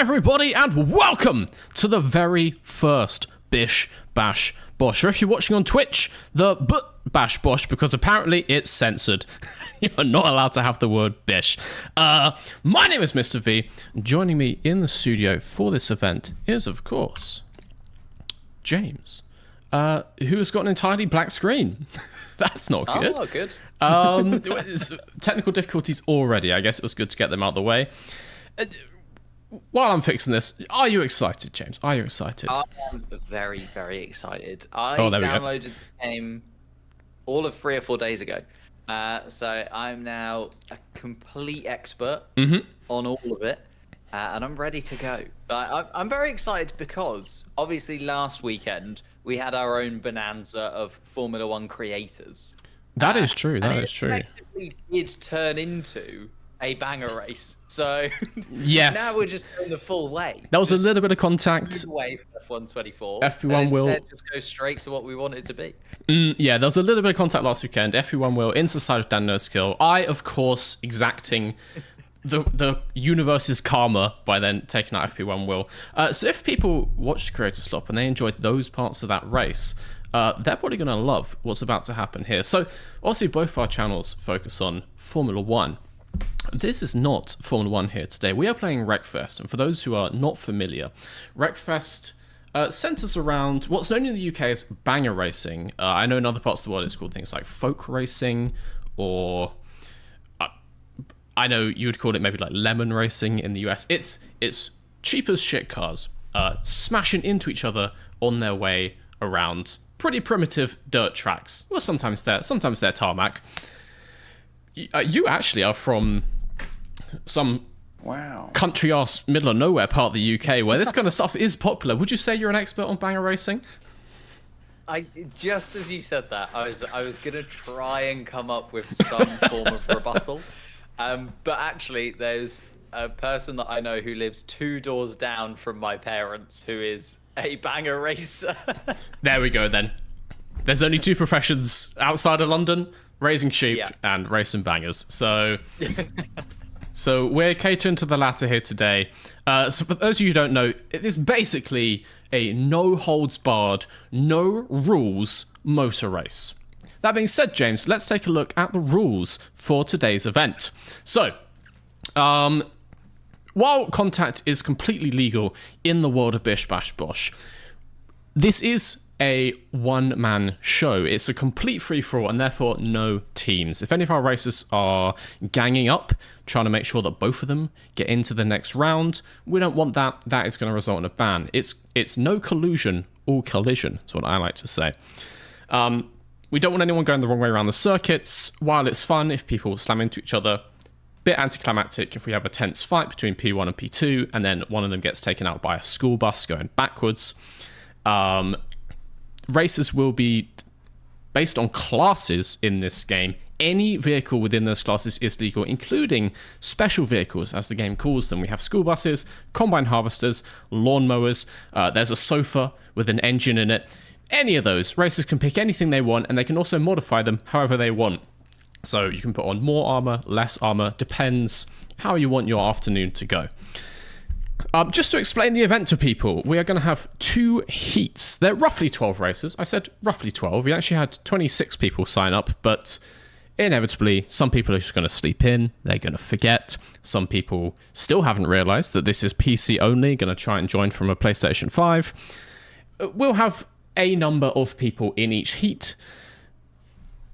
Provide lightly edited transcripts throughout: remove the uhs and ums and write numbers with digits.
everybody, and welcome to the very first BISH, BASH, BOSH. Or if you're watching on Twitch, the BASH, BOSH, because apparently it's censored. You're not allowed to have the word BISH. My name is Mr. V. Joining me in the studio for this event is, of course, James, who has got an entirely black screen. That's not good. Oh, good. Technical difficulties already. I guess it was good to get them out of the way. While I'm fixing this, are you excited, James? Are you excited? I am very, very excited. I there we go. downloaded the game all of 3 or 4 days ago. So I'm now a complete expert on all of it. And I'm ready to go. I'm very excited because, obviously, last weekend, we had our own bonanza of Formula 1 creators. That is true. That is true. It did turn into a banger race. So yes, now we're just going the full way. That was a little bit of contact. Away from F124. FP1 will just go straight to what we want it to be. Yeah, there was a little bit of contact last weekend. FP1 will into the side of Dan No Skill. I, of course, exacting the universe's karma by then taking out FP1 will. So if people watched Creator Slop and they enjoyed those parts of that race, they're probably going to love what's about to happen here. So obviously both our channels focus on Formula 1. This is not Formula 1 here today. We are playing Wreckfest, and for those who are not familiar, Wreckfest centers around what's known in the UK as banger racing. I know in other parts of the world it's called things like folk racing, or I know you would call it maybe like lemon racing in the US. It's cheap as shit cars smashing into each other on their way around pretty primitive dirt tracks. Well, sometimes they're tarmac. You actually are from some country ass middle of nowhere part of the UK where this kind of stuff is popular. Would you say you're an expert on banger racing? Just as you said that, I was gonna try and come up with some form of rebuttal, but actually there's a person that I know who lives 2 doors down from my parents who is a banger racer. There we go then. There's only 2 professions outside of London: raising sheep and racing bangers. So we're catering to the latter here today. So for those of you who don't know, it is basically a no holds barred, no rules motor race. That being said, James, let's take a look at the rules for today's event. So, while contact is completely legal in the world of Bish Bash Bosh, this is a one-man show. It's a complete free-for-all and therefore no teams. If any of our racers are ganging up, trying to make sure that both of them get into the next round, we don't want that. That is going to result in a ban. It's no collusion, all collision, is what I like to say. We don't want anyone going the wrong way around the circuits. While it's fun if people slam into each other, bit anticlimactic if we have a tense fight between P1 and P2 and then one of them gets taken out by a school bus going backwards. Races will be based on classes in this game. Any vehicle within those classes is legal, including special vehicles, as the game calls them. We have school buses, combine harvesters, lawnmowers. There's a sofa with an engine in it. Any of those, racers can pick anything they want, and they can also modify them however they want. So you can put on more armor, less armor, depends how you want your afternoon to go. Just to explain the event to people, we are going to have 2 heats. They're roughly 12 races. I said roughly 12. We actually had 26 people sign up, but inevitably, some people are just going to sleep in. They're going to forget. Some people still haven't realized that this is PC only, going to try and join from a PlayStation 5. We'll have a number of people in each heat.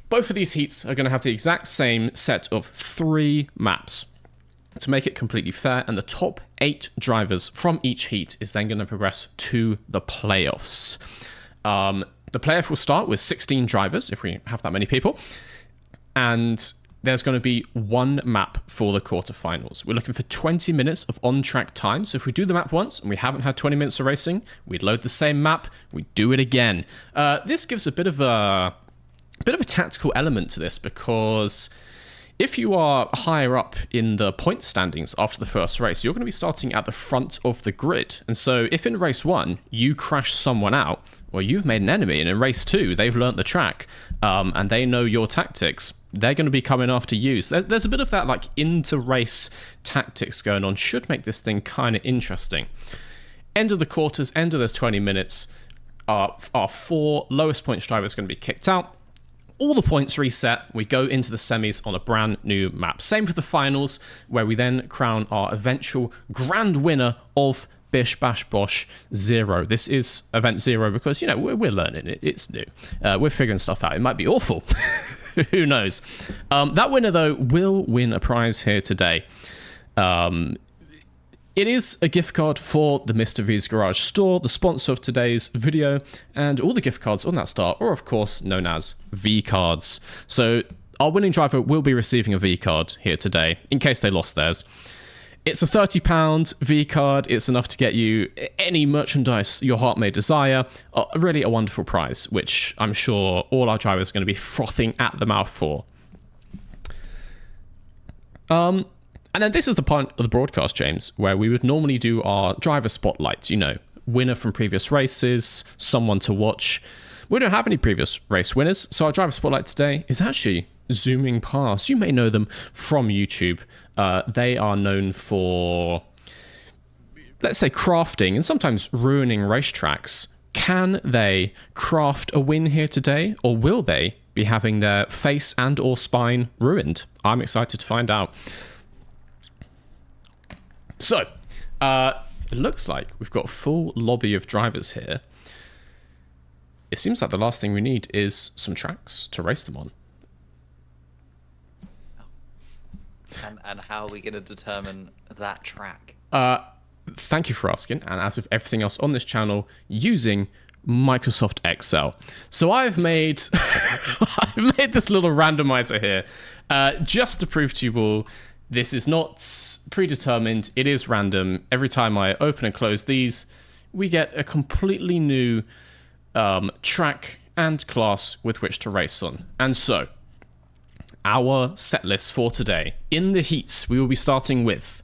Both of these heats are going to have the exact same set of 3 maps to make it completely fair, and the top 8 drivers from each heat is then going to progress to the playoffs. The playoff will start with 16 drivers, if we have that many people, and there's going to be 1 map for the quarterfinals. We're looking for 20 minutes of on-track time, so if we do the map once and we haven't had 20 minutes of racing, we load the same map, we do it again. This gives a bit of a tactical element to this, because if you are higher up in the point standings after the first race, you're going to be starting at the front of the grid. And so if in race 1 you crash someone out, well, you've made an enemy. And in race 2, they've learnt the track and they know your tactics. They're going to be coming after you. So there's a bit of that like inter-race tactics going on. Should make this thing kind of interesting. End of the quarters, end of those 20 minutes, our 4 lowest points drivers are going to be kicked out. All the points reset. We go into the semis on a brand new map. Same for the finals, where we then crown our eventual grand winner of BISH Bash Bosh 0. This is event 0 because, you know, we're learning it. It's new. We're figuring stuff out. It might be awful. Who knows? That winner, though, will win a prize here today. It is a gift card for the Mr. V's Garage store, the sponsor of today's video, and all the gift cards on that store are, of course, known as V cards. So our winning driver will be receiving a V card here today, in case they lost theirs. It's a £30 V card. It's enough to get you any merchandise your heart may desire. Really a wonderful prize, which I'm sure all our drivers are going to be frothing at the mouth for. And then this is the part of the broadcast, James, where we would normally do our driver spotlights, you know, winner from previous races, someone to watch. We don't have any previous race winners, so our driver spotlight today is actually zooming past. You may know them from YouTube. They are known for, let's say, crafting and sometimes ruining racetracks. Can they craft a win here today, or will they be having their face and or spine ruined? I'm excited to find out. So, it looks like we've got a full lobby of drivers here. It seems like the last thing we need is some tracks to race them on. And how are we going to determine that track? Thank you for asking. And as with everything else on this channel, using Microsoft Excel. So I've made I've made this little randomizer here just to prove to you all this is not predetermined. It is random. Every time I open and close these, we get a completely new track and class with which to race on. And so, our set list for today. In the heats, we will be starting with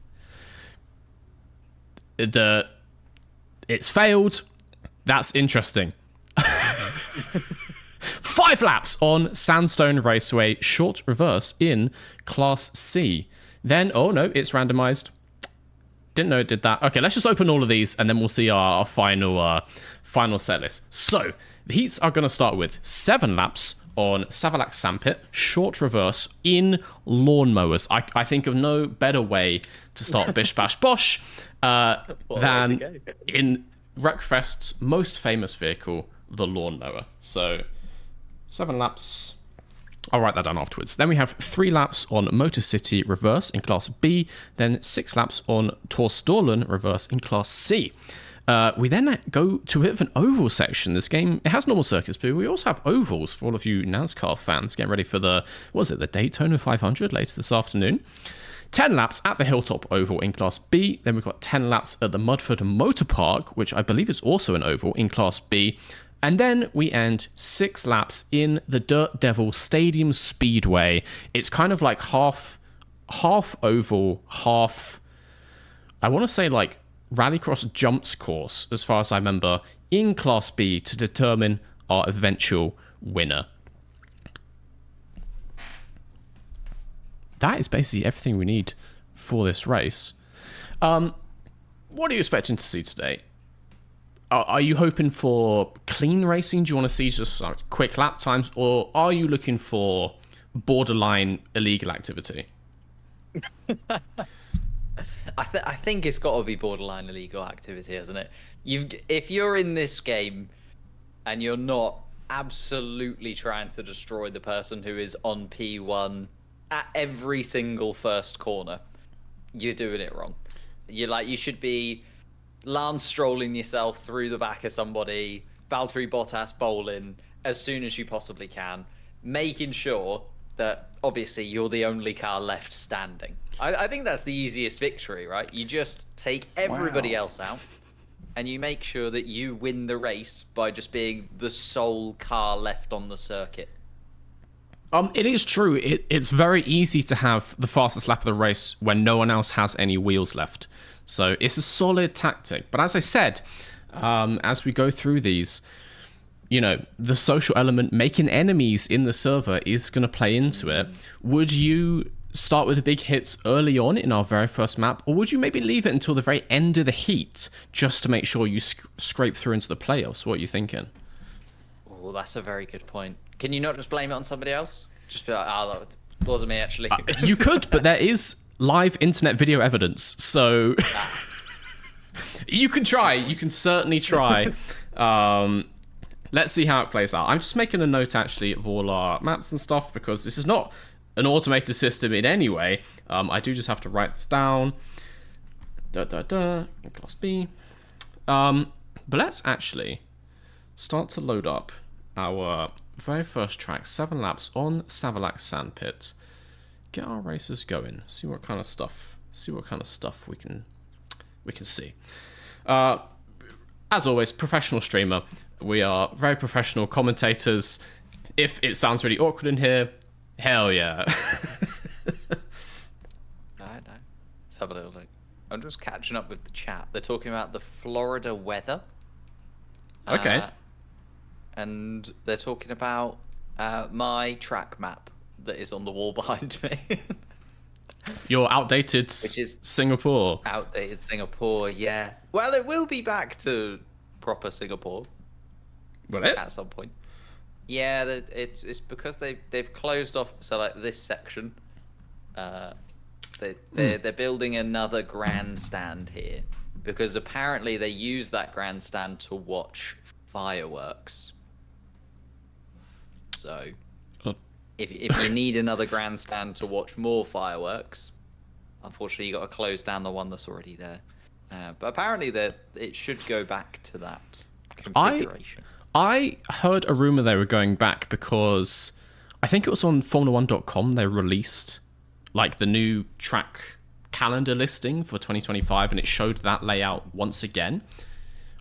it's failed. That's interesting. 5 laps on Sandstone Raceway, short reverse in Class C. Then, oh no, it's randomized. Didn't know it did that. Okay, let's just open all of these and then we'll see our final set list. So, the heats are going to start with 7 laps on Savalax Sandpit, short reverse in lawnmowers. I think of no better way to start Bish Bash Bosh than in Wreckfest's most famous vehicle, the lawnmower. So, 7 laps. I'll write that down afterwards. Then we have 3 laps on Motor City reverse in Class B, then 6 laps on Torstolen reverse in Class C. We then go to a bit of an oval section. This game, it has normal circuits, but we also have ovals for all of you NASCAR fans getting ready for the Daytona 500 later this afternoon. 10 laps at the Hilltop Oval in Class B. Then we've got 10 laps at the Mudford Motor Park, which I believe is also an oval in Class B. And then we end 6 laps in the Dirt Devil Stadium Speedway. It's kind of like half oval, half, I want to say like Rallycross jumps course, as far as I remember, in Class B to determine our eventual winner. That is basically everything we need for this race. What are you expecting to see today? Are you hoping for clean racing? Do you want to see just like quick lap times? Or are you looking for borderline illegal activity? I think it's got to be borderline illegal activity, hasn't it? If you're in this game and you're not absolutely trying to destroy the person who is on P1 at every single first corner, you're doing it wrong. You should be Lance strolling yourself through the back of somebody, Valtteri Bottas bowling as soon as you possibly can, making sure that obviously you're the only car left standing. I think that's the easiest victory, right? You just take everybody else out and you make sure that you win the race by just being the sole car left on the circuit. It is true. It's very easy to have the fastest lap of the race when no one else has any wheels left. So it's a solid tactic. But as I said, as we go through these, you know, the social element, making enemies in the server is going to play into it. Would you start with the big hits early on in our very first map, or would you maybe leave it until the very end of the heat just to make sure you scrape through into the playoffs? What are you thinking? Oh, that's a very good point. Can you not just blame it on somebody else? Just be like, oh, that wasn't me, actually. You could, but there is live internet video evidence, so you can try. You can certainly try. Let's see how it plays out. I'm just making a note, actually, of all our maps and stuff, because this is not an automated system in any way. I do just have to write this down. Class B. But let's actually start to load up our very first track, 7 laps on Savalax Sandpit. Get our racers going. See what kind of stuff we can see. As always, professional streamer. We are very professional commentators. If it sounds really awkward in here, hell yeah. No. Let's have a little look. I'm just catching up with the chat. They're talking about the Florida weather. Okay. And they're talking about my track map that is on the wall behind me. Your outdated Which is Singapore. Outdated Singapore, yeah. Well, it will be back to proper Singapore. Will it? At some point. Yeah, it's because they've closed off. So like this section, they're building another grandstand here because apparently they use that grandstand to watch fireworks. So if you need another grandstand to watch more fireworks, unfortunately you got to close down the one that's already there. But apparently it should go back to that configuration. I heard a rumor they were going back because I think it was on Formula1.com they released like the new track calendar listing for 2025 and it showed that layout once again.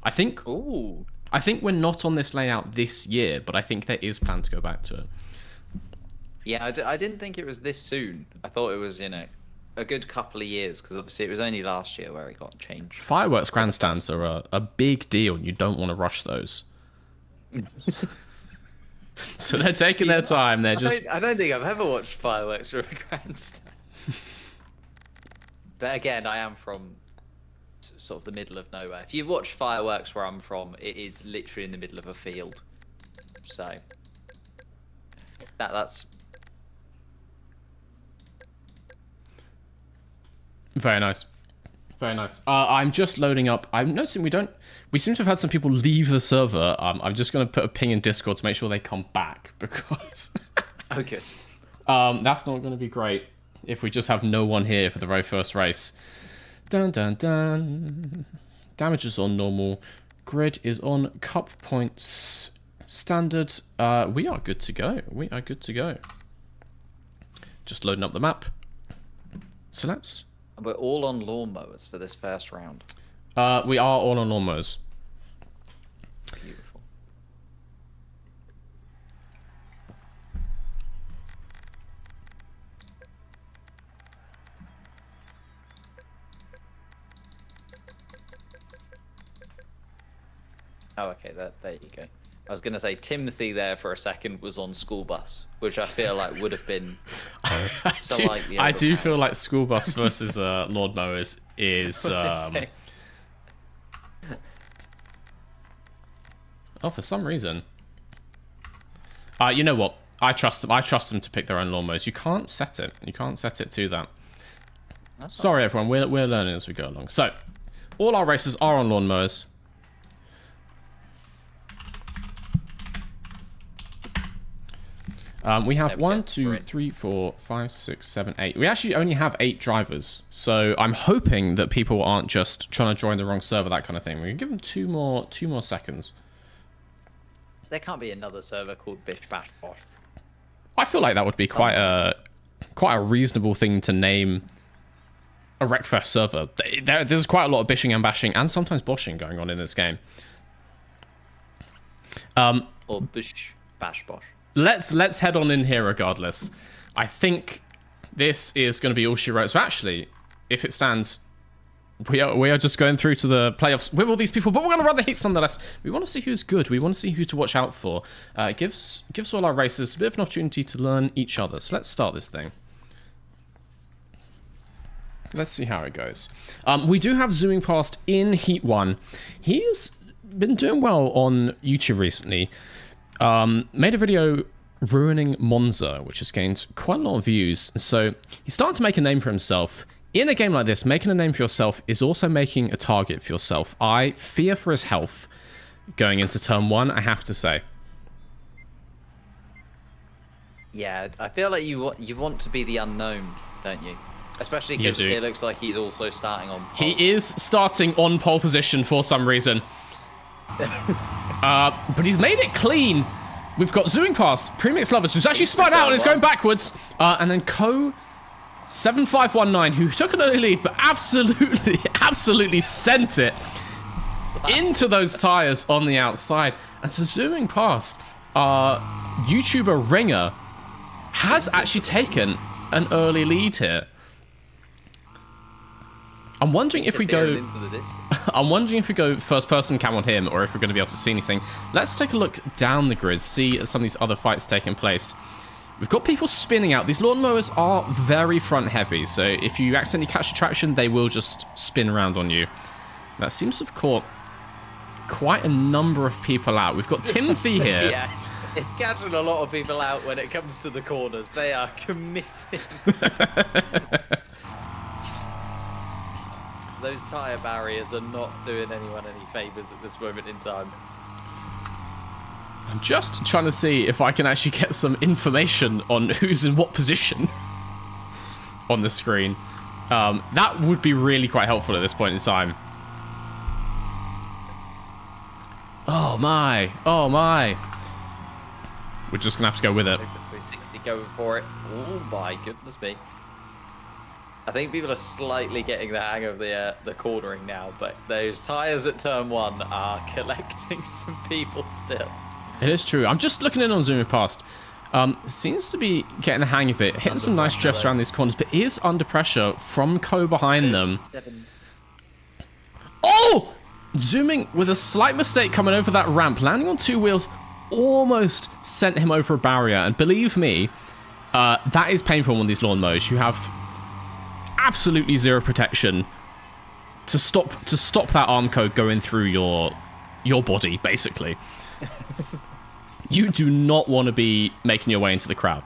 I think we're not on this layout this year, but I think there is plan to go back to it. Yeah, I didn't think it was this soon. I thought it was, a good couple of years because obviously it was only last year where it got changed. Fireworks grandstands are a big deal and you don't want to rush those. So they're taking their time. I don't think I've ever watched fireworks from a grandstand. But again, I am from sort of the middle of nowhere. If you watch fireworks where I'm from, it is literally in the middle of a field. So that's very nice. Very nice. I'm just loading up. I'm noticing we seem to have had some people leave the server. I'm just going to put a ping in Discord to make sure they come back because okay. That's not going to be great if we just have no one here for the very first race. Dun dun dun. Damage is on normal. Grid is on cup points standard. We are good to go. Just loading up the map. So let's... We're all on lawnmowers for this first round. We are all on lawnmowers. Beautiful. Oh, okay, there you go. I was going to say Timothy there for a second was on school bus, which I feel like would have been slightly I do feel like school bus versus lawnmowers is... Okay. Oh, for some reason. You know what? I trust them to pick their own lawnmowers. You can't set it. You can't set it to that. Sorry, everyone. We're learning as we go along. So, all our races are on lawnmowers. We have 1, 2, 3, 4, 5, 6, 7, 8. We actually only have 8 drivers. So I'm hoping that people aren't just trying to join the wrong server, that kind of thing. We can give them two more seconds. There can't be another server called BISH, BASH, BOSH. I feel like that would be quite a reasonable thing to name a Wreckfest server. There's quite a lot of bishing and bashing and sometimes boshing going on in this game. Or BISH, BASH, BOSH. let's head on in here regardless. I think this is going to be all she wrote. So actually, if it stands, we are just going through to the playoffs with all these people, but we're going to run the heats nonetheless. We want to see who's good. We want to see who to watch out for. It gives all our racers a bit of an opportunity to learn each other. So let's start this thing. Let's see how it goes. We do have Zooming Past in Heat 1. He's been doing well on YouTube recently. Made a video ruining Monza, which has gained quite a lot of views. So he's starting to make a name for himself. In a game like this, making a name for yourself is also making a target for yourself. I fear for his health going into turn 1, I have to say. Yeah, I feel like you want to be the unknown, don't you? Especially because it looks like he's also starting on pole. He is starting on pole position for some reason. But he's made it clean. We've got zooming past Premix Lovers, who's actually spun out and is going backwards. And then Co7519, who took an early lead, but absolutely sent it into those tires on the outside. And so zooming past, our YouTuber Ringer has actually taken an early lead here. I'm wondering if we go. I'm wondering if we go first-person cam on him, or if we're going to be able to see anything. Let's take a look down the grid, see some of these other fights taking place. We've got people spinning out. These lawnmowers are very front-heavy, so if you accidentally catch traction, they will just spin around on you. That seems to have caught quite a number of people out. We've got Timothy here. Yeah, it's catching a lot of people out when it comes to the corners. They are committing. Those tyre barriers are not doing anyone any favours at this moment in time. I'm just trying to see if I can actually get some information on who's in what position on the screen. That would be really quite helpful at this point in time. Oh my, oh my. We're just going to have to go with it. 360 going for it. Oh my goodness me. I think people are slightly getting the hang of the cornering now, but those tyres at turn 1 are collecting some people still. It is true. I'm just looking in on zooming past. Seems to be getting the hang of it, hitting some nice drifts around these corners, but is under pressure from Co behind them. Oh! Zooming with a slight mistake coming over that ramp, landing on 2 wheels, almost sent him over a barrier. And believe me, that is painful on these lawnmowers. You have absolutely zero protection to stop that arm code going through your body, basically. You do not want to be making your way into the crowd.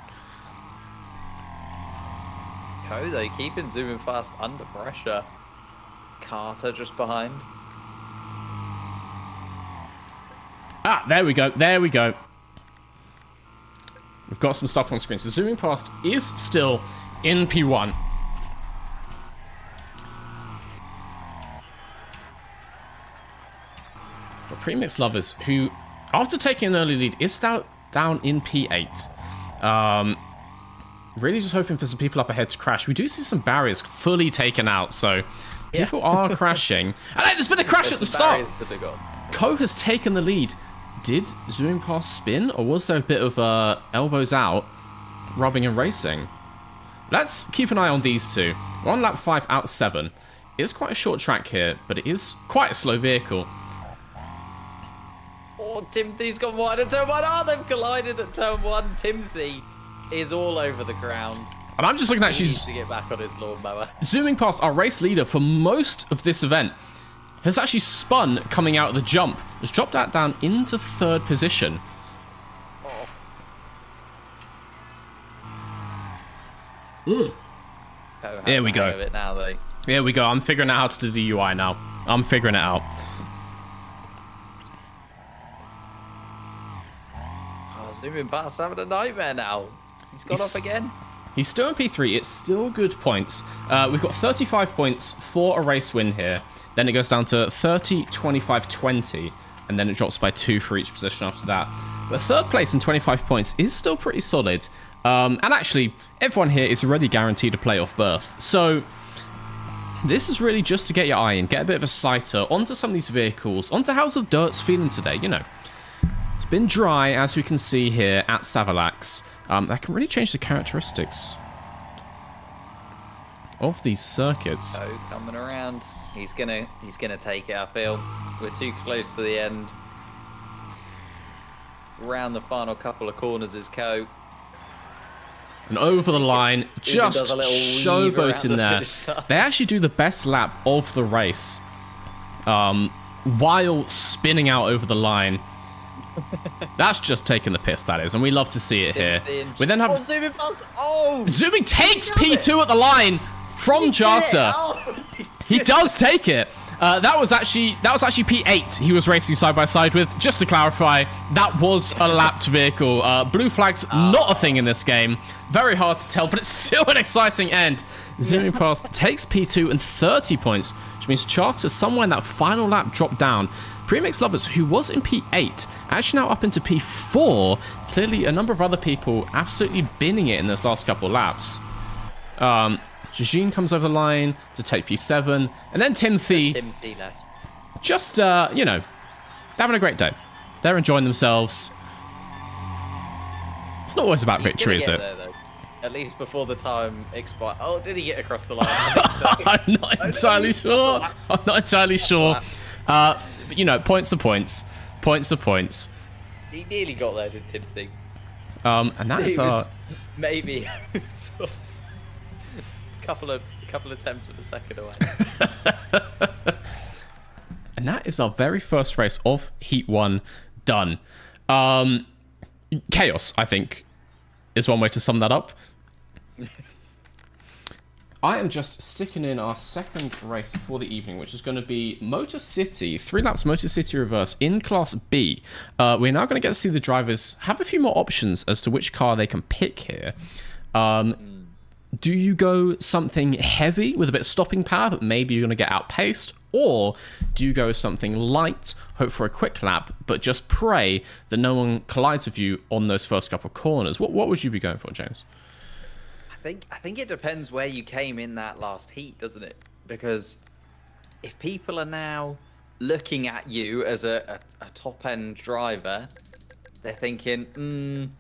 Co, though, keeping zooming fast under pressure. Carter just behind. Ah, there we go. There we go. We've got some stuff on screen. So zooming past is still in P1. Premix Lovers, who, after taking an early lead, is down in P8. Really just hoping for some people up ahead to crash. We do see some barriers fully taken out, so people are crashing. And there's been a crash at the start. Co has taken the lead. Did zooming past spin, or was there a bit of elbows out, rubbing and racing? Let's keep an eye on these two. We're on lap 5 out 7. It's quite a short track here, but it is quite a slow vehicle. Oh, Timothy's gone wide at turn 1. Oh, they've collided at turn 1. Timothy is all over the ground. And I'm just looking at needs to get back on his lawnmower. Zooming past our race leader for most of this event. Has actually spun coming out of the jump. Has dropped that down into 3rd position. Oh. There we go. There we go. I'm figuring out how to do the UI now. I'm figuring it out. Zooming past having a nightmare now. He's gone off again. He's still in P3. It's still good points. We've got 35 points for a race win here. Then it goes down to 30, 25, 20. And then it drops by 2 for each position after that. But 3rd place and 25 points is still pretty solid. And actually, everyone here is already guaranteed a playoff berth. So this is really just to get your eye in, get a bit of a sighter onto some of these vehicles, onto how the dirt's feeling today, you know. It's been dry, as we can see here at Savalax. That can really change the characteristics of these circuits. Oh, coming around. He's gonna take it, I feel. We're too close to the end. Round the final couple of corners is Co. And over the line, just showboating there. They actually do the best lap of the race while spinning out over the line. That's just taking the piss, that is, and we love to see it here. We then have zooming past. Oh, zooming takes P2 at the line from Charter. He does take it. That was actually P8 he was racing side by side with. Just to clarify, that was a lapped vehicle. Blue flag's not a thing in this game. Very hard to tell, but it's still an exciting end. Zooming past takes P2 and 30 points, which means Charter somewhere in that final lap dropped down. Premix Lovers, who was in P8, actually now up into P4. Clearly, a number of other people absolutely binning it in those last couple of laps. Jajin comes over the line to take P7, and then Timothy left. Just, you know, having a great day. They're enjoying themselves. It's not always about victory, is it? There, though. At least before the time expires. Oh, did he get across the line? I'm not entirely sure. I'm not entirely sure. But, you know, points are points. Points are points. He nearly got there, did Timothy. And that is our... Maybe... couple of tenths of a second away. And that is our very first race of Heat 1 done. Chaos, I think, is one way to sum that up. I am just sticking in our second race for the evening, which is going to be Motor City, 3 laps Motor City Reverse in Class B. We're now going to get to see the drivers have a few more options as to which car they can pick here. Do you go something heavy with a bit of stopping power, but maybe you're going to get outpaced? Or do you go something light, hope for a quick lap, but just pray that no one collides with you on those first couple of corners? What would you be going for, James? I think it depends where you came in that last heat, doesn't it? Because if people are now looking at you as a top-end driver, they're thinking,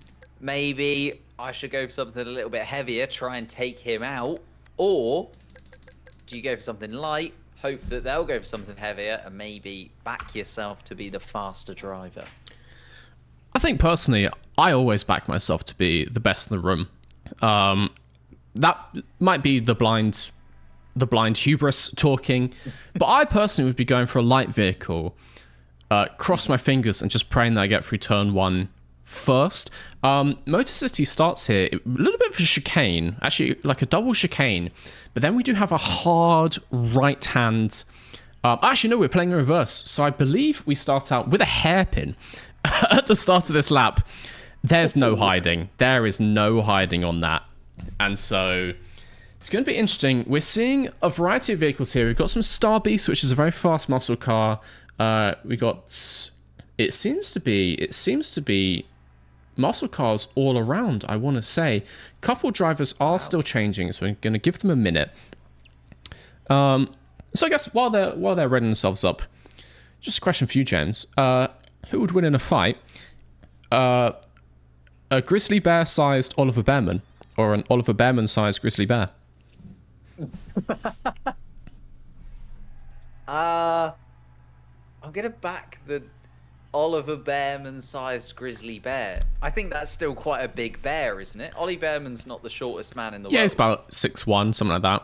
maybe I should go for something a little bit heavier, try and take him out. Or do you go for something light, hope that they'll go for something heavier, and maybe back yourself to be the faster driver? I think personally, I always back myself to be the best in the room. That might be the blind hubris talking, but I personally would be going for a light vehicle, cross my fingers and just praying that I get through turn 1 first. Motor City starts here a little bit of a chicane, actually like a double chicane, but then we do have a hard right hand. Actually, no, we're playing in reverse, so I believe we start out with a hairpin at the start of this lap. There's no hiding. There is no hiding on that. And so it's going to be interesting. We're seeing a variety of vehicles here. We've got some Star Beast, which is a very fast muscle car. We got, it seems to be muscle cars all around, I want to say. Couple drivers are still changing, so we're going to give them a minute. So I guess while they're readying themselves up, just a question for you, James. Who would win in a fight? A grizzly bear-sized Oliver Bearman, or an Oliver Bearman-sized grizzly bear? I'm gonna back the Oliver Bearman-sized grizzly bear. I think that's still quite a big bear, isn't it? Ollie Bearman's not the shortest man in the world. Yeah, it's about 6'1", something like that.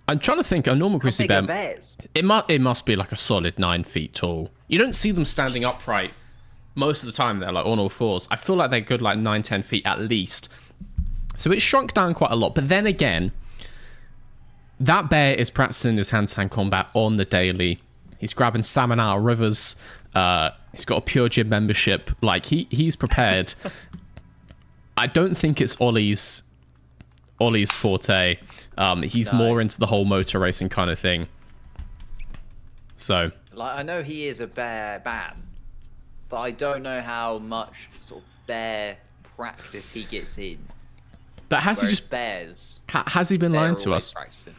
I'm trying to think. A normal grizzly bear. Bears? It must be like a solid 9 feet tall. You don't see them standing upright most of the time. They're like on all fours. I feel like they're good like 9-10 feet at least. So it's shrunk down quite a lot. But then again, that bear is practicing his hand-to-hand combat on the daily. He's grabbing salmon out of rivers. He's got a Pure Gym membership. Like he's prepared. I don't think it's Ollie's forte. He's more into the whole motor racing kind of thing. So, like, I know he is a bear man, but I don't know how much sort of bear practice he gets in. But has Whereas he just bears? Has he been lying to us? Practicing.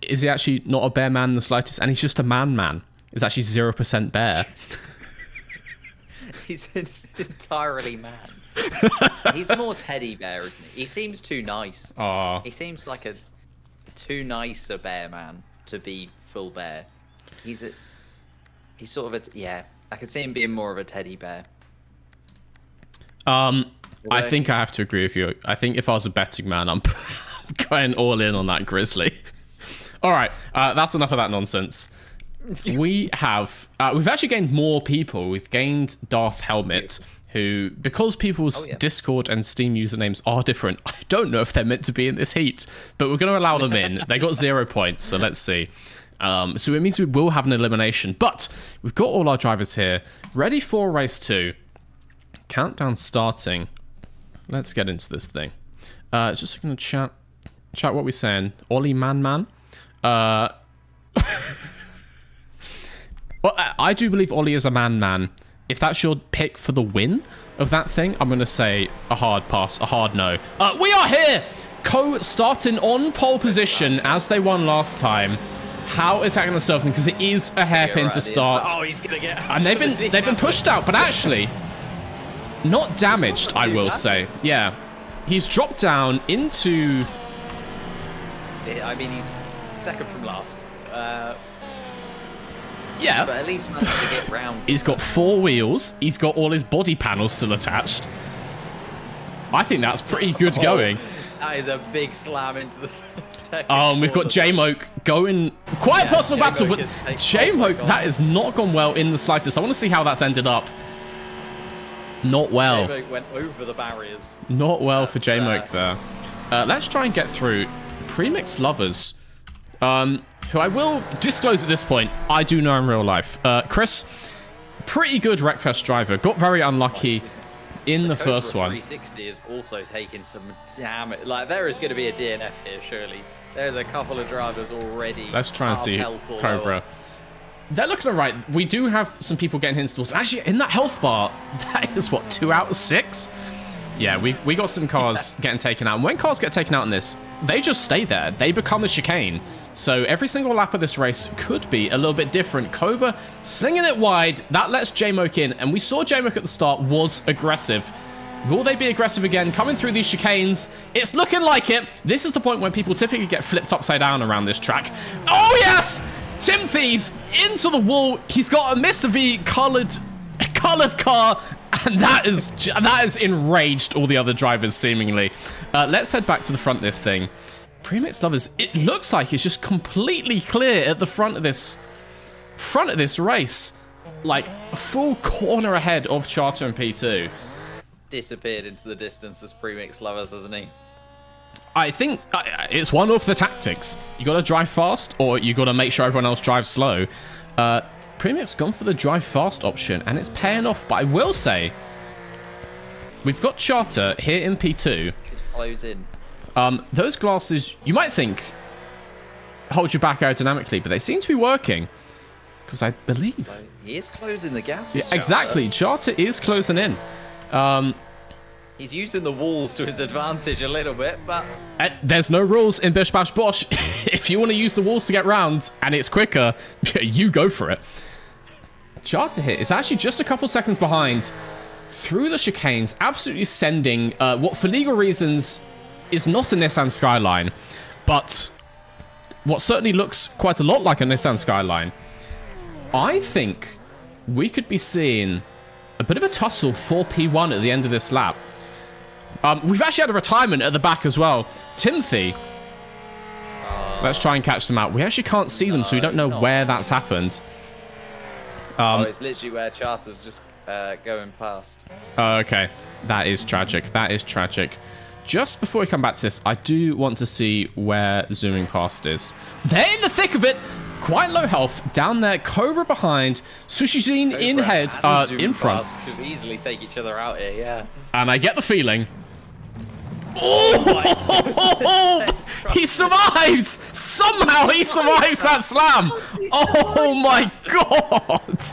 Is he actually not a bear man in the slightest? And he's just a man. Is actually 0% bear. He's entirely man. He's more teddy bear, isn't he? He seems too nice. Aw. He seems like a too nice a bear man to be full bear. He's sort of yeah. I could see him being more of a teddy bear. I think I have to agree with you. I think if I was a betting man, I'm going all in on that grizzly. All right, that's enough of that nonsense. We've actually gained more people. We've gained Darth Helmet, who, because people's Discord and Steam usernames are different, I don't know if they're meant to be in this heat, but we're going to allow them in. They got 0 points, so let's see. So it means we will have an elimination, but we've got all our drivers here, ready for race 2. Countdown starting. Let's get into this thing. Just going to chat what we're saying. Ollie Man. Well, I do believe Ollie is a man. If that's your pick for the win of that thing, I'm going to say a hard pass, a hard no. We are here! Co starting on pole position as they won last time. How is that going to serve them? Because it is a hairpin to start. Oh, he's going to get... And they've been pushed out, but actually... not damaged, I will say. Yeah. He's dropped down into... I mean, he's second from last. Yeah. But at least managed to get round. He's got 4 wheels. He's got all his body panels still attached. I think that's pretty good going. That is a big slam into the second. We've got J-Moke going... quite a personal battle, but J-Moke, that has not gone well in the slightest. I want to see how that's ended up. Not well. J-Moke went over the barriers. Not well for J-Moke there. Let's try and get through Premix Lovers, who I will disclose at this point, I do know in real life. Chris, pretty good Wreckfest driver. Got very unlucky in the first one. 360 is also taking some damage. Like, there is going to be a DNF here, surely. There's a couple of drivers already. Let's try and see Cobra. They're looking all right. We do have some people getting into the walls. Actually, in that health bar, that is, what, 2 out of 6? Yeah, we got some cars getting taken out. And when cars get taken out in this, they just stay there. They become a chicane. So every single lap of this race could be a little bit different. Cobra slinging it wide. That lets J-Moke in. And we saw J-Moke at the start was aggressive. Will they be aggressive again? Coming through these chicanes. It's looking like it. This is the point when people typically get flipped upside down around this track. Oh, yes! Timothy's into the wall. He's got a Mr. V colored car, and that is enraged all the other drivers seemingly. Let's head back to the front of this thing. Premix Lovers, it looks like it's just completely clear at the front of this race, like a full corner ahead of Charter and P2. Disappeared into the distance as Premix Lovers, hasn't he? I think it's one of the tactics. You got to drive fast, or you got to make sure everyone else drives slow. Premix gone for the drive fast option, and it's paying off. But I will say, we've got Charter here in P2. Close in. Those glasses, you might think, hold you back aerodynamically, but they seem to be working. Because I believe... he is closing the gap. Yeah, exactly. Charter is closing in. He's using the walls to his advantage a little bit, but... there's no rules in BISH Bash BOSH. If you want to use the walls to get round, and it's quicker, you go for it. Charter here is actually just a couple seconds behind. Through the chicanes, absolutely sending what, for legal reasons, is not a Nissan Skyline, but what certainly looks quite a lot like a Nissan Skyline. I think we could be seeing a bit of a tussle for P1 at the end of this lap. We've actually had a retirement at the back as well. Timothy. Let's try and catch them out. We actually can't see them, so we don't know where that's happened. It's literally where Charter's just going past. Okay. That is tragic. That is tragic. Just before we come back to this, I do want to see where zooming past is. They're in the thick of it. Quite low health. Down there, Cobra behind. Sushijin in head, in front. Could easily take each other out here, yeah. And I get the feeling... Oh! He survives! Somehow he survives that slam! Oh my god!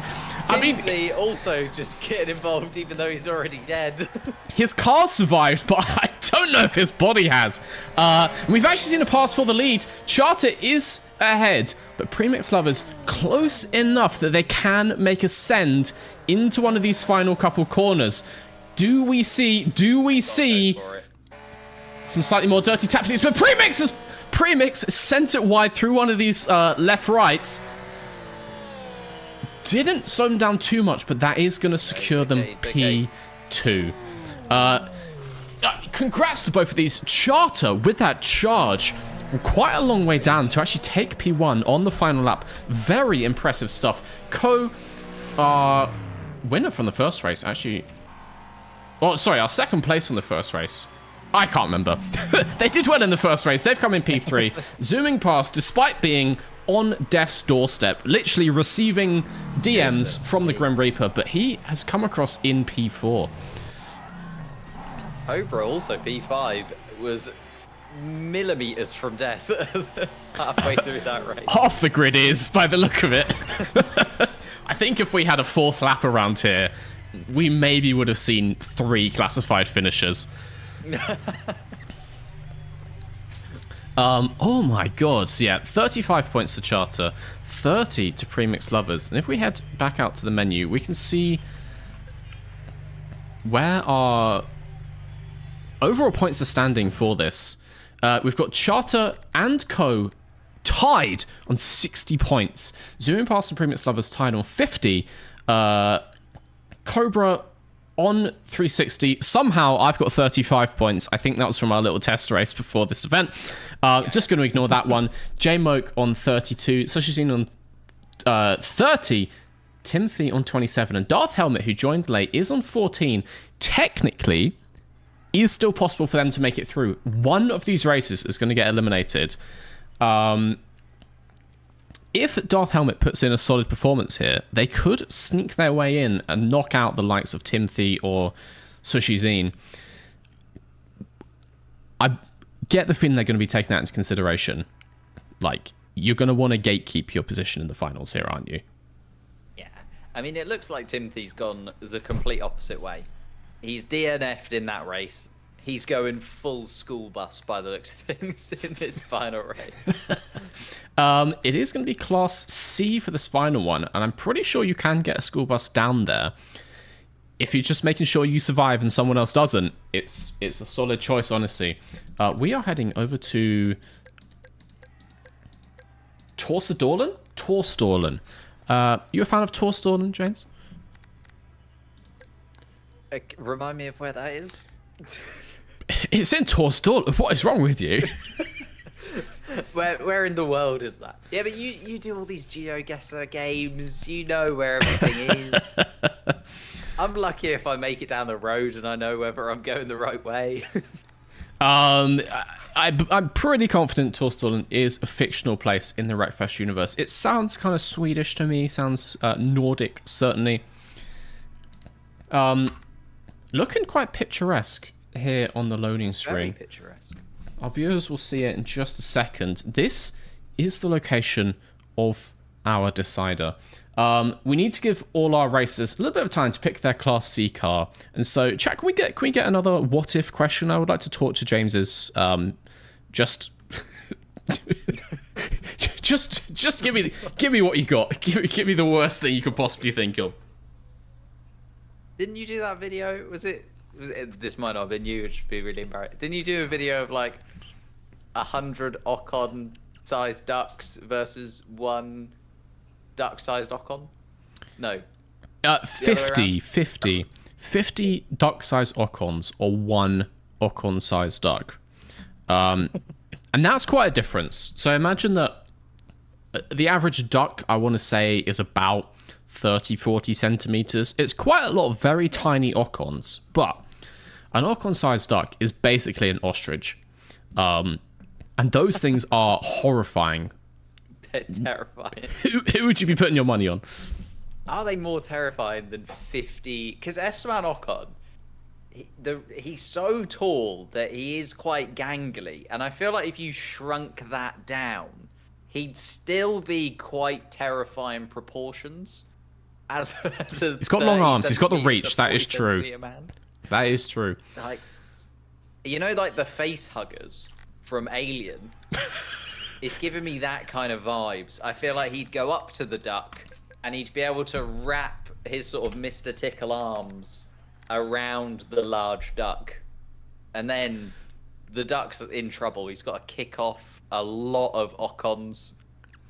I mean, also just getting involved even though he's already dead. His car survived, but I don't know if his body has. We've actually seen a pass for the lead. Charter is ahead, but Premix Lovers close enough that they can make a send into one of these final couple corners. Do we see some slightly more dirty tapsies? But Premix sent it wide through one of these left-rights. Didn't slow them down too much, but that is going to secure them P2. Congrats to both of these. Charter with that charge. Quite a long way down to actually take P1 on the final lap. Very impressive stuff. Winner from the first race, actually. Oh, sorry, our second place from the first race. I can't remember. They did well in the first race. They've come in P3. Zooming past, despite being on death's doorstep, literally receiving DMs from the Grim Reaper, but he has come across in P4. Cobra, also P5, was millimeters from death halfway through that race. Half the grid is, by the look of it. I think if we had a fourth lap around here, we maybe would have seen 3 classified finishers. Oh my god, so yeah, 35 points to Charter, 30 to Premix Lovers. And if we head back out to the menu, we can see where our overall points are standing for this. We've got Charter and Co tied on 60 points. Zooming past the Premix Lovers tied on 50. Cobra on 360. Somehow I've got 35 points. I think that was from our little test race before this event. Just going to ignore that one. J-Moke on 32. Sushi's on 30. Timothy on 27. And Darth Helmet, who joined late, is on 14. Technically, it is still possible for them to make it through. One of these races is going to get eliminated. If Darth Helmet puts in a solid performance here, they could sneak their way in and knock out the likes of Timothy or Sushi Zine. I get the feeling they're going to be taking that into consideration. Like, you're going to want to gatekeep your position in the finals here, aren't you? Yeah. I mean, it looks like Timothy's gone the complete opposite way. He's DNF'd in that race. He's going full school bus by the looks of things in this final race. It is going to be Class C for this final one, and I'm pretty sure you can get a school bus down there. If you're just making sure you survive and someone else doesn't, it's a solid choice, honestly. We are heading over to Torsdalen? Torsdalen. You a fan of Torsdalen, James? Remind me of where that is. It's in Torsdalen. What is wrong with you? Where in the world is that? Yeah, but you do all these GeoGuessr games. You know where everything is. I'm lucky if I make it down the road and I know whether I'm going the right way. I'm pretty confident Torsdalen is a fictional place in the Wreckfest universe. It sounds kind of Swedish to me. Sounds Nordic, certainly. Looking quite picturesque here on the loading screen. Very picturesque. Our viewers will see it in just a second. This is the location of our decider. We need to give all our racers a little bit of time to pick their Class C car. And so, chat, can we get another what if question? I would like to talk to James's. Just give me what you got. Give me the worst thing you could possibly think of. Didn't you do that video? Was it this might not have been you, which would be really embarrassing. Didn't you do a video of like 100 Ocon-sized ducks versus 1 duck-sized Ocon? No. 50 duck-sized Ocons or 1 Ocon-sized duck. And that's quite a difference. So imagine that the average duck, I want to say, is about 30-40 centimeters. It's quite a lot of very tiny Ocons, but an Ocon-sized duck is basically an ostrich. And those things are horrifying. They're terrifying. Who would you be putting your money on? Are they more terrifying than 50? Because Esteban Ocon, he's so tall that he is quite gangly. And I feel like if you shrunk that down, he'd still be quite terrifying proportions. He's got long arms. He's got the reach. That is true. That is true. Like, you know, like the face huggers from Alien. It's giving me that kind of vibes. I feel like he'd go up to the duck and he'd be able to wrap his sort of Mr. Tickle arms around the large duck. And then the duck's in trouble. He's got to kick off a lot of Ocons.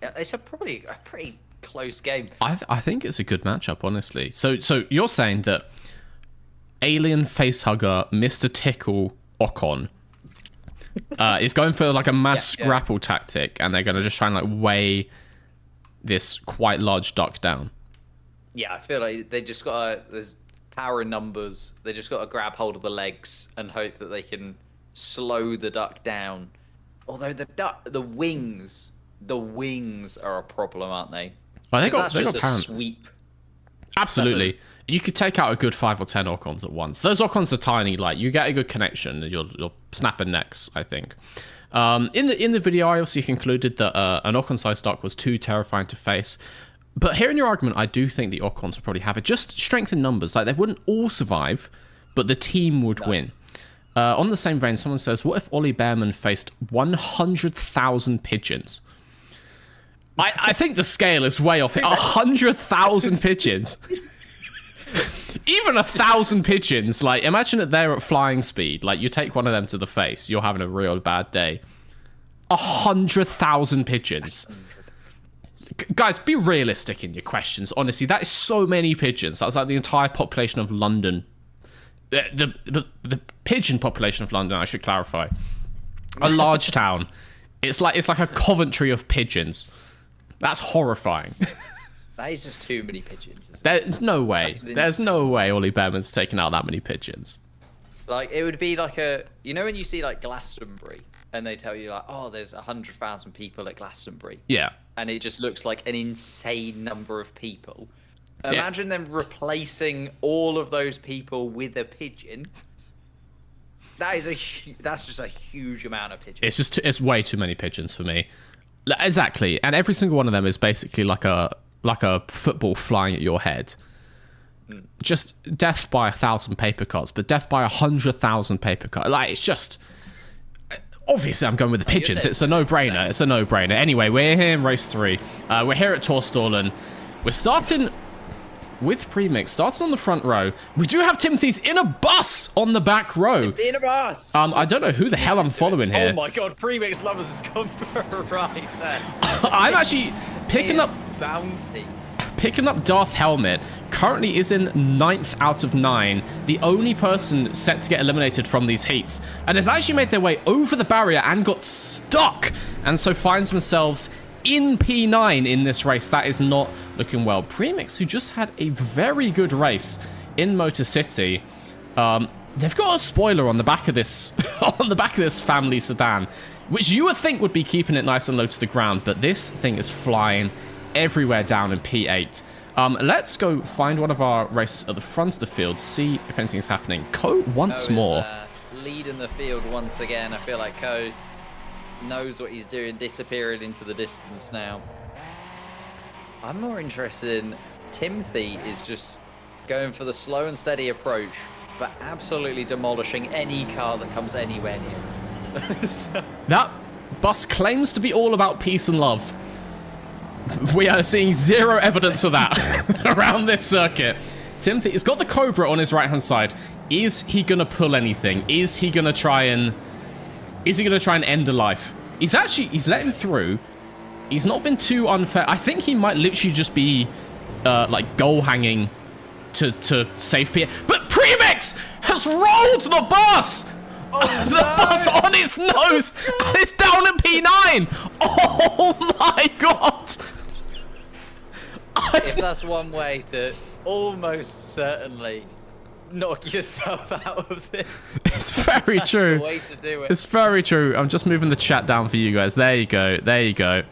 It's probably a pretty close game. I think it's a good matchup, honestly. So you're saying that alien facehugger Mr. Tickle Ocon is going for like a mass grapple tactic, and they're going to just try and like weigh this quite large duck down. Yeah, I feel like they just got to, there's power in numbers. They just got to grab hold of the legs and hope that they can slow the duck down. Although the wings are a problem, aren't they? Well, they got a sweep. Absolutely. You could take out a good 5 or 10 Ocons at once. Those Ocons are tiny. Like, you get a good connection, and you're snapping necks, I think. In the video, I obviously concluded that an Ocon-sized duck was too terrifying to face. But hearing your argument, I do think the Ocons would probably have it. Just strength in numbers. Like, they wouldn't all survive, but the team would win. On the same vein, someone says, what if Ollie Behrman faced 100,000 pigeons? I think the scale is way off. 100,000 pigeons. Even 1,000 pigeons. Like, imagine that they're at flying speed. Like, you take one of them to the face, you're having a real bad day. 100,000 pigeons. Guys, be realistic in your questions. Honestly, that is so many pigeons. That's like the entire population of London. The pigeon population of London, I should clarify. A large town. It's like a Coventry of pigeons. That's horrifying. That is just too many pigeons. There's no way. There's no way Ollie Behrman's taking out that many pigeons. Like, it would be like you know when you see like Glastonbury and they tell you like, oh, there's 100,000 people at Glastonbury. Yeah. And it just looks like an insane number of people. Imagine them replacing all of those people with a pigeon. That's just a huge amount of pigeons. It's way too many pigeons for me. Exactly. And every single one of them is basically like a football flying at your head. Just death by 1,000 paper cuts, but death by 100,000 paper cuts. Like, it's just... Obviously, I'm going with the pigeons. It's a no-brainer. It's a no-brainer. Anyway, we're here in race 3. We're here at Torstallen. We're starting with Premix. Starting on the front row. We do have Timothy's in a bus on the back row. Timothy in a bus! I don't know who the hell I'm following here. Oh my god, Premix Lovers has come right there. I'm actually picking up Darth Helmet. Currently is in 9th out of 9. The only person set to get eliminated from these heats. And has actually made their way over the barrier and got stuck. And so finds themselves in P9 in this race. That is not looking well. Premix, who just had a very good race in Motor City. They've got a spoiler on the back of this family sedan, which you would think would be keeping it nice and low to the ground, but this thing is flying everywhere down in P8. Let's go find one of our races at the front of the field, see if anything's happening. Co once more. Leading the field once again. I feel like Co knows what he's doing, disappearing into the distance now. I'm more interested in Timothy is just going for the slow and steady approach, but absolutely demolishing any car that comes anywhere near. That bus claims to be all about peace and love. We are seeing zero evidence of that around this circuit. Timothy has got the Cobra on his right-hand side. Is he going to pull anything? Is he going to try and end a life? He's let him through. He's not been too unfair. I think he might literally just be like goal hanging to save Pierre. But Premix has rolled the bus! Oh, the bus on its nose! And it's down at P9! Oh my god! If that's one way to almost certainly knock yourself out of this. It's very true. That's the way to do it. It's very true. I'm just moving the chat down for you guys. There you go. There you go.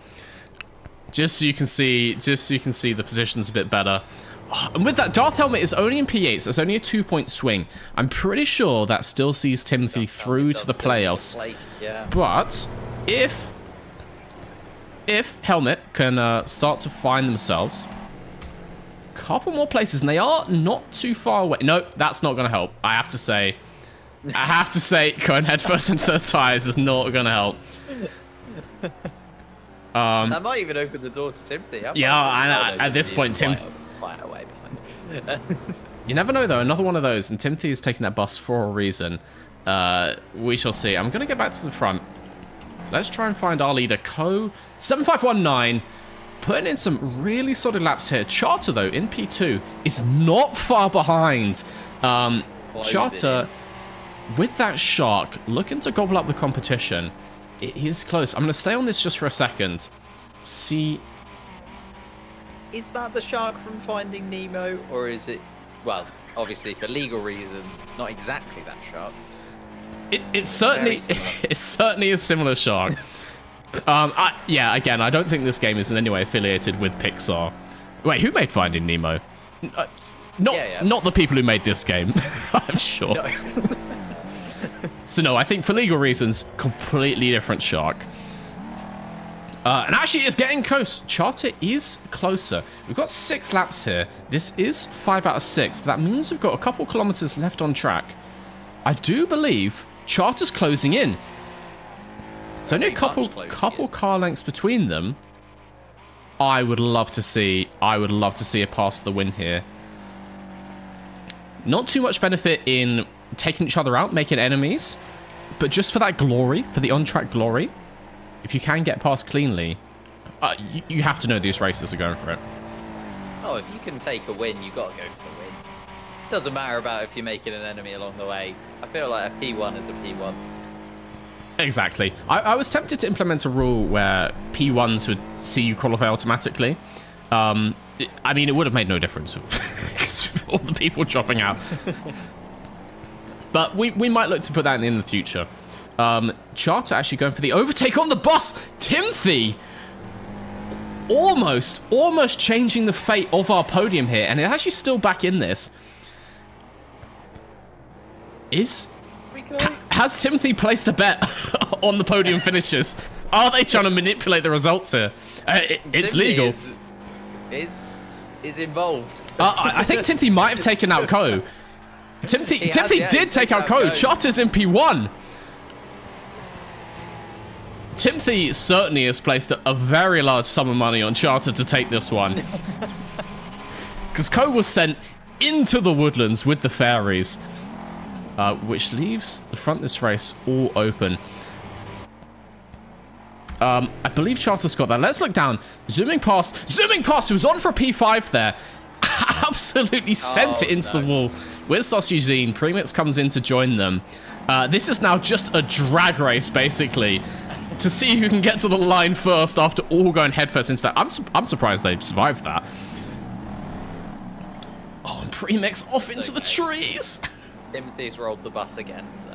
Just so you can see the positions a bit better. And with that, Darth Helmet is only in P8, so it's only a 2-point swing. I'm pretty sure that still sees Timothy through to the playoffs. Yeah. But if Helmet can start to find themselves a couple more places, and they are not too far away. No, that's not going to help. I have to say, going headfirst into those tires is not going to help. That might even open the door to Timothy. Yeah, and at this point, quite a way behind. You never know, though. Another one of those, and Timothy is taking that bus for a reason. We shall see. I'm going to get back to the front. Let's try and find our leader, Co7519, putting in some really solid laps here. Charter, though, in P2, is not far behind. Charter, with that shark, looking to gobble up the competition. It is close. I'm going to stay on this just for a second. See... Is that the shark from Finding Nemo, or is it... Well, obviously, for legal reasons, not exactly that shark. It's certainly a similar shark. Yeah, again, I don't think this game is in any way affiliated with Pixar. Wait, who made Finding Nemo? Not the people who made this game, I'm sure. No. So no, I think for legal reasons, completely different shark. And actually, it's getting close. Charter is closer. We've got 6 laps here. This is 5 out of 6, but that means we've got a couple kilometers left on track. I do believe Charter's closing in. It's only a couple car lengths between them. I would love to see a pass the win here. Not too much benefit in taking each other out, making enemies, but just for that glory, for the on-track glory, if you can get past cleanly, you have to know these racers are going for it. Oh, if you can take a win, you got to go for the win. Doesn't matter about if you're making an enemy along the way. I feel like a P1 is a P1. Exactly. I was tempted to implement a rule where P1s would see you qualify automatically. I mean, it would have made no difference with all the people dropping out. But we might look to put that in the future. Charter actually going for the overtake on the bus. Timothy almost changing the fate of our podium here, and it's actually still back in this. Has Timothy placed a bet on the podium finishes? Are they trying to manipulate the results here? It's legal. Is involved. I think Timothy might have taken out Co. Timothy did take out Co. Charter's in P1. Timothy certainly has placed a very large sum of money on Charter to take this one. Because Co was sent into the woodlands with the fairies, which leaves the front of this race all open. I believe Charter's got that. Let's look down. Zooming past, who's on for a P5 there. Absolutely sent it into the wall. With Sausage Zine, Premix comes in to join them. This is now just a drag race, basically, to see who can get to the line first after all going headfirst into that. I'm surprised they survived that. Oh, and Premix off into the trees. Timothy's rolled the bus again, so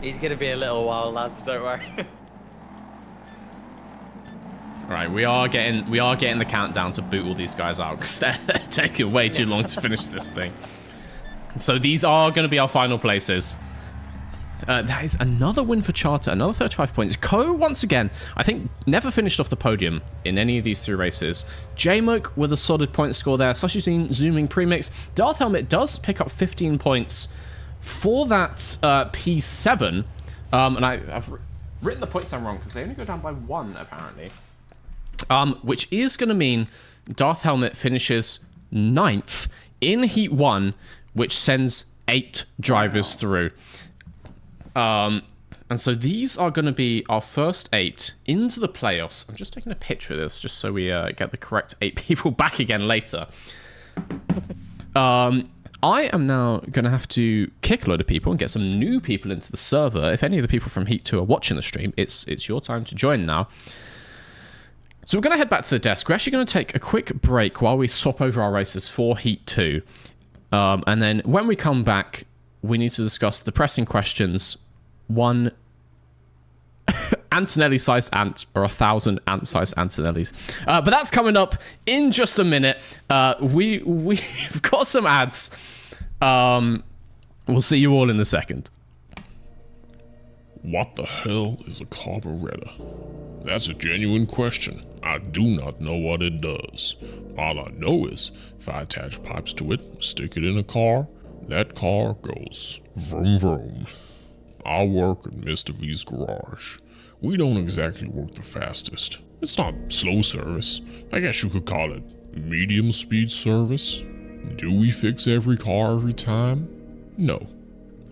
he's gonna be a little while, lads. Don't worry. All right, we are getting the countdown to boot all these guys out because they're taking way too long to finish this thing. So these are going to be our final places. That is another win for Charter, another 35 points. Co, once again, I think never finished off the podium in any of these 3 races. J-Moke with a solid point score there. Sashizine zooming Premix. Darth Helmet does pick up 15 points for that P7. And I've written the points down wrong because they only go down by 1, apparently. Which is going to mean Darth Helmet finishes 9th in Heat 1, which sends 8 drivers through. And so these are going to be our first 8 into the playoffs. I'm just taking a picture of this just so we get the correct 8 people back again later. I am now going to have to kick a load of people and get some new people into the server. If any of the people from Heat 2 are watching the stream, it's your time to join now. So we're going to head back to the desk. We're actually going to take a quick break while we swap over our races for Heat 2. And then when we come back, we need to discuss the pressing questions. 1 Antonelli-sized ant or 1,000 ant-sized Antonellis. But that's coming up in just a minute. We've got some ads. We'll see you all in a second. What the hell is a carburetor? That's a genuine question. I do not know what it does. All I know is if I attach pipes to it, stick it in a car, that car goes vroom vroom. I work at Mr. V's garage. We don't exactly work the fastest. It's not slow service. I guess you could call it medium speed service. Do we fix every car every time? No.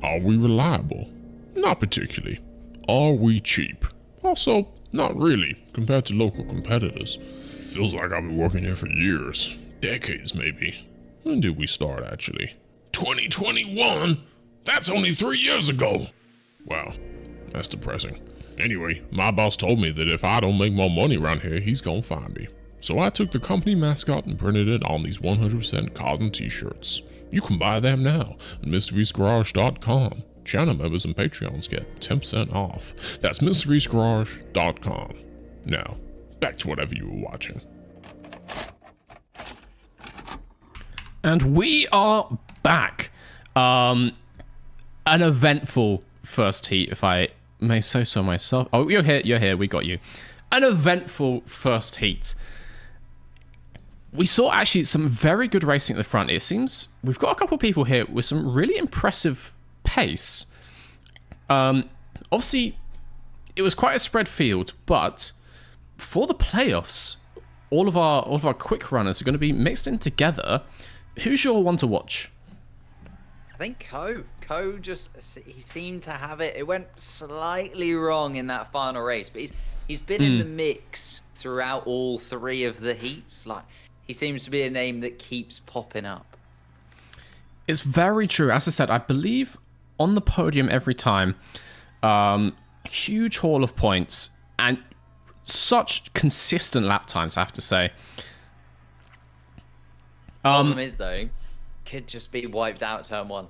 Are we reliable? Not particularly. Are we cheap? Also, not really, compared to local competitors. Feels like I've been working here for years. Decades, maybe. When did we start, actually? 2021? That's only 3 years ago! Wow, that's depressing. Anyway, my boss told me that if I don't make more money around here, he's gonna fire me. So I took the company mascot and printed it on these 100% cotton t-shirts. You can buy them now at MrV'sGarage.com. Channel members and Patreons get 10% off. That's MrV'sGarage.com. Now, back to whatever you were watching. And we are back. An eventful first heat, if I may say so myself. Oh, you're here, we got you. An eventful first heat. We saw actually some very good racing at the front. It seems we've got a couple of people here with some really impressive pace. Obviously, it was quite a spread field, but for the playoffs, all of our quick runners are going to be mixed in together. Who's your one to watch? I think Ko just, he seemed to have it. It went slightly wrong in that final race, but he's been in the mix throughout all three of the heats. Like, he seems to be a name that keeps popping up. It's very true. As I said, I believe on the podium every time. Huge haul of points and such consistent lap times, I have to say. Problem is, though, could just be wiped out turn one.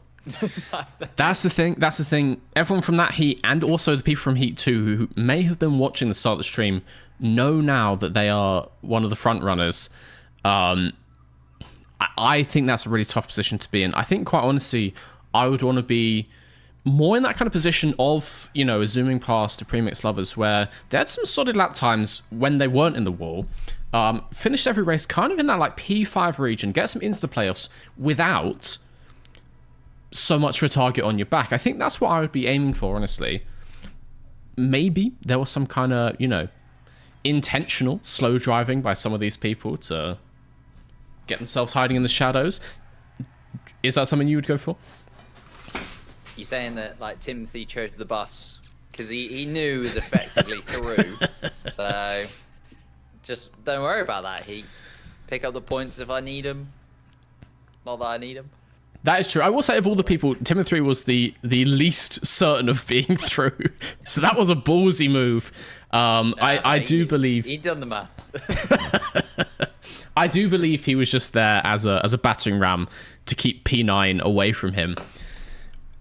That's the thing. Everyone from that heat and also the people from heat 2 who may have been watching the start of the stream know now that they are one of the front runners. I think that's a really tough position to be in. I think, quite honestly, I would want to be more in that kind of position of, you know, zooming past to premix lovers where they had some solid lap times when they weren't in the wall. Finished every race kind of in that like P5 region, get some into the playoffs without so much for a target on your back. I think that's what I would be aiming for, honestly. Maybe there was some kind of, you know, intentional slow driving by some of these people to get themselves hiding in the shadows. Is that something you would go for? You're saying that, like, Timothy chose the bus because he knew he was effectively through. So just don't worry about that. He pick up the points if I need them. Not that I need them. That is true. I will say, of all the people, Timothy was the least certain of being through. So that was a ballsy move. I do believe he'd done the maths. I do believe he was just there as a battering ram to keep P9 away from him.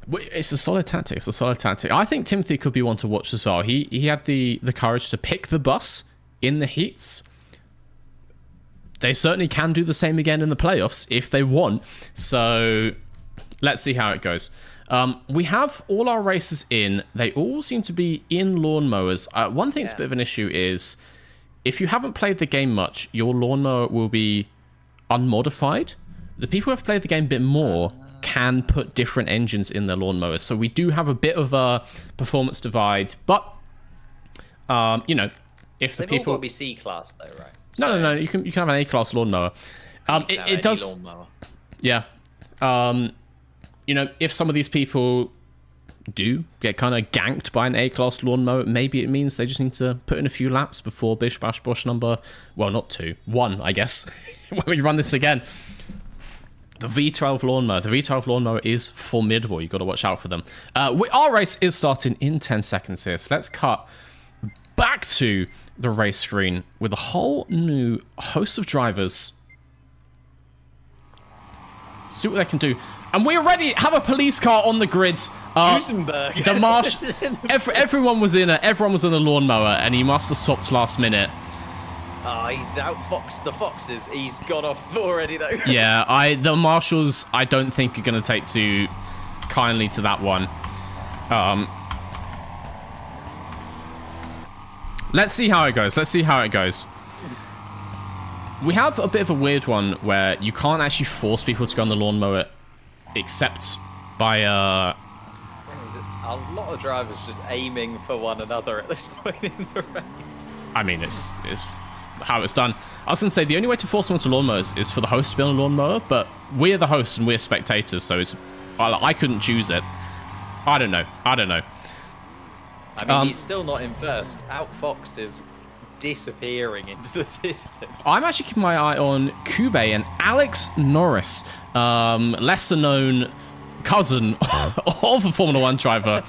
It's a solid tactic. I think Timothy could be one to watch as well. He had the courage to pick the bus in the heats. They certainly can do the same again in the playoffs if they want. So let's see how it goes. We have all our races in. They all seem to be in lawnmowers. One thing that's a bit of an issue is if you haven't played the game much, your lawnmower will be unmodified. The people who have played the game a bit more can put different engines in their lawnmowers. So we do have a bit of a performance divide. But, you know, if the people... They've all got to be C-class though, right? No. You can have an A-class lawnmower. It does. Lawnmower. Yeah. You know, if some of these people do get kind of ganked by an A-class lawnmower, maybe it means they just need to put in a few laps before BISH, BASH, BOSH number. Well, not 2, 1, I guess. When we run this again. The V12 lawnmower. The V12 lawnmower is formidable. You've got to watch out for them. Our race is starting in 10 seconds here. So let's cut back to the race screen with a whole new host of drivers. See what they can do. And we already have a police car on the grid. The marsh. Everyone was in a lawnmower, and he must have swapped last minute. Oh, he's outfoxed the foxes. He's got off already, though. Yeah, the marshals, I don't think are going to take too kindly to that one. Let's see how it goes. We have a bit of a weird one where you can't actually force people to go on the lawnmower except by a lot of drivers just aiming for one another at this point in the race. I mean, it's how it's done. I was going to say, the only way to force someone to lawnmowers is for the host to be on a lawnmower, but we're the hosts and we're spectators, so I couldn't choose it. I don't know. I mean, he's still not in first. Outfox is disappearing into the distance. I'm actually keeping my eye on Kube and Alex Norris, lesser known cousin of a Formula 1 driver,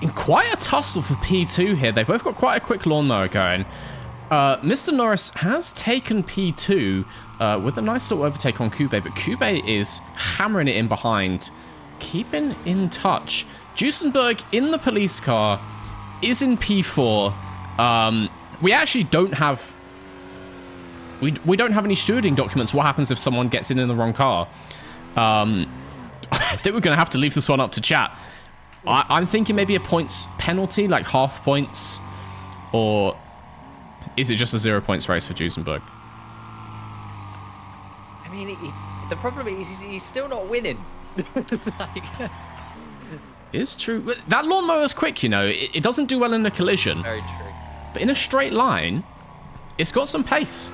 in quite a tussle for P2 here. They've both got quite a quick lawnmower going. Mr. Norris has taken P2 with a nice little overtake on Kube, but Kube is hammering it in behind, keeping in touch. Duesenberg in the police car is in P4. We actually don't have... We don't have any stewarding documents. What happens if someone gets in the wrong car? I think we're going to have to leave this one up to chat. I'm thinking maybe a points penalty, like half points, or is it just a 0 points race for Duesenberg? I mean, the problem is he's still not winning. It's true. But that lawnmower's quick, you know. It doesn't do well in a collision. It's very true. But in a straight line, it's got some pace.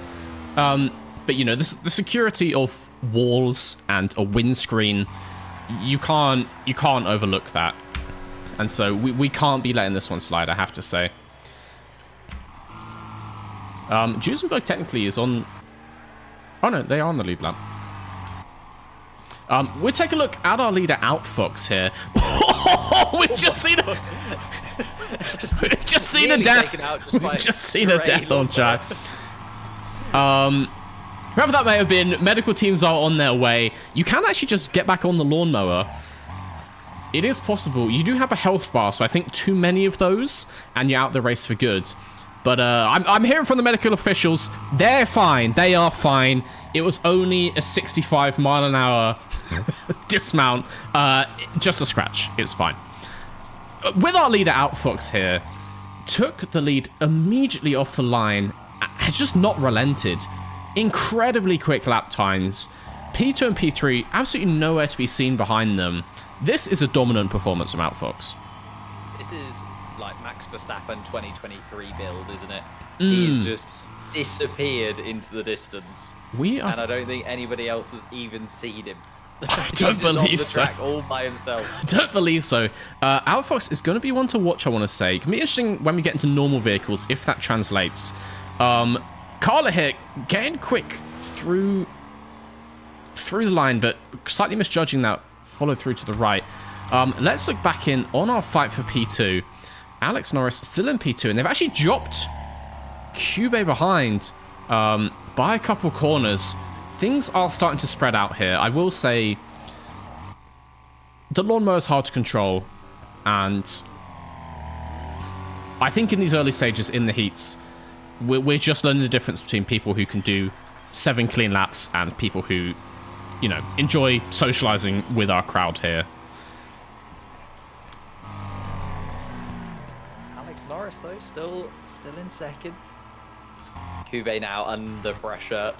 But, you know, the security of walls and a windscreen, you can't overlook that. And so we can't be letting this one slide, I have to say. Duesenberg technically is on... Oh, no, they are on the lead lap. We'll take a look at our leader, Outfox, here. We've just seen a... We've just seen a death. We've just seen a death on chat. Whoever that may have been, medical teams are on their way. You can actually just get back on the lawnmower. It is possible. You do have a health bar, so I think too many of those, and you're out the race for good. But I'm hearing from the medical officials, they're fine. They are fine. It was only a 65-mile-an-hour dismount. Just a scratch. It's fine. With our leader, Outfox, here, took the lead immediately off the line. Has just not relented. Incredibly quick lap times. P2 and P3, absolutely nowhere to be seen behind them. This is a dominant performance from Outfox. This is like Max Verstappen 2023 build, isn't it? He's just disappeared into the distance. And I don't think anybody else has even seen him. I don't believe so. Track all by himself. I don't believe so. Outfox is going to be one to watch, I want to say. It can be interesting when we get into normal vehicles, if that translates. Carla here, getting quick through the line, but slightly misjudging that follow through to the right. Let's look back in on our fight for P2. Alex Norris still in P2, and they've actually dropped Kube behind by a couple corners. Things are starting to spread out here. I will say the lawnmower is hard to control, and I think in these early stages in the heats, we're just learning the difference between people who can do 7 clean laps and people who, you know, enjoy socializing with our crowd here. Alex Norris, though, still in second. Kube now under pressure.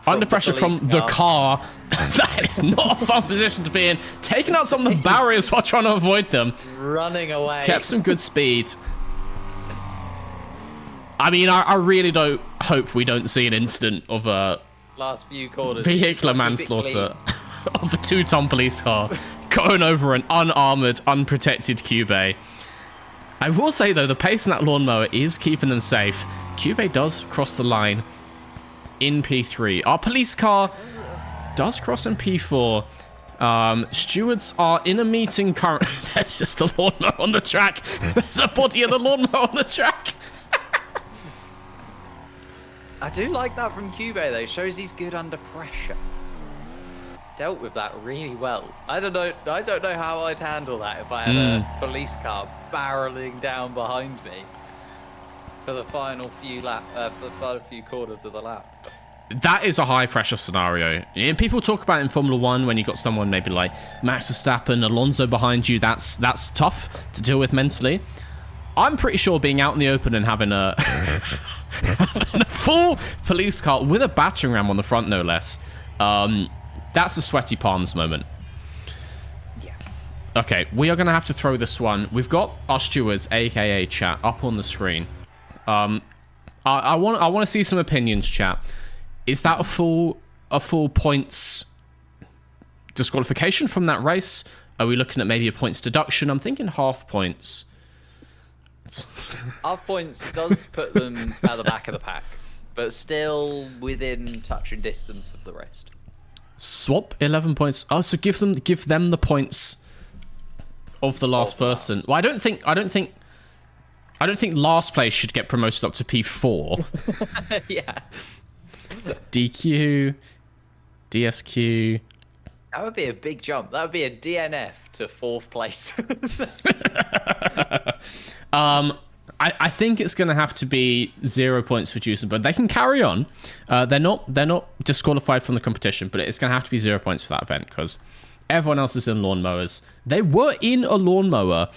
Under pressure from the car. That is not a fun position to be in. Taking out some of the barriers while trying to avoid them. Running away. Kept some good speed. I mean, I really don't hope we don't see an instant of a last few corners vehicular manslaughter of a 2-ton police car going over an unarmored, unprotected Kube. I will say, though, the pace in that lawnmower is keeping them safe. Kube does cross the line in P3. Our police car does cross in P4. Stewards are in a meeting currently. There's just a lawnmower on the track. There's a body of the lawnmower on the track. I do like that from Kube, though. Shows he's good under pressure. Dealt with that really well. I don't know how I'd handle that if I had a police car barreling down behind me for the final few corners of the lap. That is a high pressure scenario. And people talk about it in Formula 1 when you've got someone maybe like Max Verstappen, Alonso behind you. That's tough to deal with mentally. I'm pretty sure being out in the open and having a full police car with a battering ram on the front, no less, that's a sweaty palms moment. Yeah. Okay, we are going to have to throw this one. We've got our stewards, aka chat, up on the screen. I want to see some opinions, chat. Is that a full points disqualification from that race? Are we looking at maybe a points deduction? I'm thinking half points. Half points does put them at the back of the pack, but still within touching distance of the rest. Swap 11 points. Oh, so give them the points of the last person. Well, I don't think last place should get promoted up to P4. Yeah. DQ, DSQ. That would be a big jump. That would be a DNF to 4th place. I think it's going to have to be 0 points for Juicen, but they can carry on. They're not disqualified from the competition, but it's going to have to be 0 points for that event because everyone else is in lawnmowers. They were in a lawnmower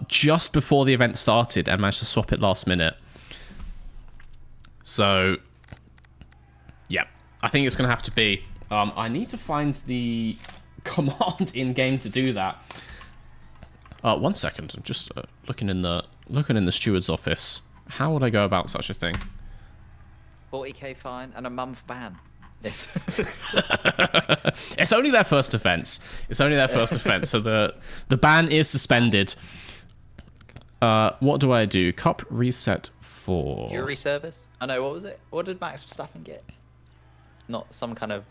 just before the event started and managed to swap it last minute. So, yeah, I think it's going to have to be. I need to find the command in game to do that. 1 second. I'm just looking in the steward's office. How would I go about such a thing? 40k fine and a month ban. Yes. It's only their first offense. So the ban is suspended. What do I do? Cup reset for Jury service? Oh no, what was it? What did Max Verstappen get? Not some kind of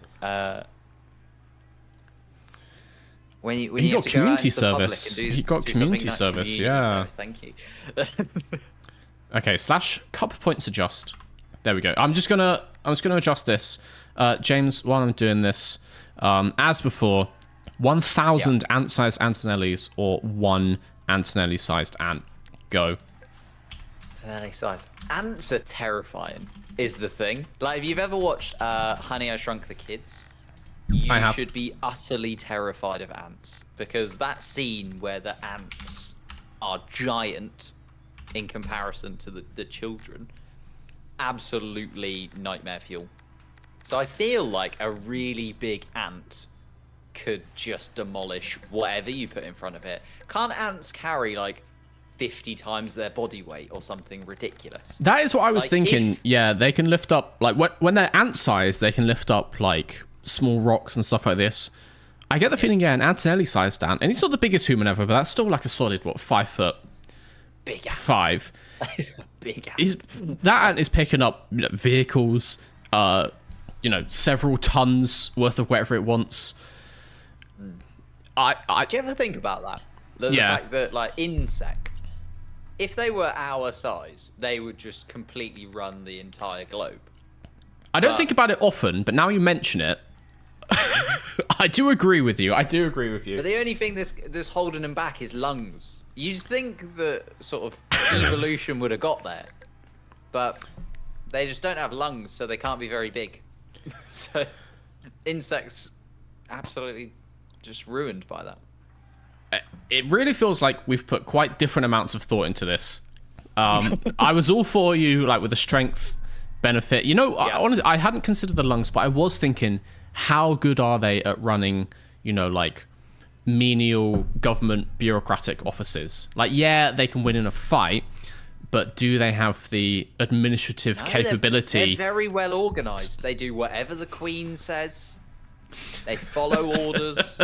when you got have to community go out into the service. public and He got do community something like service. community Yeah. service, thank you. Okay, / cup points adjust. There we go. I'm just gonna adjust this. James, while I'm doing this, as before, 1,000 ant-sized Antonellis or 1 Antonelli-sized ant. Go. Antonelli size. Ants are terrifying, is the thing. Like, if you've ever watched Honey, I Shrunk the Kids, you should be utterly terrified of ants. Because that scene where the ants are giant in comparison to the children, absolutely nightmare fuel. So I feel like a really big ant could just demolish whatever you put in front of it. Can't ants carry like 50 times their body weight or something ridiculous? That is what I was Like, thinking. Yeah, they can lift up, like, when they're ant-sized, they can lift up, like, small rocks and stuff like this. I get the feeling, yeah, an Antonelli-sized ant, and he's not the biggest human ever, but that's still like a solid, 5 foot? Big ant. 5. That is a big ant. That ant is picking up vehicles, several tons worth of whatever it wants. Do you ever think about that? The fact that, like, insect, if they were our size, they would just completely run the entire globe. I don't think about it often, but now you mention it, I do agree with you. But the only thing that's holding them back is lungs. You'd think that sort of evolution would have got there, but they just don't have lungs, so they can't be very big. So insects absolutely just ruined by that. It really feels like we've put quite different amounts of thought into this. I was all for you, like, with the strength benefit. I hadn't considered the lungs, but I was thinking, how good are they at running, like, menial government bureaucratic offices? Like, yeah, they can win in a fight, but do they have the administrative capability? They're very well organized. They do whatever the Queen says. They follow orders.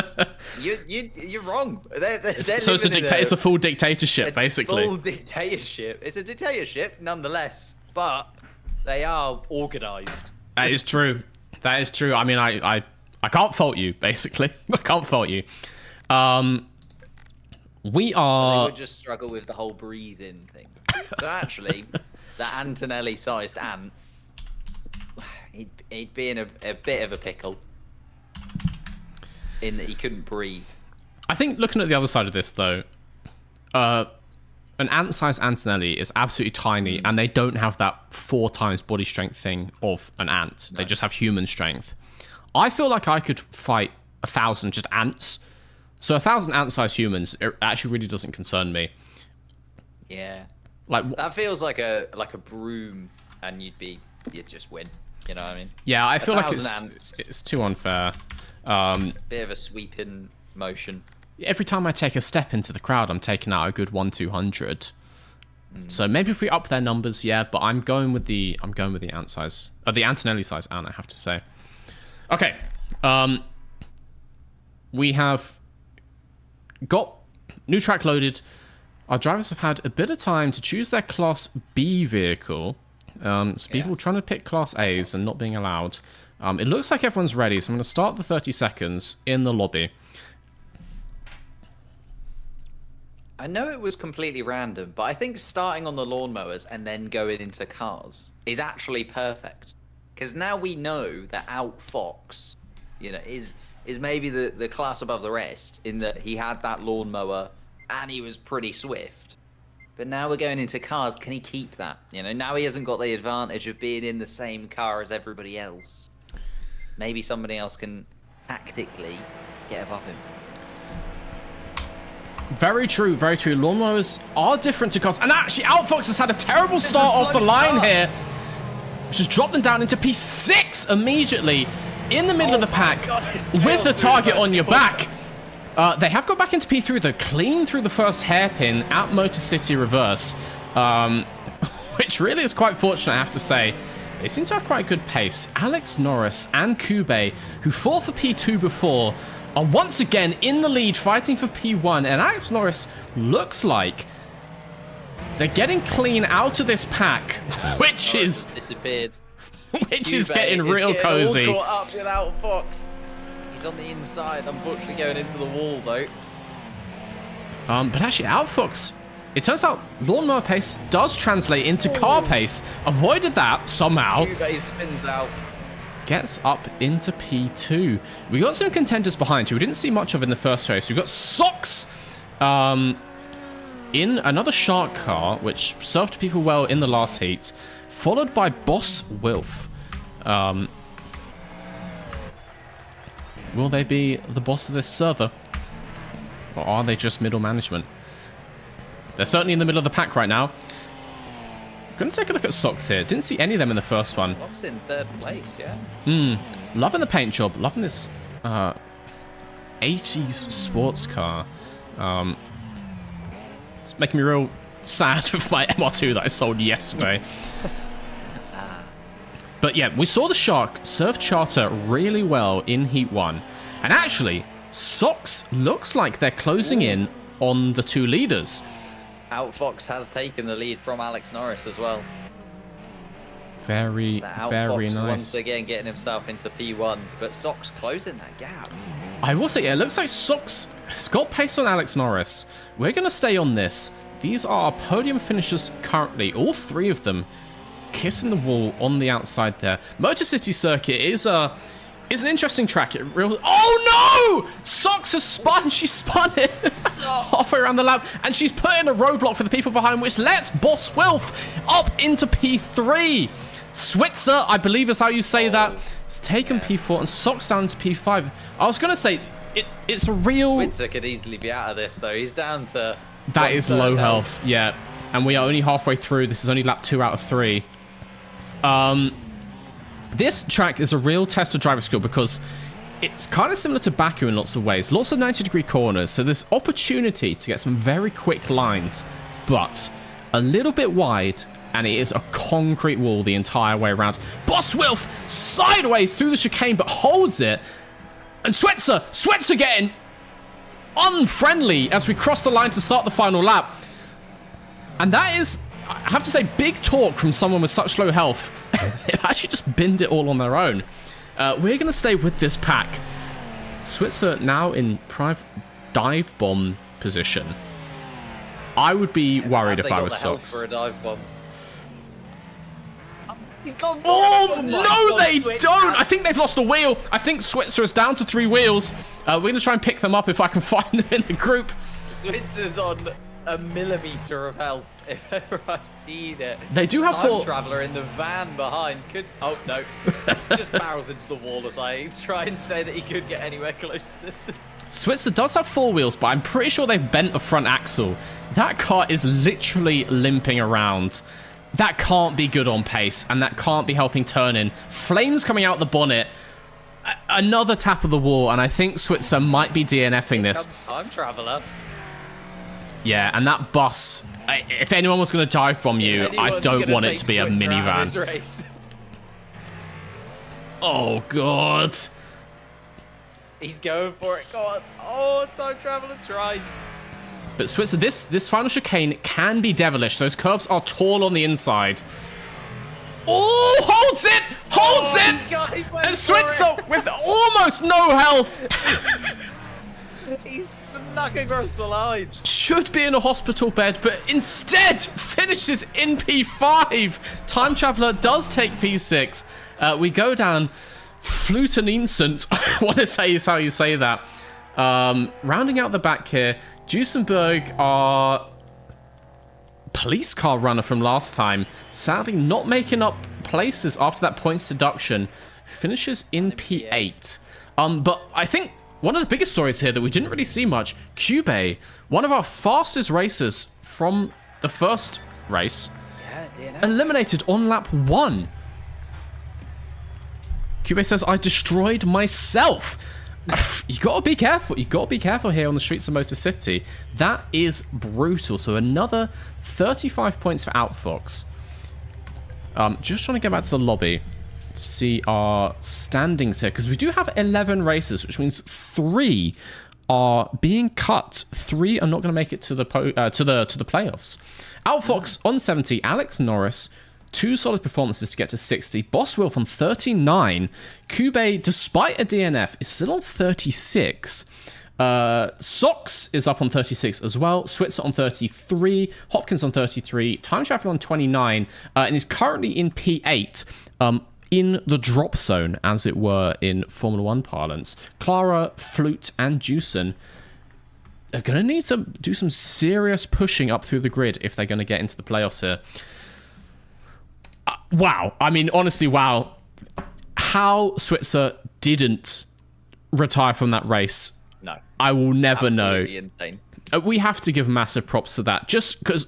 You're wrong. It's a full dictatorship, basically. Full dictatorship. It's a dictatorship, nonetheless, but they are organized. That is true. I mean, I can't fault you, basically. I can't fault you. They would just struggle with the whole breathing thing. So actually, the Antonelli-sized ant, he'd be in a bit of a pickle. In that he couldn't breathe. I think looking at the other side of this, though, an ant-sized Antonelli is absolutely tiny, and they don't have that 4 times body strength thing of an ant. No. They just have human strength. I feel like I could fight 1,000 just ants. So 1,000 ant-sized humans, it actually really doesn't concern me. Yeah. Like, that feels like a broom, and you'd just win. You know what I mean? Yeah, I feel like it's too unfair. Bit of a sweeping motion. every time I take a step into the crowd, I'm taking out a good 1-200. So maybe if we up their numbers, yeah, but I'm going with the ant size, the Antonelli size ant, I have to say. Okay, we have got new track loaded. Our drivers have had a bit of time to choose their Class B vehicle. So people trying to pick Class A's and not being allowed. It looks like everyone's ready, so I'm going to start the 30 seconds in the lobby. I know it was completely random, but I think starting on the lawnmowers and then going into cars is actually perfect. Because now we know that Outfox, you know, is maybe the class above the rest in that he had that lawnmower and he was pretty swift. But now we're going into cars. Can he keep that? You know, now he hasn't got the advantage of being in the same car as everybody else. Maybe somebody else can tactically get above him. Very true, very true. Lawnmowers are different to cars. And actually, Outfox has had a terrible start off the line here. Which has dropped them down into P6 immediately in the middle of the pack with the target on your back. They have got back into P3, though, clean through the first hairpin at Motor City Reverse. Which really is quite fortunate, I have to say. They seem to have quite a good pace. Alex Norris and Kube, who fought for P2 before, are once again in the lead, fighting for P1, and Alex Norris looks like they're getting clean out of this pack, which is disappeared. Which is getting real cozy. All caught up without Fox. He's on the inside, unfortunately going into the wall though. But actually, Outfox, it turns out lawnmower pace does translate into car pace. Avoided that somehow. Kube spins out. Gets up into P2. We got some contenders behind who we didn't see much of in the first race. We got Sox in another shark car, which served people well in the last heat, followed by Boss Wilf. Will they be the boss of this server? Or are they just middle management? They're certainly in the middle of the pack right now. Gonna take a look at Sox here. Didn't see any of them in the first one. Sox in third place, yeah. Loving the paint job. Loving this 80s sports car. It's making me real sad with my MR2 that I sold yesterday. But yeah, we saw the Shark serve Charter really well in Heat 1. And actually, Sox looks like they're closing in on the two leaders. Outfox has taken the lead from Alex Norris as well. Very, very nice. Once again getting himself into P1, but Sox closing that gap. I will say, yeah, it looks like Sox has got pace on Alex Norris. We're going to stay on this. These are our podium finishers currently, all three of them kissing the wall on the outside there. Motor City Circuit is an interesting track. Oh no! Sox has spun. She spun it halfway around the lap, and she's put in a roadblock for the people behind, which lets Boss Wilf up into P3. Switzer, I believe is how you say that. It's taken P4 and Sox down to P5. I was going to say, it's a real... Switzer could easily be out of this, though. He's down to... That is low health, yeah. And we are only halfway through. This is only lap 2 out of 3. This track is a real test of driver skill because it's kind of similar to Baku in lots of ways. Lots of 90-degree corners, so there's opportunity to get some very quick lines, but a little bit wide, and it is a concrete wall the entire way around. Boss Wilf sideways through the chicane, but holds it. And Switzer getting unfriendly as we cross the line to start the final lap. And that is, I have to say, big talk from someone with such low health. They've actually just binned it all on their own. We're going to stay with this pack. Switzer now in dive bomb position. I would be worried if I was Sox. For a dive bomb. He's gone. Oh, no, they don't. I think they've lost a wheel. I think Switzer is down to 3 wheels. We're going to try and pick them up if I can find them in the group. Switzer's on a millimetre of health, if ever I've seen it. They do have 4... Traveller in the van behind could... Oh, no. Just barrels into the wall as I try and say that he could get anywhere close to this. Switzer does have 4 wheels, but I'm pretty sure they've bent a front axle. That car is literally limping around. That can't be good on pace, and that can't be helping turn in. Flames coming out the bonnet. Another tap of the wall, and I think Switzer might be DNFing this. Here comes Time Traveler. Yeah, and that bus, if anyone was going to dive from you, I don't want it to be a minivan. Oh, God. He's going for it. Go on. Oh, Time Traveler tried. But Switzer, this final chicane can be devilish. Those curbs are tall on the inside. Oh, holds it! Holds it! And Switzer with almost no health. He's snuck across the line. Should be in a hospital bed, but instead finishes in P5. Time Traveler does take P6. We go down Flutenincent. I want to say is how you say that. Rounding out the back here, Duesenberg, our police car runner from last time, sadly not making up places after that points deduction, finishes in P8. But I think one of the biggest stories here that we didn't really see much, Cube, one of our fastest racers from the first race, eliminated on lap 1. Cube says, I destroyed myself. You gotta be careful. You gotta be careful here on the streets of Motor City. That is brutal. So another 35 points for Outfox. Just trying to get back to the lobby. See our standings here, because we do have 11 races, which means 3 are being cut. 3 are not going to make it to the playoffs. Outfox on 70, Alex Norris, 2 solid performances to get to 60. Boss Will from 39. Cube, despite a DNF, is still on 36. Sox is up on 36 as well. Switzer on 33. Hopkins on 33. Time Traveler on 29. And is currently in P8. In the drop zone, as it were, in Formula 1 parlance. Clara, Flute, and Juicen are going to need to do some serious pushing up through the grid if they're going to get into the playoffs here. Wow. I mean, honestly, wow. How Switzer didn't retire from that race, no, I will never absolutely know. Insane. We have to give massive props to that, just because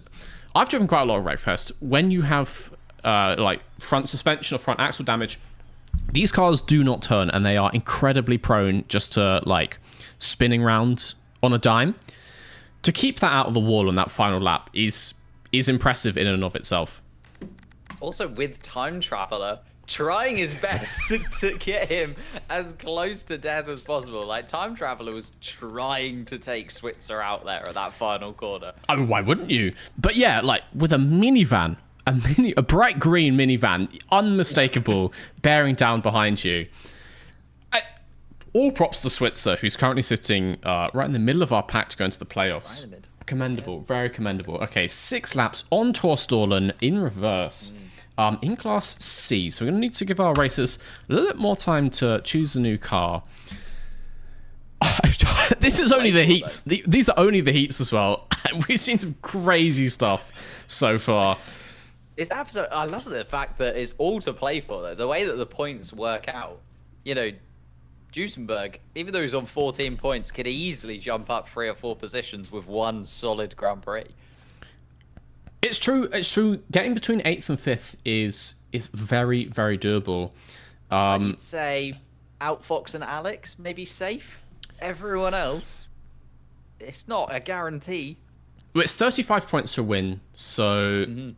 I've driven quite a lot of Wreckfest. When you have like front suspension or front axle damage, these cars do not turn, and they are incredibly prone just to like spinning round on a dime. To keep that out of the wall on that final lap is impressive in and of itself. Also, with Time Traveler trying his best to get him as close to death as possible. Like, Time Traveler was trying to take Switzer out there at that final corner. I mean, why wouldn't you? But yeah, like with a minivan, a bright green minivan, unmistakable, bearing down behind you. All props to Switzer, who's currently sitting right in the middle of our pack to go into the playoffs. Right, commendable, yeah. Very commendable. Okay, 6 laps on Torstallen in reverse. In Class C. So we're going to need to give our racers a little bit more time to choose a new car. This is only the heats. These are only the heats as well. We've seen some crazy stuff so far. It's absolutely. I love the fact that it's all to play for, though. The way that the points work out. You know, Duesenberg, even though he's on 14 points, could easily jump up 3 or 4 positions with one solid Grand Prix. It's true. It's true. Getting between 8th and 5th is very, very doable. I'd say Outfox and Alex maybe safe. Everyone else, it's not a guarantee. Well, it's 35 points to win, so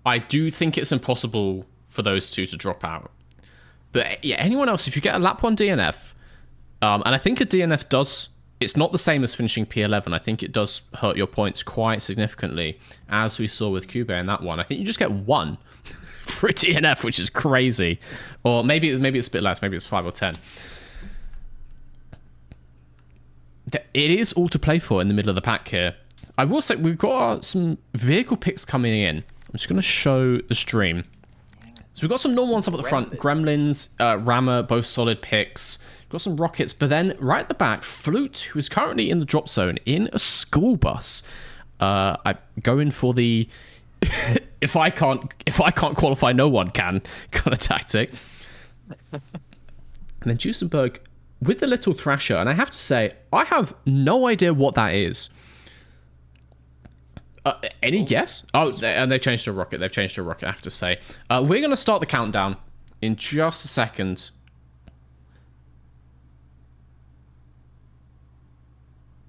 I do think it's impossible for those 2 to drop out. But yeah, anyone else, if you get a lap 1 DNF, and I think a DNF does, it's not the same as finishing P11. I think it does hurt your points quite significantly, as we saw with Cube in that one. I think you just get 1 for a DNF, which is crazy. Or maybe it's a bit less, maybe it's 5 or 10. It is all to play for in the middle of the pack here. I will say we've got some vehicle picks coming in. I'm just going to show the stream. So we've got some normal ones up at the front. Gremlins, Rammer, both solid picks. We've got some rockets. But then right at the back, Flute, who is currently in the drop zone in a school bus. I go in for the if I can't qualify, no one can kind of tactic. And then Duesenberg with the little Thrasher, and I have to say, I have no idea what that is. Any guess? Oh, and they changed to a rocket. They've changed to a rocket, I have to say. We're going to start the countdown in just a second.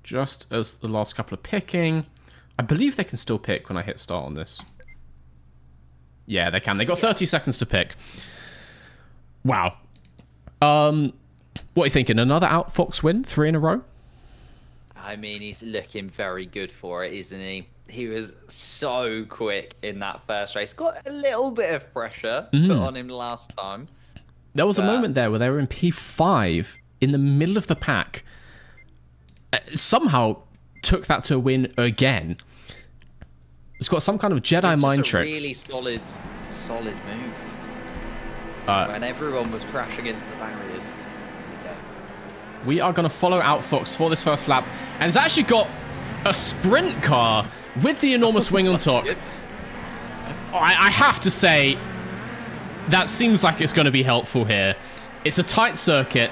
just as the last couple are picking. I believe they can still pick when I hit start on this. Yeah, they can. They got 30 seconds to pick. Wow. What are you thinking? Another Outfox win? 3 in a row? I mean, he's looking very good for it, isn't he? He was so quick in that first race. Got a little bit of pressure put on him last time. There was a moment there where they were in P5 in the middle of the pack. Somehow took that to a win again. It's got some kind of Jedi mind tricks. It's really solid move. When everyone was crashing into the barriers. Okay. We are going to follow Outfox for this first lap. And it's actually got a sprint car with the enormous wing on top. I have to say, that seems like it's going to be helpful here. It's a tight circuit.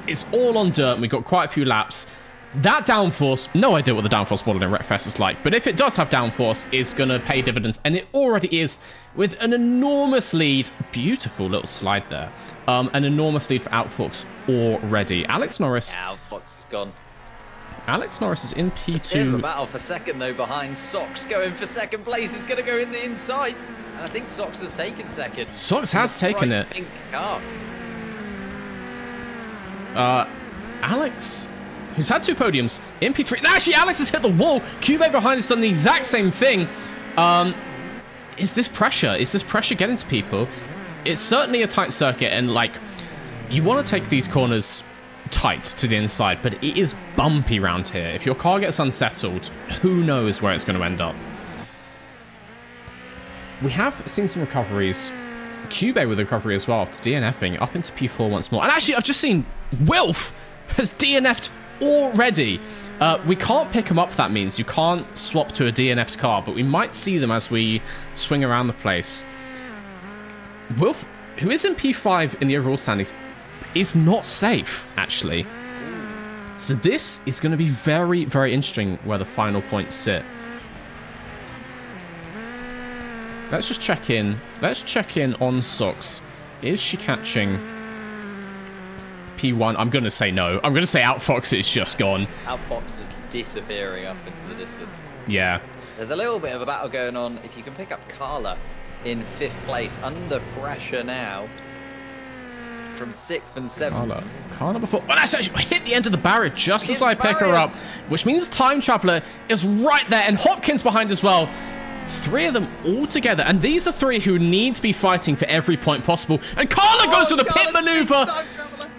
It's all on dirt, and we've got quite a few laps. That downforce, no idea what the downforce model in Wreckfest is like, but if it does have downforce, it's going to pay dividends, and it already is, with an enormous lead. Beautiful little slide there. An enormous lead for Outfox already. Alex Norris. Outfox is gone. Alex Norris is in P2. It's a bit of a battle for second, though, behind Sox going for second place. He's going to go in the inside, and I think Sox has taken second. Sox has taken it. Pink car. Alex, who's had 2 podiums in P3. Actually, Alex has hit the wall. Cube behind has done the exact same thing. Is this pressure? Is this pressure getting to people? It's certainly a tight circuit, and like, you want to take these corners tight to the inside, but it is bumpy around here. If your car gets unsettled, who knows where it's going to end up. We have seen some recoveries. Cube with a recovery as well after DNFing up into P4 once more. And actually, I've just seen Wilf has DNF'd already. We can't pick him up, that means. You can't swap to a DNF'd car, but we might see them as we swing around the place. Wilf, who is in P5 in the overall standings, is not safe, actually. So this is going to be very, very interesting where the final points sit. Let's just check in. Let's check in on Sox. Is she catching P1? I'm going to say no. I'm going to say Outfox is just gone. Outfox is disappearing up into the distance. Yeah. There's a little bit of a battle going on. If you can pick up Carla in 5th place, under pressure now from 6th and 7th. Carla before. Oh, that's actually hit the end of the barrier just as I pick her up, which means Time Traveler is right there, and Hopkins behind as well. 3 of them all together, and these are 3 who need to be fighting for every point possible. And Carla goes to the pit maneuver,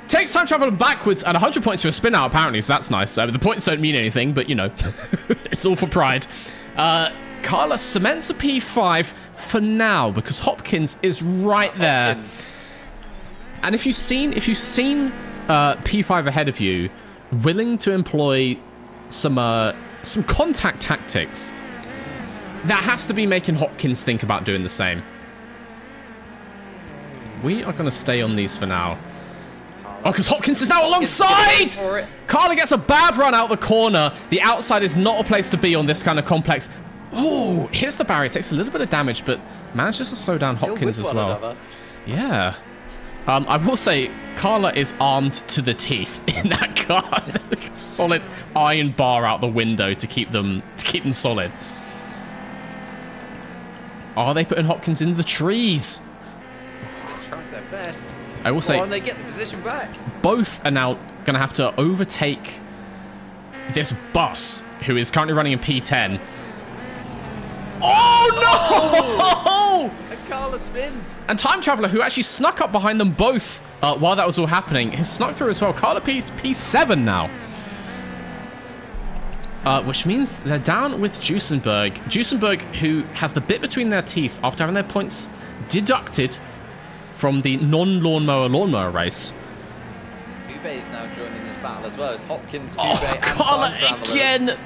takes Time Traveler backwards, and 100 points for a spin out apparently, so that's nice. The points don't mean anything, but you know, it's all for pride. Carla cements a P5 for now because Hopkins is right there. And if you've seen P5 ahead of you, willing to employ some contact tactics, that has to be making Hopkins think about doing the same. We are going to stay on these for now. Oh, because Hopkins is now alongside! Carla gets a bad run out the corner. The outside is not a place to be on this kind of complex. Oh, hits the barrier, takes a little bit of damage, but manages to slow down Hopkins as well. Yeah. I will say, Carla is armed to the teeth in that car. Solid iron bar out the window to keep them solid. Are they putting Hopkins in the trees? Trying their best. I will say, they get the position back. Both are now going to have to overtake this bus, who is currently running in P10. Oh, no! And Carla spins. And Time Traveler, who actually snuck up behind them both while that was all happening, has snuck through as well. Carla P7 now. Which means they're down with Duesenberg. Duesenberg, who has the bit between their teeth after having their points deducted from the non-lawnmower race. Ube is now joining this battle as well as Hopkins, Ube, and Carla Time Traveler. again.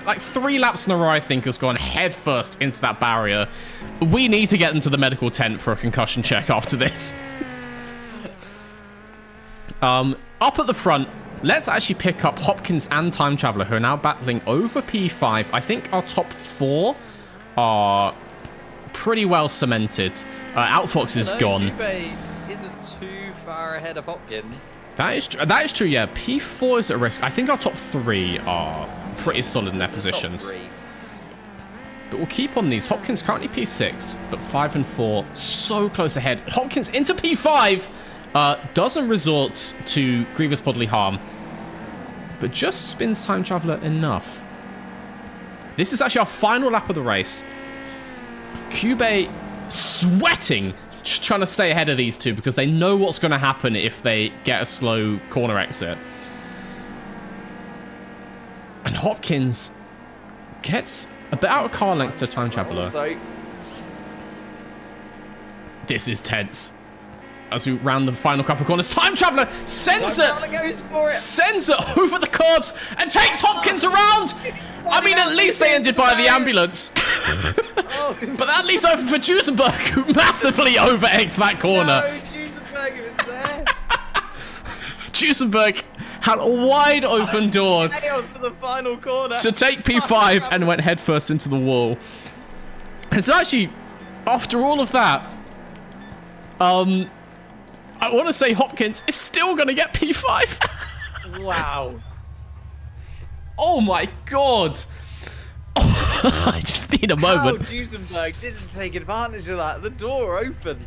Like 3 laps in a row, I think, has gone head first into that barrier. We need to get into the medical tent for a concussion check after this. Up at the front, let's actually pick up Hopkins and Time Traveler, who are now battling over P5. I think our top 4 are pretty well cemented. Outfox is gone. Ube isn't too far ahead of Hopkins. That is true, yeah. P4 is at risk. I think our top 3 are pretty solid in their positions. But we'll keep on these. Hopkins currently P6, but 5 and 4 so close ahead. Hopkins into P5. Doesn't resort to grievous bodily harm, but just spins Time Traveler enough. This is actually our final lap of the race. Cube sweating, trying to stay ahead of these two because they know what's going to happen if they get a slow corner exit. And Hopkins gets about a car length to Time Traveler. This is tense. As we round the final couple of corners, Time Traveler sends it over the curbs and takes Hopkins around. I mean, at least they ended by the ambulance. But that leaves open for Duesenberg, who massively over-eggs that corner. No, Duesenberg was there. Duesenberg had a wide open door to the final corner to take P5 and went headfirst into the wall. And so actually, after all of that, I want to say Hopkins is still going to get P5. Wow. Oh my god. I just need a moment. How Duesenberg didn't take advantage of that. The door opened.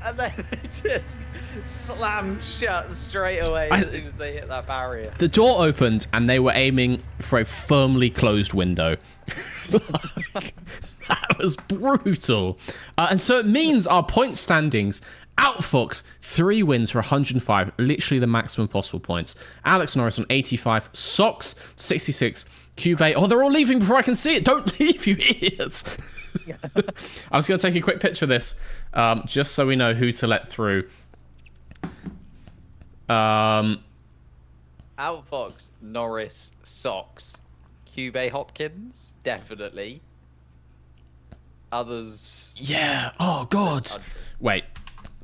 And then it just slammed shut straight away as soon as they hit that barrier. The door opened and they were aiming for a firmly closed window. That was brutal. And so it means our point standings: Outfox, 3 wins for 105, literally the maximum possible points. Alex Norris on 85, Sox 66, Cube. Oh, they're all leaving before I can see it. Don't leave, you idiots. I was going to take a quick picture of this, just so we know who to let through. Outfox, Norris, Sox, Cube, Hopkins, definitely. Others. Yeah. Oh god. Wait.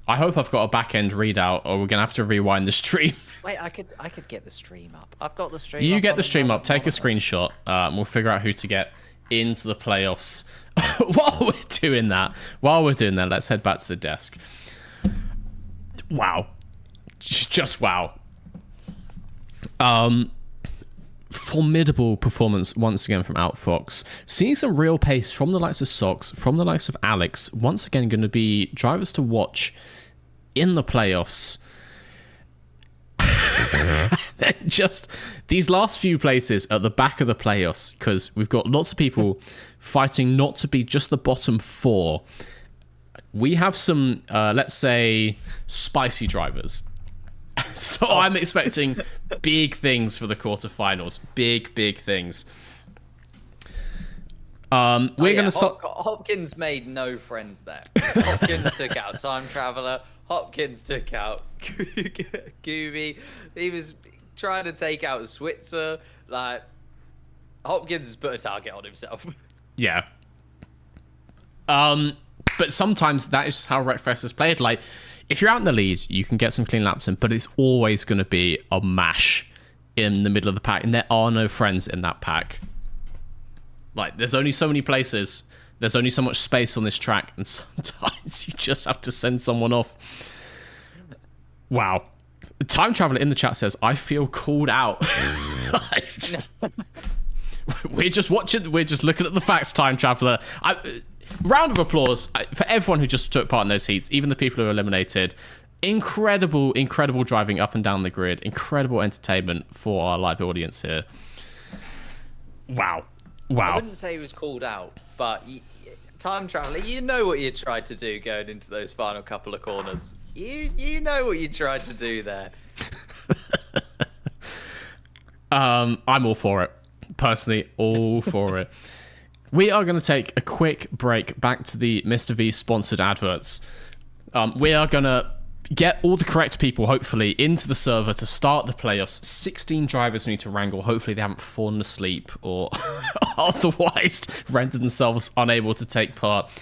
I hope I've got a back-end readout, or we're gonna have to rewind the stream. Wait, I could get the stream up. I've got the stream. You get the stream up. Take a screenshot. And we'll figure out who to get into the playoffs. While we're doing that, let's head back to the desk. Wow. Just wow. Formidable performance once again from Outfox. Seeing some real pace from the likes of Sox, from the likes of Alex. Once again, going to be drivers to watch in the playoffs. Just these last few places at the back of the playoffs, because we've got lots of people fighting not to be just the bottom 4. We have some, let's say, spicy drivers. So I'm expecting big things for the quarterfinals. Big things. We're going to start. Hopkins made no friends there. Hopkins took out Time Traveler. Hopkins took out Gooby. He was trying to take out Switzer. Like, Hopkins has put a target on himself. Yeah. But sometimes that is just how Wreckfest is played. Like, if you're out in the lead, you can get some clean laps in, but it's always going to be a mash in the middle of the pack, and there are no friends in that pack. Like, there's only so many places, there's only so much space on this track, and sometimes you just have to send someone off. Wow. Time Traveler in the chat says, I feel called out. We're just watching, we're just looking at the facts, Time Traveler. Round of applause for everyone who just took part in those heats, even the people who were eliminated. Incredible driving up and down the grid. Incredible entertainment for our live audience here. Wow. I wouldn't say he was called out, but Time Traveler, you know what you tried to do going into those final couple of corners. You know what you tried to do there. I'm all for it. Personally, all for it. We are going to take a quick break back to the Mr. V sponsored adverts. We are going to get all the correct people, hopefully, into the server to start the playoffs. 16 drivers need to wrangle. Hopefully they haven't fallen asleep or otherwise rendered themselves unable to take part.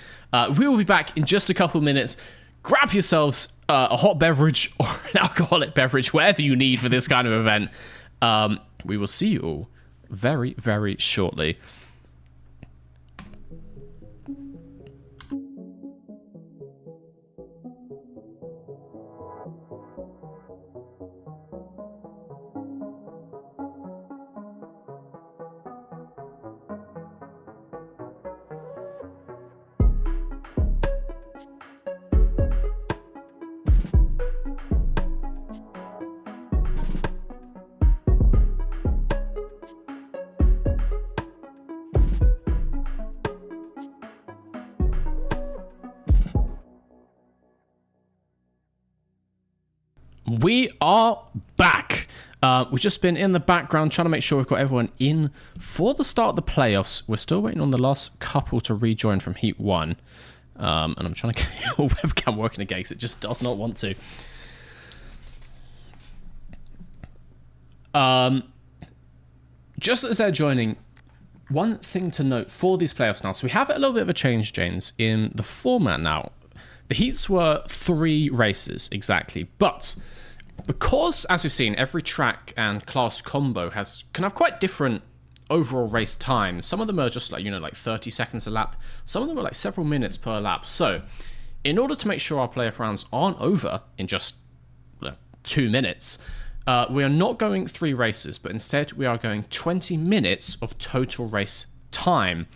We will be back in just a couple of minutes. Grab yourselves a hot beverage or an alcoholic beverage, whatever you need for this kind of event. We will see you all very, very shortly. we are back. We've just been in the background trying to make sure we've got everyone in for the start of the playoffs. We're still waiting on the last couple to rejoin from Heat 1. And I'm trying to get your webcam working again because it just does not want to. Just as they're joining, one thing to note for these playoffs now. So we have a little bit of a change, James, in the format now. The Heats were 3 races exactly, but because, as we've seen, every track and class combo can have quite different overall race times. Some of them are just like 30 seconds a lap. Some of them are like several minutes per lap. So in order to make sure our playoff rounds aren't over in just 2 minutes, we are not going 3 races, but instead we are going 20 minutes of total race time.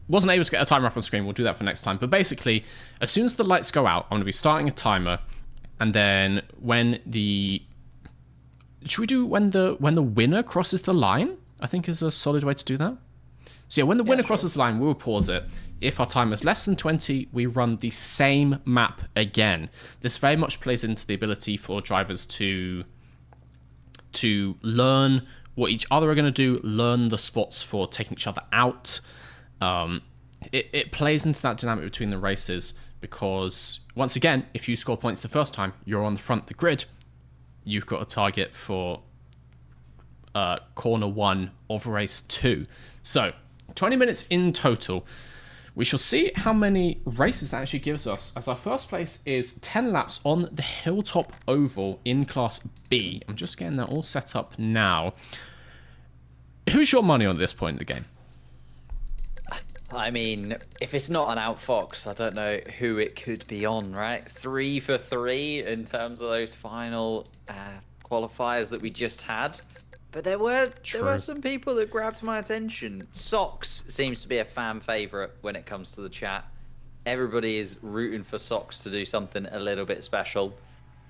Wasn't able to get a timer up on screen. We'll do that for next time. But basically, as soon as the lights go out, I'm going to be starting a timer. And then when the... Should we do when the winner crosses the line? I think is a solid way to do that. So yeah, when the winner crosses the line, we'll pause it. If our time is less than 20, we run the same map again. This very much plays into the ability for drivers to learn what each other are going to do, learn the spots for taking each other out. It plays into that dynamic between the races because, once again, if you score points the first time, you're on the front of the grid. You've got a target for corner 1 of race 2. So, 20 minutes in total. We shall see how many races that actually gives us, as our first place is 10 laps on the Hilltop Oval in Class B. I'm just getting that all set up now. Who's your money on at this point in the game? I mean, if it's not an Outfox, I don't know who it could be on, right? 3 for 3 in terms of those final qualifiers that we just had. But there were some people that grabbed my attention. Socks seems to be a fan favorite when it comes to the chat. Everybody is rooting for Socks to do something a little bit special.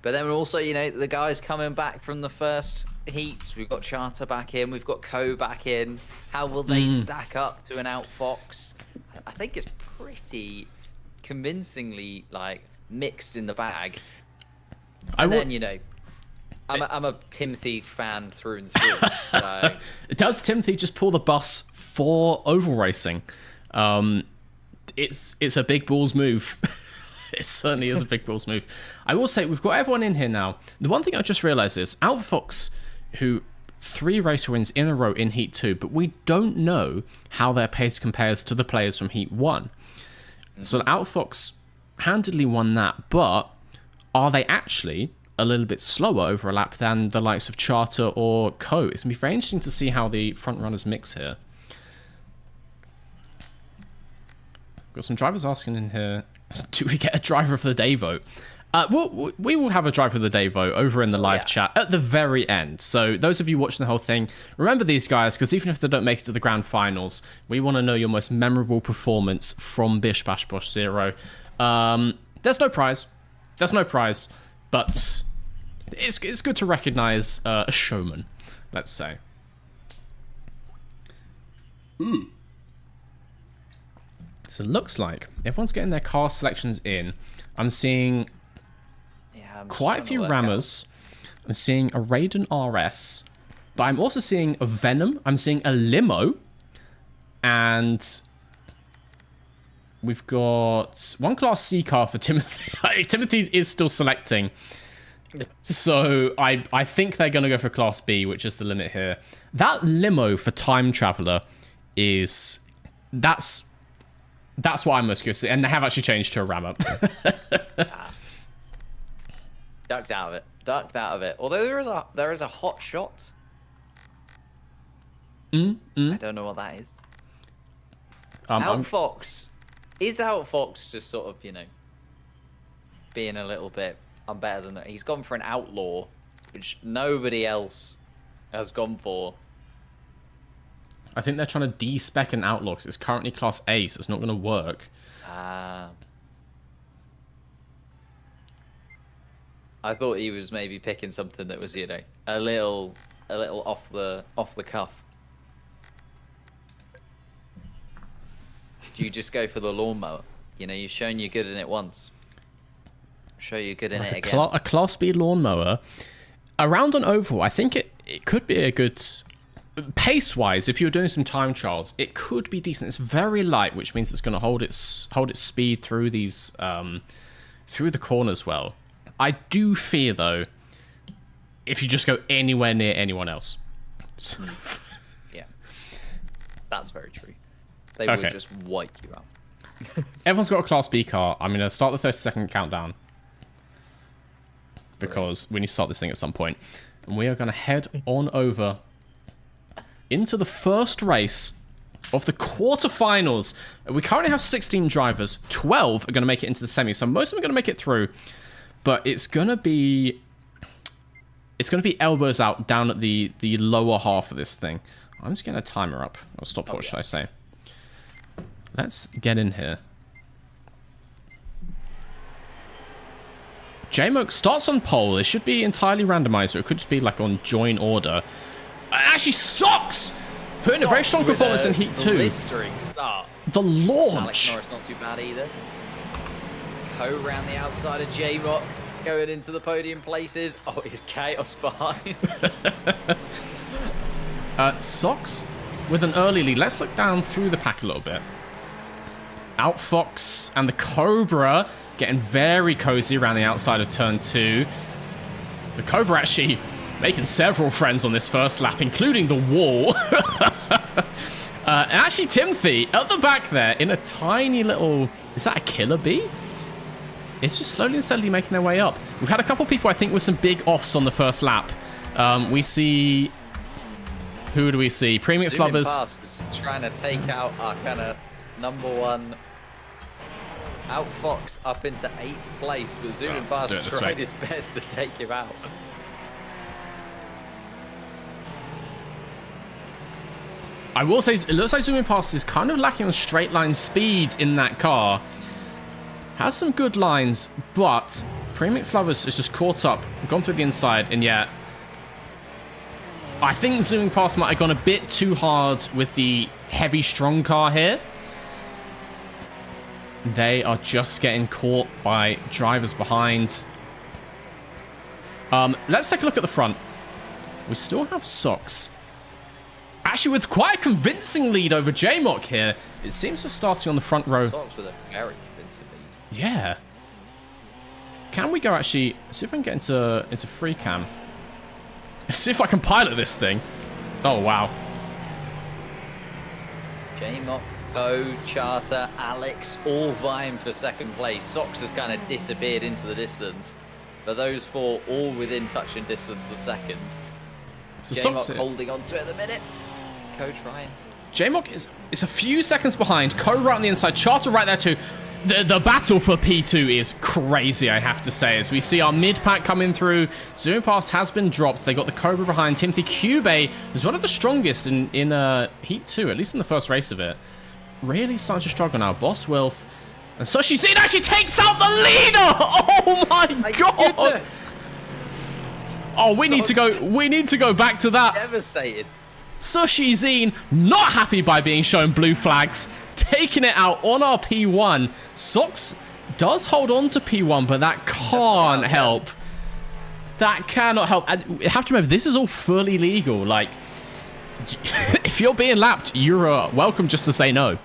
But then also, the guys coming back from the first heats. We've got Charter back in. We've got Co back in. How will they stack up to an Outfox? I think it's pretty convincingly mixed in the bag. And then I'm a Timothy fan through and through. So. Does Timothy just pull the bus for oval racing? It's a big balls move. It certainly is a big balls move. I will say we've got everyone in here now. The one thing I just realised is Outfox, who 3 race wins in a row in Heat 2, but we don't know how their pace compares to the players from Heat 1. So Outfox handily won that, but are they actually a little bit slower over a lap than the likes of Charter or Co? It's going to be very interesting to see how the front runners mix here. Got some drivers asking in here, do we get a driver of the day vote? We will have a driver of the day vote over in the live chat at the very end. So those of you watching the whole thing, remember these guys, because even if they don't make it to the grand finals, we want to know your most memorable performance from BISH Bash Bosh 0. There's no prize. But it's good to recognize a showman, let's say. So it looks like everyone's getting their car selections in. I'm seeing quite a few Rammers. I'm seeing a Raiden RS. But I'm also seeing a Venom. I'm seeing a Limo. And we've got one Class C car for Timothy. Timothy is still selecting. So I think they're going to go for Class B, which is the limit here. That Limo for Time Traveler is... That's what I'm most curious to see. And they have actually changed to a Rammer. Ducked out of it. Although there is a hot shot. I don't know what that is. Outfox. Is Outfox just sort of, being a little bit, I'm better than that? He's gone for an Outlaw, which nobody else has gone for. I think they're trying to de-spec an Outlaw because it's currently Class A, so it's not going to work. I thought he was maybe picking something that was, a little off the cuff. Do you just go for the lawnmower? You've shown you're good in it once. show you good in like it again. A Class B lawnmower. Around an oval, I think it could be a good... Pace-wise, if you're doing some time trials, it could be decent. It's very light, which means it's going to hold its speed through these... through the corners well. I do fear, though, if you just go anywhere near anyone else. Yeah. That's very true. They will just wipe you out. Everyone's got a Class B car. I'm going to start the 30-second countdown. Because we need to start this thing at some point. And we are going to head on over into the first race of the quarterfinals. We currently have 16 drivers. 12 are going to make it into the semi. So most of them are going to make it through. But it's going to be... It's going to be elbows out down at the lower half of this thing. I'm just getting a timer up. Or stopwatch, should I say. Let's get in here. J-Moke starts on pole. It should be entirely randomized, or it could just be like on join order. Actually, Socks! Putting a very strong performance in Heat 2. Blistering start. The launch! Alex Norris not too bad either. Co round the outside of J-Mock, going into the podium places. Oh, it's chaos behind. Socks with an early lead. Let's look down through the pack a little bit. Outfox and the Cobra getting very cozy around the outside of turn 2. The Cobra actually making several friends on this first lap, including the wall. And actually, Timothy at the back there in a tiny little... Is that a killer bee? It's just slowly and steadily making their way up. We've had a couple people, I think, with some big offs on the first lap. We see... Who do we see? Premix Lovers. Pass is trying to take out our kind of #1 Outfox up into 8th place, but Zooming Pass tried his best to take him out. I will say, it looks like Zooming Past is kind of lacking on straight line speed in that car. Has some good lines, but Premix Lovers is just caught up, gone through the inside, and yet I think Zooming Past might have gone a bit too hard with the heavy, strong car here. They are just getting caught by drivers behind. Let's take a look at the front. We still have Socks. Actually, with quite a convincing lead over J-Mock here. It seems to starting on the front row. Socks with a very convincing lead. Yeah. Can we go actually... See if I can get into free cam. See if I can pilot this thing. Oh, wow. J-Mock, Poe, Charter, Alex, all vying for second place. Socks has kind of disappeared into the distance. But those four all within touching distance of second. So J-Mock holding on to it at the minute. Co trying. J-Mock is a few seconds behind. Co right on the inside. Charter right there too. The battle for P2 is crazy, I have to say. As we see our mid-pack coming through. Zoom Pass has been dropped. They got the Cobra behind. Timothy Cube is one of the strongest in Heat 2, at least in the first race of it. Really starting to struggle now. Boss Wilf. And Sushi Zine actually takes out the leader! Oh my god! Goodness. Oh, we need to go back to that. Devastated. Sushi Zine not happy by being shown blue flags, taking it out on our P1. Socks does hold on to P1, but that can't help. That cannot help. And you have to remember, this is all fully legal. Like, if you're being lapped, you're welcome just to say no.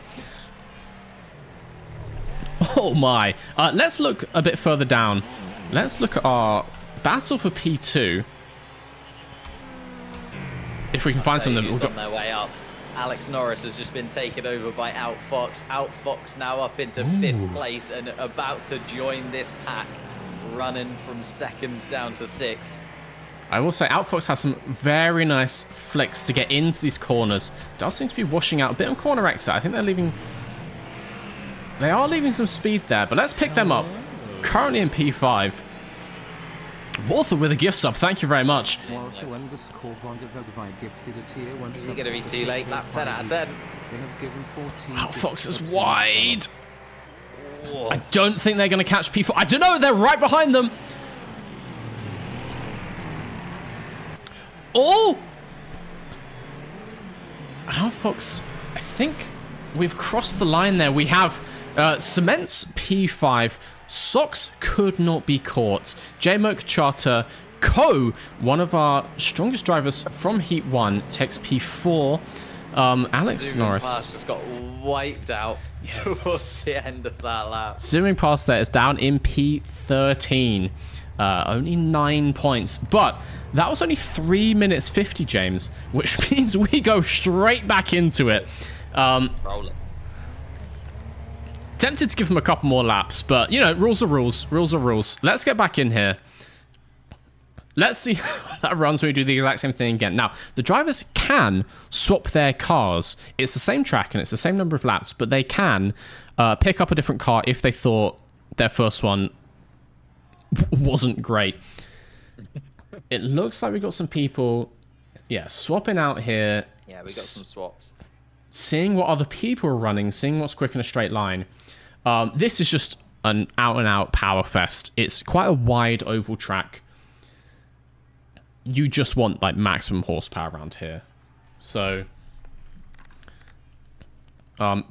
Oh my. Let's look a bit further down. Let's look at our battle for P2. If we can find some of them. On their way up. Alex Norris has just been taken over by Outfox. Outfox now up into 5th place and about to join this pack, running from 2nd down to 6th. I will say Outfox has some very nice flicks to get into these corners. Does seem to be washing out a bit on corner exit. I think they're leaving... They are leaving some speed there, but let's pick them up. Currently in P5. Walther with a gift sub, thank you very much. Is it going to be too late? Lap 10 out of 10. Outfox is wide. I don't think they're going to catch P4. I don't know, they're right behind them. Oh! Outfox, I think we've crossed the line there. We have Cement's P5. Socks could not be caught. J-Merc Charter Co, one of our strongest drivers from Heat 1, takes P4. Alex Zooming Norris past just got wiped out towards the end of that lap. zooming past there is down in P13. Only 9 points, but that was only 3 minutes 50, James, which means we go straight back into it. Rolling. Tempted to give him a couple more laps, but, you know, rules are rules. Rules are rules. Let's get back in here. Let's see how that runs when we do the exact same thing again. Now, the drivers can swap their cars. It's the same track and it's the same number of laps, but they can pick up a different car if they thought their first one wasn't great. It looks like we got some people, swapping out here. Yeah, we got some swaps. Seeing what other people are running, seeing what's quick in a straight line. This is just an out-and-out power fest. It's quite a wide oval track. You just want, like, maximum horsepower around here. So,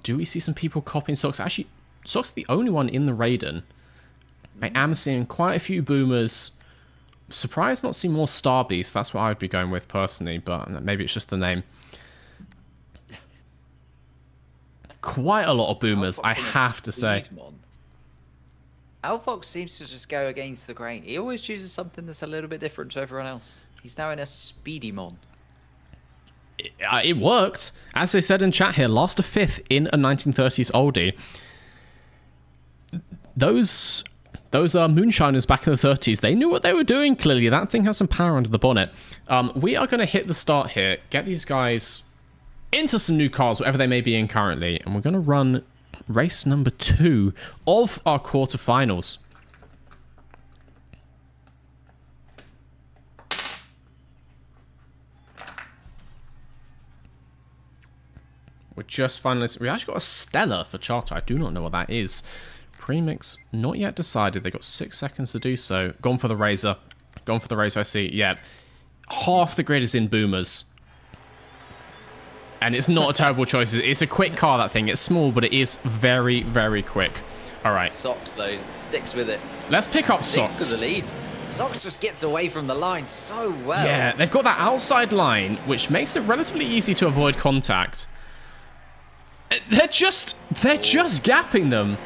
do we see some people copying Socks? Actually, Socks is the only one in the Raiden. I am seeing quite a few boomers. Surprised not to see more Star Beasts. That's what I would be going with personally, but maybe it's just the name. Quite a lot of boomers, I have to say. Alfox seems to just go against the grain. He always chooses something that's a little bit different to everyone else. He's now in a speedy mon. It worked. As they said in chat here, last to fifth in a 1930s oldie. Those moonshiners back in the 30s, they knew what they were doing, clearly. That thing has some power under the bonnet. We are going to hit the start here, get these guys into some new cars, whatever they may be in currently, and we're going to run race number 2 of our quarterfinals. We're just finalists. We actually got a Stellar for Charter. I do not know what that is. Premix, not yet decided. They got 6 seconds to do so. Gone for the Razor. Gone for the Razor, I see. Yeah. Half the grid is in Boomers. And it's not a terrible choice. It's a quick car, that thing. It's small, but it is very, very quick. All right. Socks, though, sticks with it. Let's pick up Sticks Socks. to the lead. Socks just gets away from the line so well. Yeah, they've got that outside line, which makes it relatively easy to avoid contact. They're just gapping them.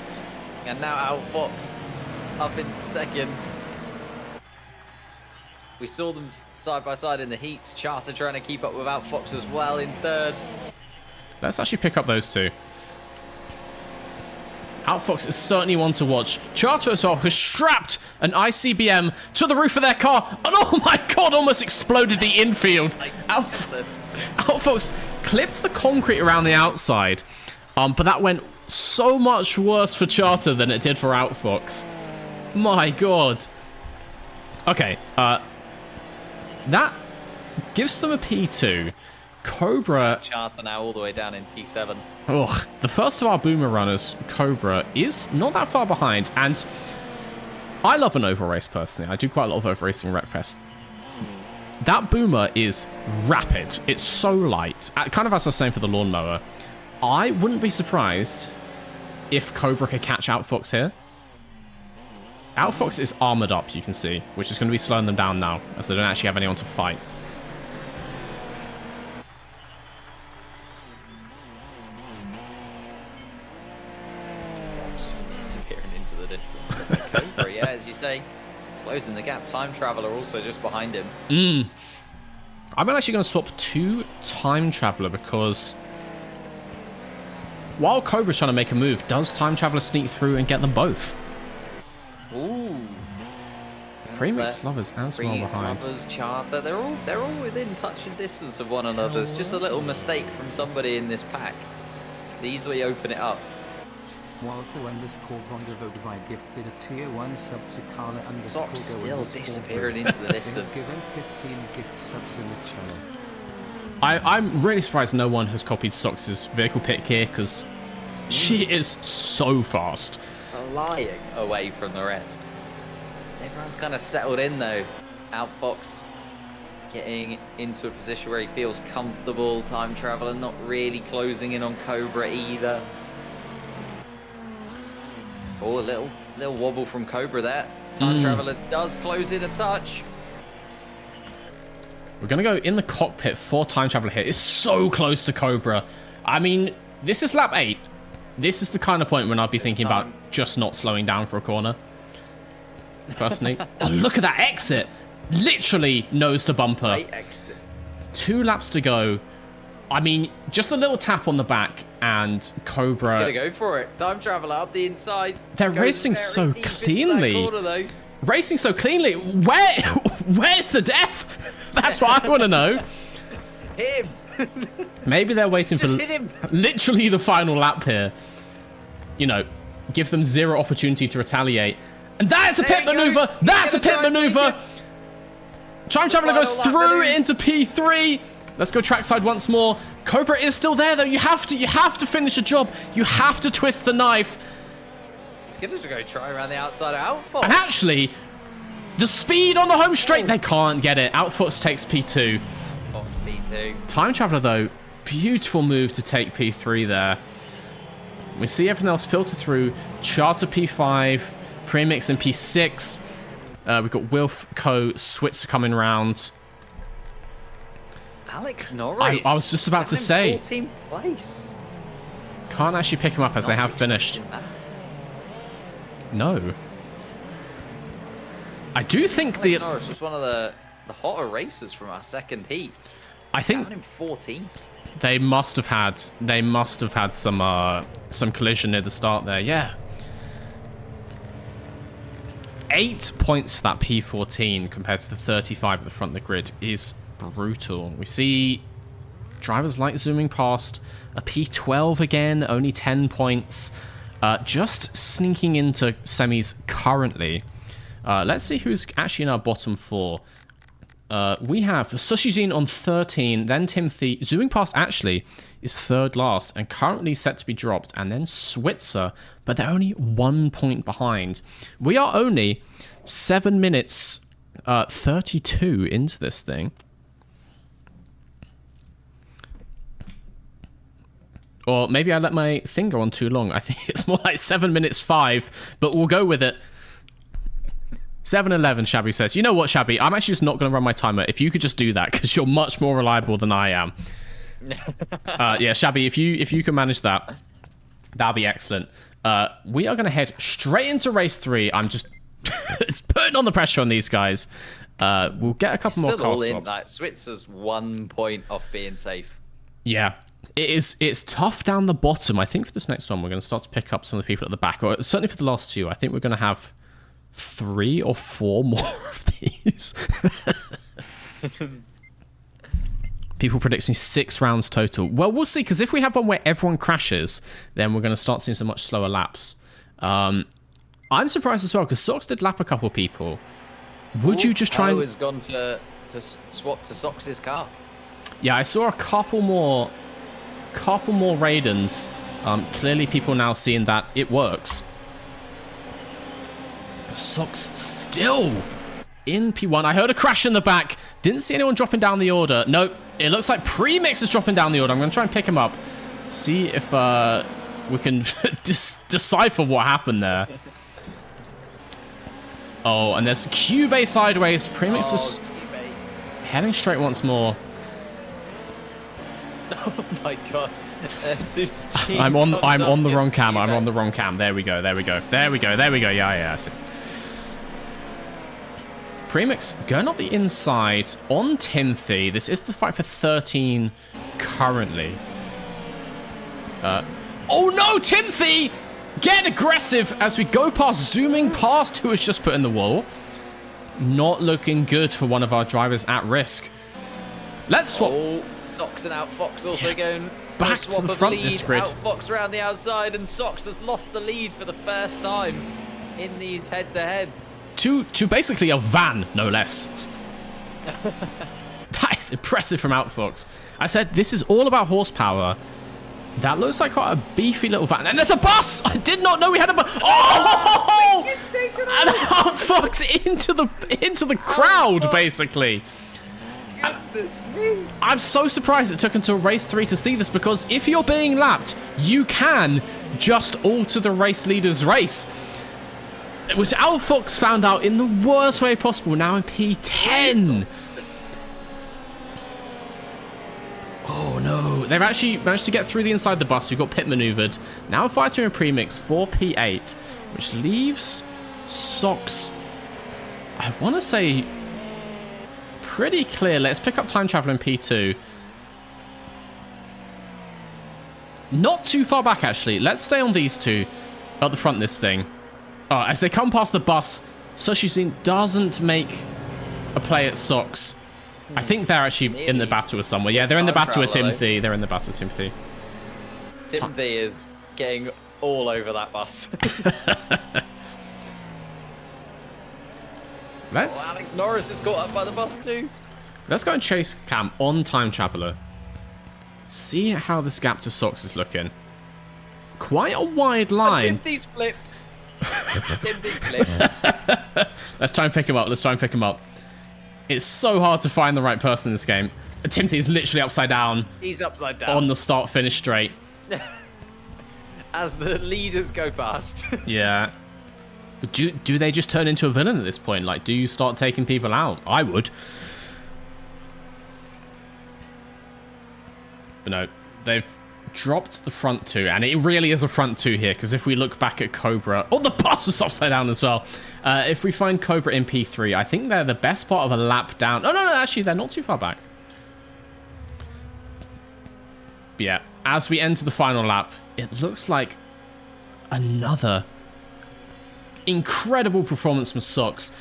And now Alfox up in second. We saw them side by side in the heats. Charter trying to keep up with Alfox as well in third. Let's actually pick up those two. Outfox is certainly one to watch. Charter as well has strapped an ICBM to the roof of their car, and oh my god, almost exploded the infield. Outfox clipped the concrete around the outside, but that went so much worse for Charter than it did for Outfox. My god. Okay, that gives them a P2. Cobra... Charter now all the way down in P7. Ugh, the first of our boomer runners, Cobra, is not that far behind, and I love an oval race personally. I do quite a lot of oval racing at Wreckfest. That boomer is rapid. It's so light. Kind of as I was saying for the lawnmower. I wouldn't be surprised if Cobra could catch Outfox here. Outfox is armored up, you can see, which is going to be slowing them down now, as they don't actually have anyone to fight. Cobra, yeah, as you say, closing the gap. Time Traveler also just behind him. I'm actually going to swap to Time Traveler because while Cobra's trying to make a move, does Time Traveler sneak through and get them both? Ooh. Premix Lovers and Small behind. Lovers, Charter, they're all within touching distance of one another. It's just a little mistake from somebody in this pack. They easily open it up. Walco underscore Vondervogue Vibe gifted a tier 1 sub to Carla underscore Socks still disappearing into the distance. Given 15 gift subs in the channel. I'm really surprised no one has copied Socks' vehicle pick here because she is so fast. Flying away from the rest. Everyone's kind of settled in though. Outfox getting into a position where he feels comfortable. Time Traveler not really closing in on Cobra either. Oh, a little wobble from Cobra there. Time Traveler does close in a touch. We're going to go in the cockpit for Time Traveler here. It's so close to Cobra. I mean, this is lap 8. This is the kind of point when I'd be thinking about just not slowing down for a corner. Personally. Oh, look at that exit. Literally nose to bumper. Great exit. 2 laps to go. I mean, just a little tap on the back and Cobra. He's going to go for it. Time Traveler up the inside. They're racing so cleanly. Racing so cleanly. Where's the death? That's what I want to know. Him. Maybe they're waiting for hit him. Literally the final lap here. You know, give them 0 opportunity to retaliate. And that's a pit maneuver. That's a pit maneuver. Time Traveler goes through into P3. Let's go trackside once more. Cobra is still there though. You have to finish a job. You have to twist the knife. He's going to go try around the outside of Outfox. And actually, the speed on the home straight, they can't get it. Outfox takes P2. Oh, P2. Time Traveler though, beautiful move to take P3 there. We see everything else filter through. Charter P5, Premix in P6. We've got Wilf, Co, Switzer coming round. Alex Norris. I was just about to say. 14th place. Can't actually pick him up as they have finished. No. I do think Alex Norris was one of the hotter racers from our second heat. I think him 14. they must have had some collision near the start there. Yeah. 8 points for that P14 compared to the 35 at the front of the grid is brutal. We see drivers like zooming past a P12 again, only 10 points. Just sneaking into semis currently. Let's see who's actually in our bottom 4. We have Sushijin on 13, then Timothy. Zooming past actually is 3rd last and currently set to be dropped, and then Switzer, but they're only 1 point behind. We are only 7 minutes 32 into this thing. Or maybe I let my thing go on too long. I think it's more like 7 minutes 5, but we'll go with it. 7:11, Shabby says. You know what, Shabby? I'm actually just not going to run my timer. If you could just do that, because you're much more reliable than I am. Yeah, Shabby, if you can manage that, that'll be excellent. We are going to head straight into race 3. I'm just it's putting on the pressure on these guys. We'll get a couple more car swaps. Like, Switzer's 1 point off being safe. Yeah. It's tough down the bottom. I think for this next one, we're going to start to pick up some of the people at the back. Or certainly for the last 2, I think we're going to have 3 or 4 more of these. People predicting 6 rounds total. Well, we'll see, because if we have one where everyone crashes, then we're going to start seeing some much slower laps. I'm surprised as well, because Sox did lap a couple of people. Would you just try and... has gone to swap to Sox's car. Yeah, I saw a couple more Raidens. Clearly people now seeing that it works. Sox still in P1. I heard a crash in the back. Didn't see anyone dropping down the order. Nope. It looks like Premix is dropping down the order. I'm going to try and pick him up. See if we can decipher what happened there. Oh, and there's Q-Bay sideways. Premix is heading straight once more. Oh my god. I'm on the wrong cam. I'm on the wrong cam. There we go. Yeah, I see. Premix going up the inside on Timothy. This is the fight for 13 currently. Oh no, Timothy! Get aggressive as we go past, zooming past who has just put in the wall. Not looking good for one of our drivers at risk. Let's swap. Oh, Sox and Outfox also going back to the front this grid. Outfox around the outside, and Sox has lost the lead for the first time in these head-to-heads. To basically a van, no less. That is impressive from Outfox. I said this is all about horsepower. That looks like quite a beefy little van. And there's a bus! I did not know we had a bus. Oh! And Outfox into the crowd, basically. I'm so surprised it took until race 3 to see this, because if you're being lapped, you can just alter the race leader's race. Which Alfox found out in the worst way possible, now in P10. Oh no, they've actually managed to get through the inside the bus. We've got pit maneuvered. Now fighting a premix for P8, which leaves Sox, I want to say, pretty clear. Let's pick up Time Traveler in P2. Not too far back, actually. Let's stay on these two at the front of this thing. As they come past the bus, Sushizin doesn't make a play at Sox. I think they're actually in the battle with somewhere. Yeah, they're in the battle with Timothy. They're in the battle with Timothy. Timothy is getting all over that bus. Alex Norris is caught up by the bus too. Let's go and chase Cam on Time Traveler. See how this gap to Sox is looking. Quite a wide line. Timothy's flipped. Timothy's flipped. Let's try and pick him up. Let's try and pick him up. It's so hard to find the right person in this game. Timothy is literally upside down. He's upside down. On the start-finish straight. As the leaders go past. Yeah. Do they just turn into a villain at this point? Like, do you start taking people out? I would. But no, they've dropped the front two, and it really is a front two here, because if we look back at Cobra... Oh, the bus was upside down as well. If we find Cobra in P3, I think they're the best part of a lap down. Oh, no, actually, they're not too far back. But yeah, as we enter the final lap, it looks like another incredible performance from Sox,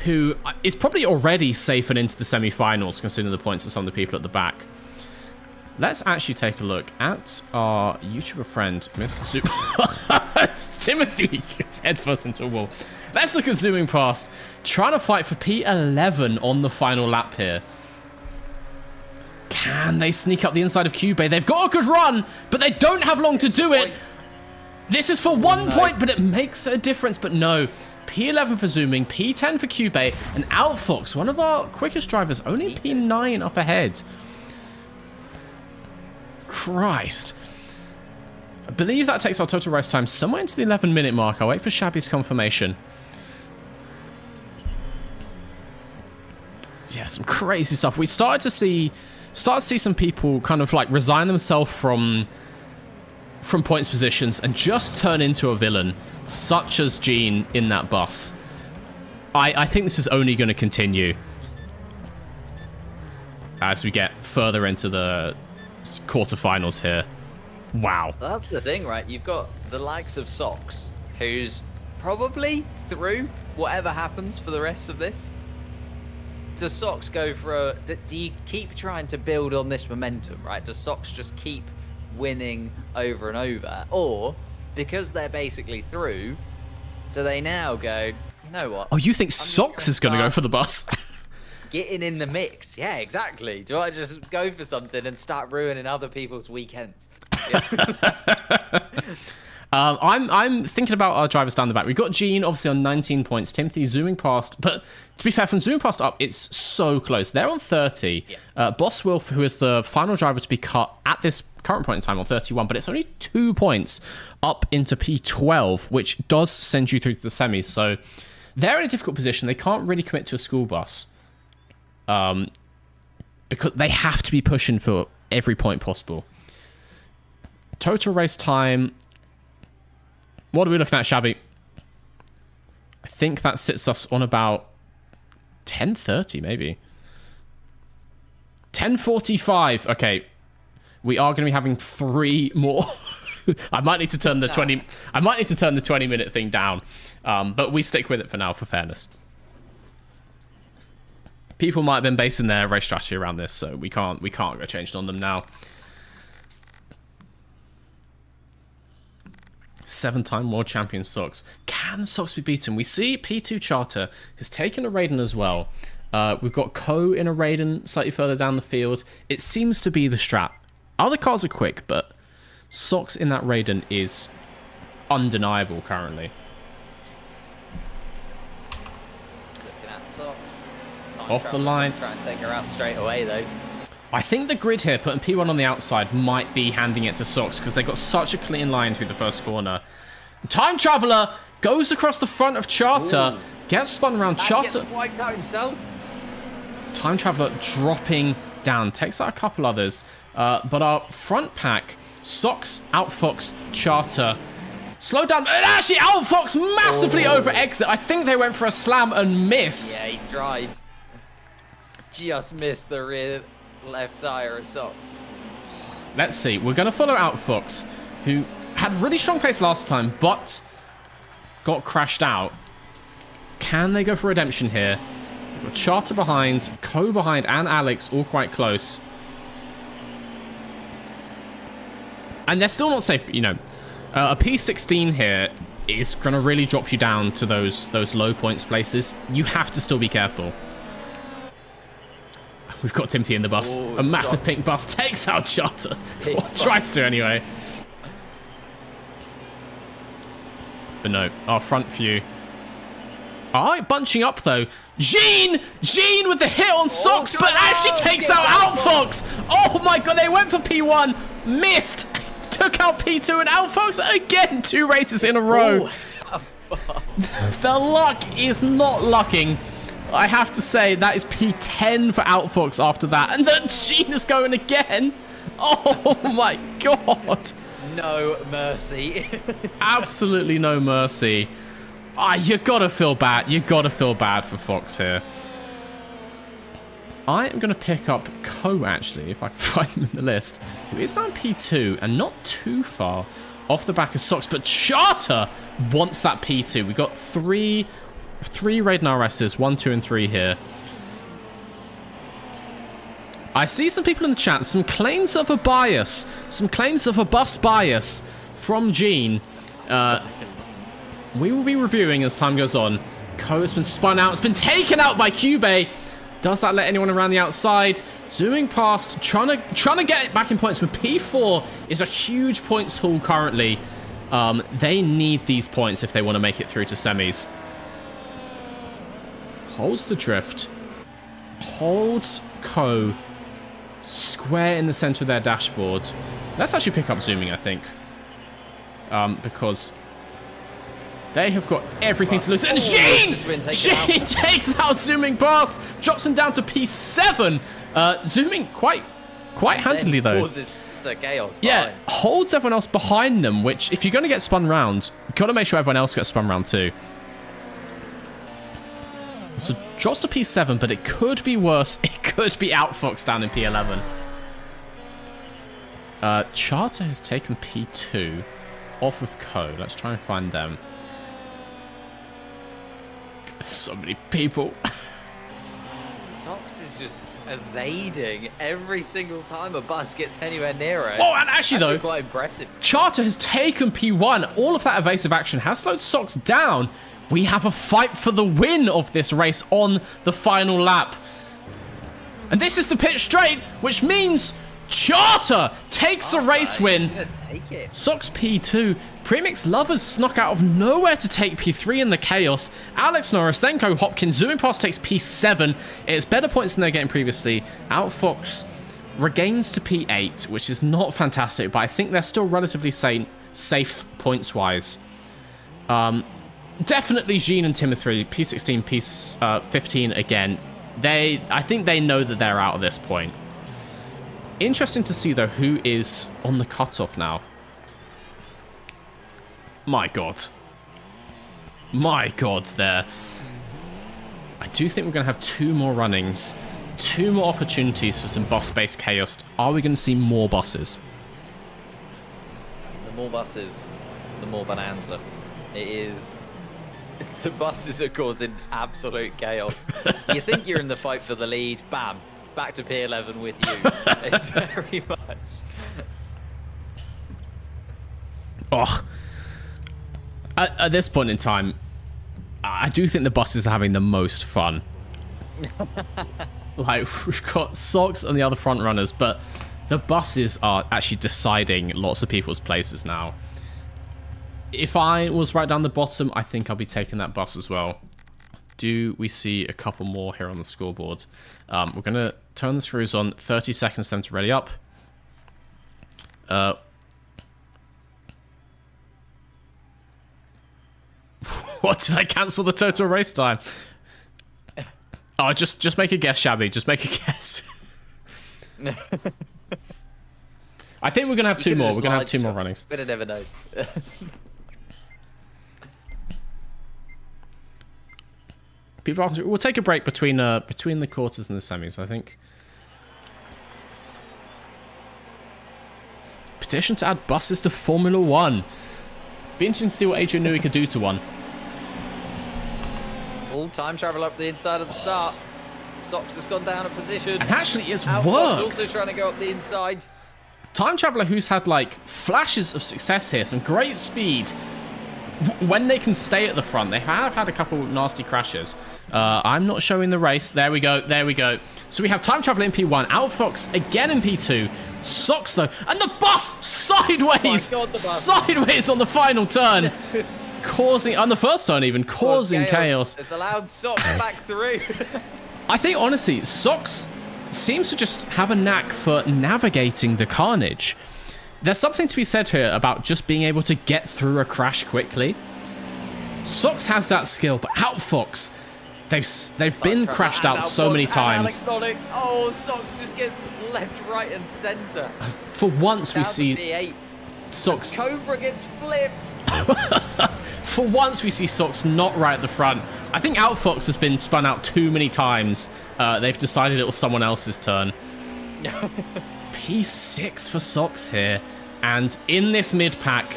who is probably already safe and into the semi-finals, considering the points of some of the people at the back. Let's actually take a look at our YouTuber friend, Mr. Super... Timothy gets head first into a wall. Let's look at zooming past, trying to fight for P11 on the final lap here. Can they sneak up the inside of Cube? They've got a good run, but they don't have long to do it. This is for 1 point, but it makes a difference. But no, P11 for zooming, P10 for Cube, and Outfox, one of our quickest drivers, only P9 up ahead. Christ. I believe that takes our total race time somewhere into the 11-minute mark. I'll wait for Shabby's confirmation. Yeah, some crazy stuff. We started to see some people kind of like resign themselves from points positions and just turn into a villain, such as Gene in that bus. I think this is only going to continue as we get further into the quarterfinals here. Wow. That's the thing, right? You've got the likes of Sox, who's probably through whatever happens for the rest of this. Does Sox go for a... Do you keep trying to build on this momentum, right? Does Sox just keep winning over and over? Or, because they're basically through, do they now go, you know what? Oh, you think Sox is going to go for the bus? Getting in the mix. Yeah, exactly. Do I just go for something and start ruining other people's weekends? Yeah. I'm thinking about our drivers down the back. We've got Gene, obviously, on 19 points. Timothy zooming past. But to be fair, from zooming past up, it's so close. They're on 30. Yeah. Boss Wilf, who is the final driver to be cut at this current point in time, on 31. But it's only 2 points up into P12, which does send you through to the semis. So they're in a difficult position. They can't really commit to a school bus. Because they have to be pushing for every point possible. Total race time. What are we looking at, Shabby? I think that sits us on about 10:30, maybe. 10:45. Okay, we are going to be having 3 more. I might need to turn the 20. I might need to turn the 20-minute thing down, but we stick with it for now, for fairness. People might have been basing their race strategy around this, so we can't go changed on them now. 7-time world champion Sox. Can Sox be beaten? We see P2 Charter has taken a Raiden as well. We've got Ko in a Raiden slightly further down the field. It seems to be the strat. Other cars are quick, but Sox in that Raiden is undeniable currently. Looking at Sox. Off the line. Try and take her out straight away, though. I think the grid here, putting P1 on the outside, might be handing it to Sox because they got such a clean line through the first corner. Time Traveler Goes across the front of Charter. Gets spun around. Charter gets wiped out himself. Time Traveler dropping down. Takes out a couple others. But our front pack, Socks, Outfox, Charter, slow down. And actually, Outfox massively over exit. I think they went for a slam and missed. Yeah, he tried. Just missed the rear left tire of Socks. Let's see. We're going to follow Outfox, who had really strong pace last time, but got crashed out. Can they go for redemption here? We've got Charter behind, Co behind, and Alex all quite close. And they're still not safe, but, you know, a P16 here is going to really drop you down to those low points places. You have to still be careful. We've got Timothy in the bus. Ooh, a massive shocked. pink bus takes out Charter. Or tries to anyway. But no, our front few. All right, bunching up though. Jean with the hit on Socks, but actually takes out Outfox. Oh my god, they went for P1, missed, took out P2, and Outfox again 2 races in a row. The luck is not lucking. I have to say, that is P10 for Outfox after that. And then Jean is going again. Oh my god. No mercy. Absolutely no mercy. You gotta feel bad. You gotta feel bad for Fox here. I am gonna pick up Co, actually, if I can find him in the list. Who is down P2 and not too far off the back of Socks. But Charter wants that P2. We've got three Raiden RSs, 1, 2, and 3 here. I see some people in the chat, some claims of a bias, some claims of a bus bias from Gene. We will be reviewing as time goes on. Co has been spun out, it's been taken out by Cube. Does that let anyone around the outside? Zooming past, trying to get it back in points with P4 is a huge points haul currently. They need these points if they want to make it through to semis. Holds the drift. Holds Co. Square in the center of their dashboard. Let's actually pick up zooming, I think. Because they have got everything to lose. And Jean takes out zooming past. Drops him down to P7. Zooming quite handily, though. Causes chaos yeah, behind. holds everyone else behind them, which, if you're going to get spun round, you've got to make sure everyone else gets spun round too. So drops to P7, but it could be worse. It could be Outfox down in P11. Charter has taken P2 off of Co. Let's try and find them. There's so many people. Socks is just evading every single time a bus gets anywhere near it. Oh, and actually though, quite impressive. Charter has taken P1. All of that evasive action has slowed Socks down. We have a fight for the win of this race on the final lap. And this is the pit straight, which means Charter takes the race win. Socks P2. Premix Lovers snuck out of nowhere to take P3 in the chaos. Alex Norris, then Co Hopkins. Zooming past takes P7. It's better points than they were getting previously. Outfox regains to P8, which is not fantastic, but I think they're still relatively safe points-wise. Definitely Jean and Timothy, P16, P15 again. I think they know that they're out at this point. Interesting to see, though, who is on the cutoff now. My God. My God, there. I do think we're going to have 2 more runnings. 2 more opportunities for some bus-based chaos. Are we going to see more buses? The more buses, the more bonanza. It is... The buses are causing absolute chaos. You think you're in the fight for the lead, bam, back to P11 with you. It's very much. Oh. At this point in time, I do think the buses are having the most fun. Like, we've got Socks and the other front runners, but the buses are actually deciding lots of people's places now. If I was right down the bottom, I think I'll be taking that bus as well. Do we see a couple more here on the scoreboard? We're going to turn the screws on. 30 seconds for them to ready up. Did I cancel the total race time? Oh, just make a guess, Shabby. Just make a guess. I think we're gonna have two more. We're gonna have two more runnings. We'd have never known. People, we'll take a break between the quarters and the semis, I think. Petition to add buses to Formula 1. Be interesting to see what Adrian Newey could do to one. All time travel up the inside of the start. Socks has gone down a position. And actually, it's Outfox worked. also trying to go up the inside. Time Traveller, who's had like flashes of success here, some great speed. When they can stay at the front, they have had a couple of nasty crashes. I'm not showing the race. There we go. There we go. So we have Time Traveller in P1, Outfox again in P2, Socks though, and the bus sideways, Oh my God, the bus. sideways on the final turn, causing on the first turn even causing chaos. It's allowed Socks back through. I think honestly, Socks seems to just have a knack for navigating the carnage. There's something to be said here about just being able to get through a crash quickly. Socks has that skill, but Outfox, they've been crashed out so many times. Oh, Socks just gets left, right, and centre. For once we Down to see V8. Socks. Cobra gets flipped. For once we see Socks not right at the front. I think Outfox has been spun out too many times. They've decided it was someone else's turn. P6 for Socks here. And in this mid-pack,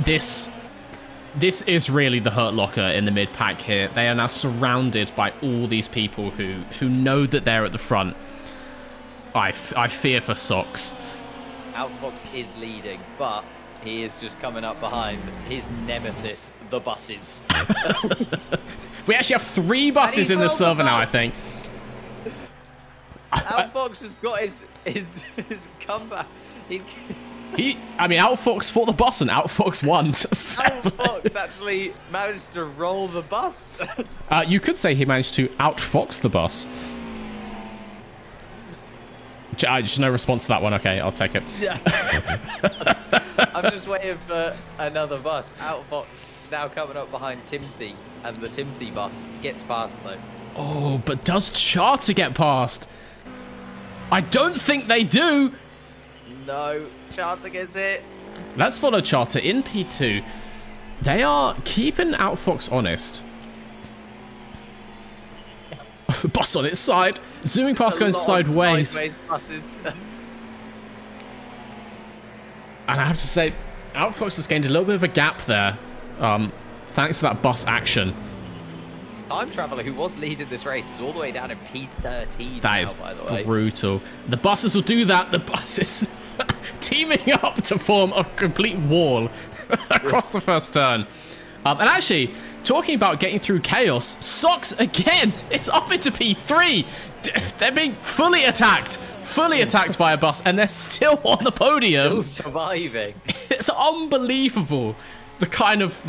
this is really the hurt locker in the mid-pack here. They are now surrounded by all these people who know that they're at the front. I fear for Socks. Outfox is leading, but he is just coming up behind his nemesis, the buses. We actually have 3 buses in the server now, I think. Outfox has got his comeback. Outfox fought the bus and Outfox won. Outfox actually managed to roll the bus. You could say he managed to outfox the bus. Just no response to that one. Okay, I'll take it. Yeah. I'm just waiting for another bus. Outfox now coming up behind Timothy, and the Timothy bus gets past though. Oh, but does Charter get past? I don't think they do. No, Charter gets it. Let's follow Charter in P2. They are keeping Outfox honest. Bus on its side. Zooming past, going sideways. Buses. And I have to say, Outfox has gained a little bit of a gap there. Thanks to that bus action. Time Traveller, who was leading this race, is all the way down in P13 That now, is by the way. brutal. The buses will do that. The buses teaming up to form a complete wall across the first turn. And actually, talking about getting through chaos, Socks again is up into P3. They're being fully attacked by a bus, and they're still on the podium. Still surviving. It's unbelievable. The kind of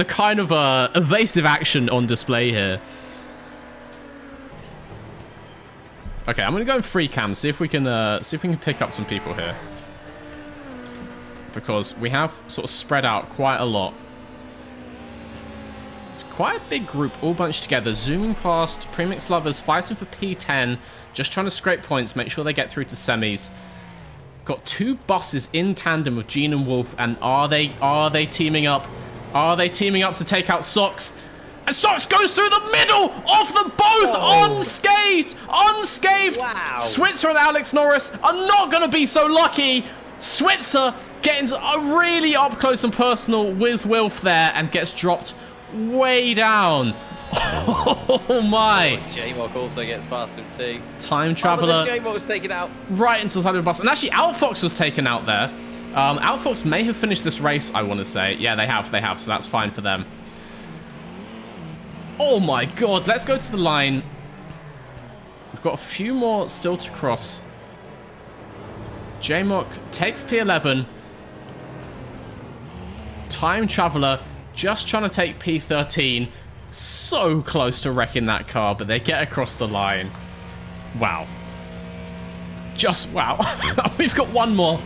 evasive action on display here. Okay, I'm gonna go in free cam, see if we can pick up some people here, because we have sort of spread out quite a lot. It's quite a big group all bunched together, zooming past premix lovers, fighting for P10, just trying to scrape points, make sure they get through to semis. Got 2 buses in tandem with Gene and Wolf, and are they teaming up? Are they teaming up to take out Socks? And Socks goes through the middle of them both, unscathed! Wow. Switzer and Alex Norris are not going to be so lucky. Switzer getting a really up close and personal with Wilf there and gets dropped way down. Oh my. J-Mock also gets past him too. Time Traveller. J-Mock was taken out. Right into the side of the bus. And actually, Outfox was taken out there. Outfox may have finished this race, I want to say. Yeah, they have, so that's fine for them. Oh my god, let's go to the line. We've got a few more still to cross. J-Mock takes P11. Time Traveller just trying to take P13. So close to wrecking that car, but they get across the line. Wow. Just wow. We've got one more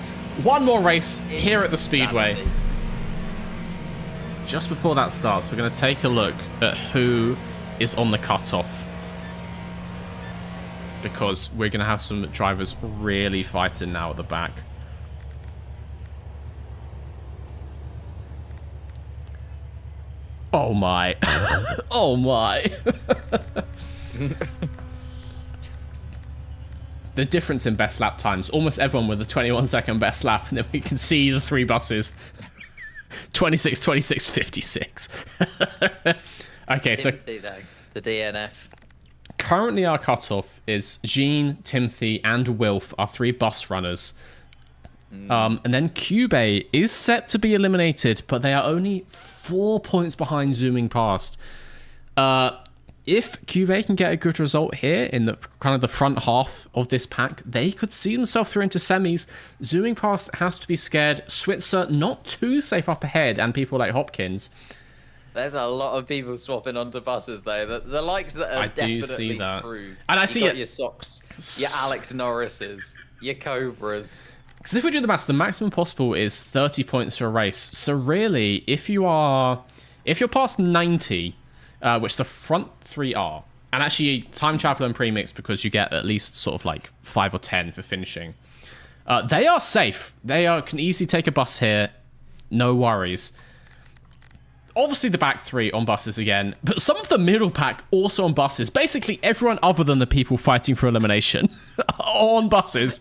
race here at the Speedway. just before that starts, we're going to take a look at who is on the cutoff. Because we're going to have some drivers really fighting now at the back. Oh my. Oh my. The difference in best lap times. Almost everyone with a 21-second best lap, and then we can see the 3 buses. 26, 26, 56. Okay, so the DNF. Currently our cutoff is Jean, Timothy, and Wilf, our 3 bus runners. And then Cube is set to be eliminated, but they are only 4 points behind zooming past. If Cube can get a good result here in the kind of the front half of this pack, they could see themselves through into semis. Zooming past has to be scared. Switzer not too safe up ahead, and people like Hopkins. There's a lot of people swapping onto buses though. The likes that are definitely see that. through. And I see got it. Your Socks, your Alex Norrises, your Cobras. Because if we do the maths, the maximum possible is 30 points for a race. So really, if you're past 90, which the front 3 are, and actually time travel and premix because you get at least sort of like 5 or 10 for finishing. They are safe. Can easily take a bus here, no worries. Obviously the back 3 on buses again, but some of the middle pack also on buses. Basically everyone other than the people fighting for elimination on buses.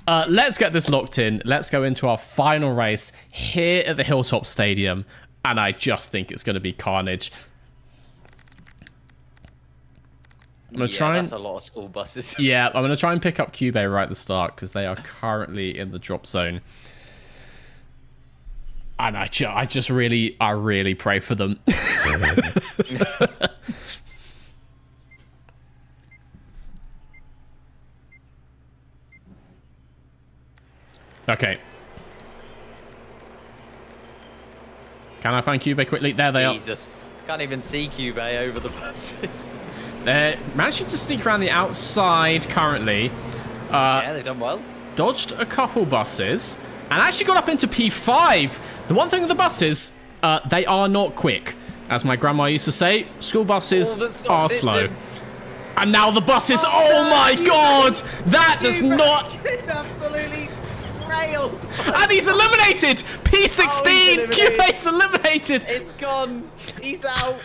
Let's get this locked in. Let's go into our final race here at the Hilltop Stadium, and I just think it's going to be carnage. I'm gonna try that's a lot of school buses. Yeah, I'm going to try and pick up Cube right at the start because they are currently in the drop zone. And I really pray for them. Okay. Can I find Cube quickly? There they are. Jesus. Can't even see Cube over the buses. They're managing to sneak around the outside currently. Yeah, they've done well. Dodged a couple buses. And actually got up into P5. The one thing with the buses, they are not quick. As my grandma used to say, school buses are slow. And now the buses, oh my god! That does not... It's absolutely rail. And he's eliminated! P16, Cube's eliminated! It's gone. He's out.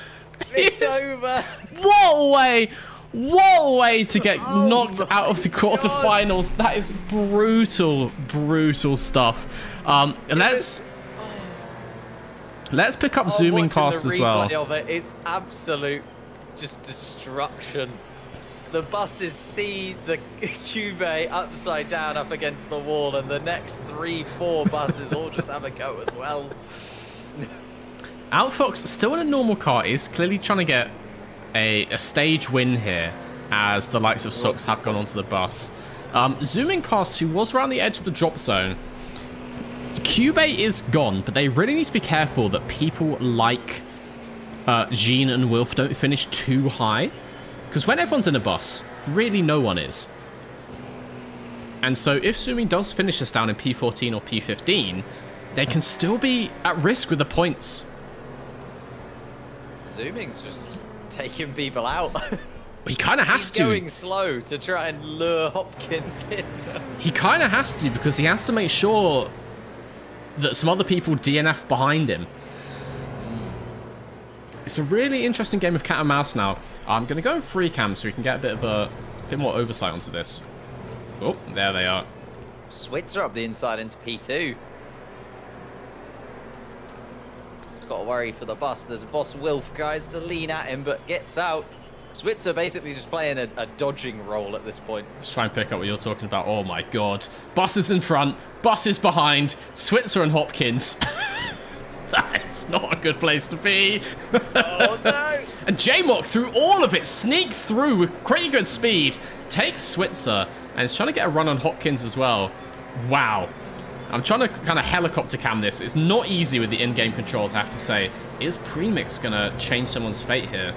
It's over. What a way! What a way to get knocked out of the quarterfinals. That is brutal, brutal stuff. Let's pick up zooming past as well. It's absolute just destruction. The buses see the Cube upside down up against the wall, and the next 3-4 buses all just have a go as well. Outfox, still in a normal car, is clearly trying to get a stage win here, as the likes of Sox have gone onto the bus. Zooming past, who was around the edge of the drop zone, Cube is gone, but they really need to be careful that people like Jean and Wilf don't finish too high, because when everyone's in a bus, really no one is. And so if Zooming does finish us down in P14 or P15, they can still be at risk with the points. Zooming's just taking people out. He kind of has He's to. going slow to try and lure Hopkins in. He kind of has to, because he has to make sure that some other people DNF behind him. It's a really interesting game of cat and mouse now. I'm going to go in free cam so we can get a bit more oversight onto this. Oh, there they are. Switzer up the inside into P2. Got to worry for the bus. There's a boss Wilf guys to lean at him, but gets out. Switzer basically just playing a dodging role at this point. Let's try and pick up what you're talking about. Oh my god. Buses in front, buses behind, Switzer and Hopkins. That's not a good place to be. Oh no! And J-Mock, through all of it, sneaks through with pretty good speed, takes Switzer, and is trying to get a run on Hopkins as well. Wow. I'm trying to kind of helicopter cam this. It's not easy with the in-game controls, I have to say. Is Premix going to change someone's fate here?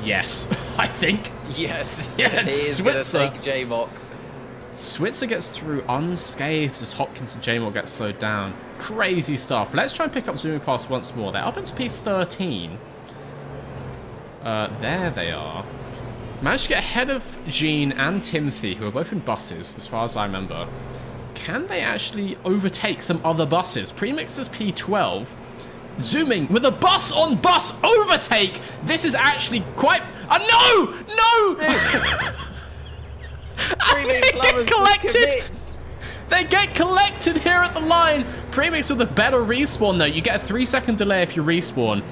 Yes, I think. Yes. Yeah, he is going to take J-Mock. Switzer gets through unscathed as Hopkins and J-Mort get slowed down. Crazy stuff. Let's try and pick up zooming past once more. They're up into P13. There they are. Managed to get ahead of Jean and Timothy, who are both in buses, as far as I remember. Can they actually overtake some other buses? Premix is P12. Zooming with a bus-on-bus overtake! This is actually quite... no! No! They get collected! They get collected here at the line! Premix with a better respawn, though. You get a 3-second delay if you respawn.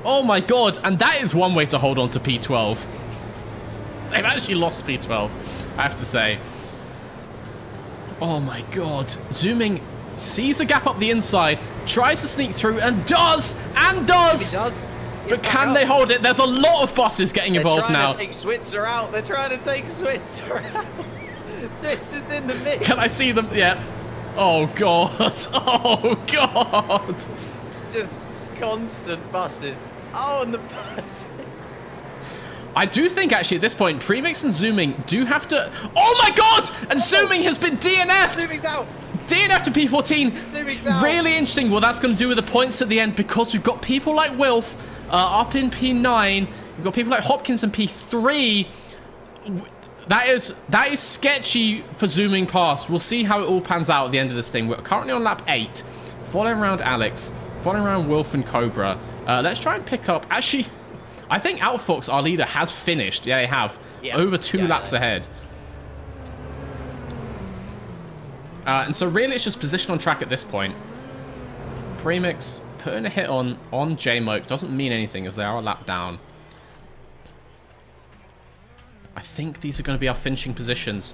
Oh my god, and that is one way to hold on to P12. They've actually lost P12, I have to say. Oh my god. Zooming, sees the gap up the inside, tries to sneak through, and does! And does! He does. But can they hold it? There's a lot of buses getting involved now. They're trying to take Switzer out. They're trying to take Switzer out. Switzer's in the mix. Can I see them? Yeah. Oh god. Oh god. Just constant buses. Oh, and the bus. I do think, actually, at this point, Premix and Zooming do have to... Oh, my God! And Zooming has been DNF'd! Zooming's out! DNF'd to P14. Zooming's out! Really interesting what that's going to do with the points at the end, because we've got people like Wilf up in P9. We've got people like Hopkins in P3. That is sketchy for Zooming past. We'll see how it all pans out at the end of this thing. We're currently on lap 8, following around Alex, following around Wilf and Cobra. Let's try and pick up... Actually... I think Outfox, our leader, has finished. Yeah, they have. Yeah. Over 2 laps ahead. And so really it's just position on track at this point. Premix putting a hit on J-Moke doesn't mean anything as they are a lap down. I think these are going to be our finishing positions.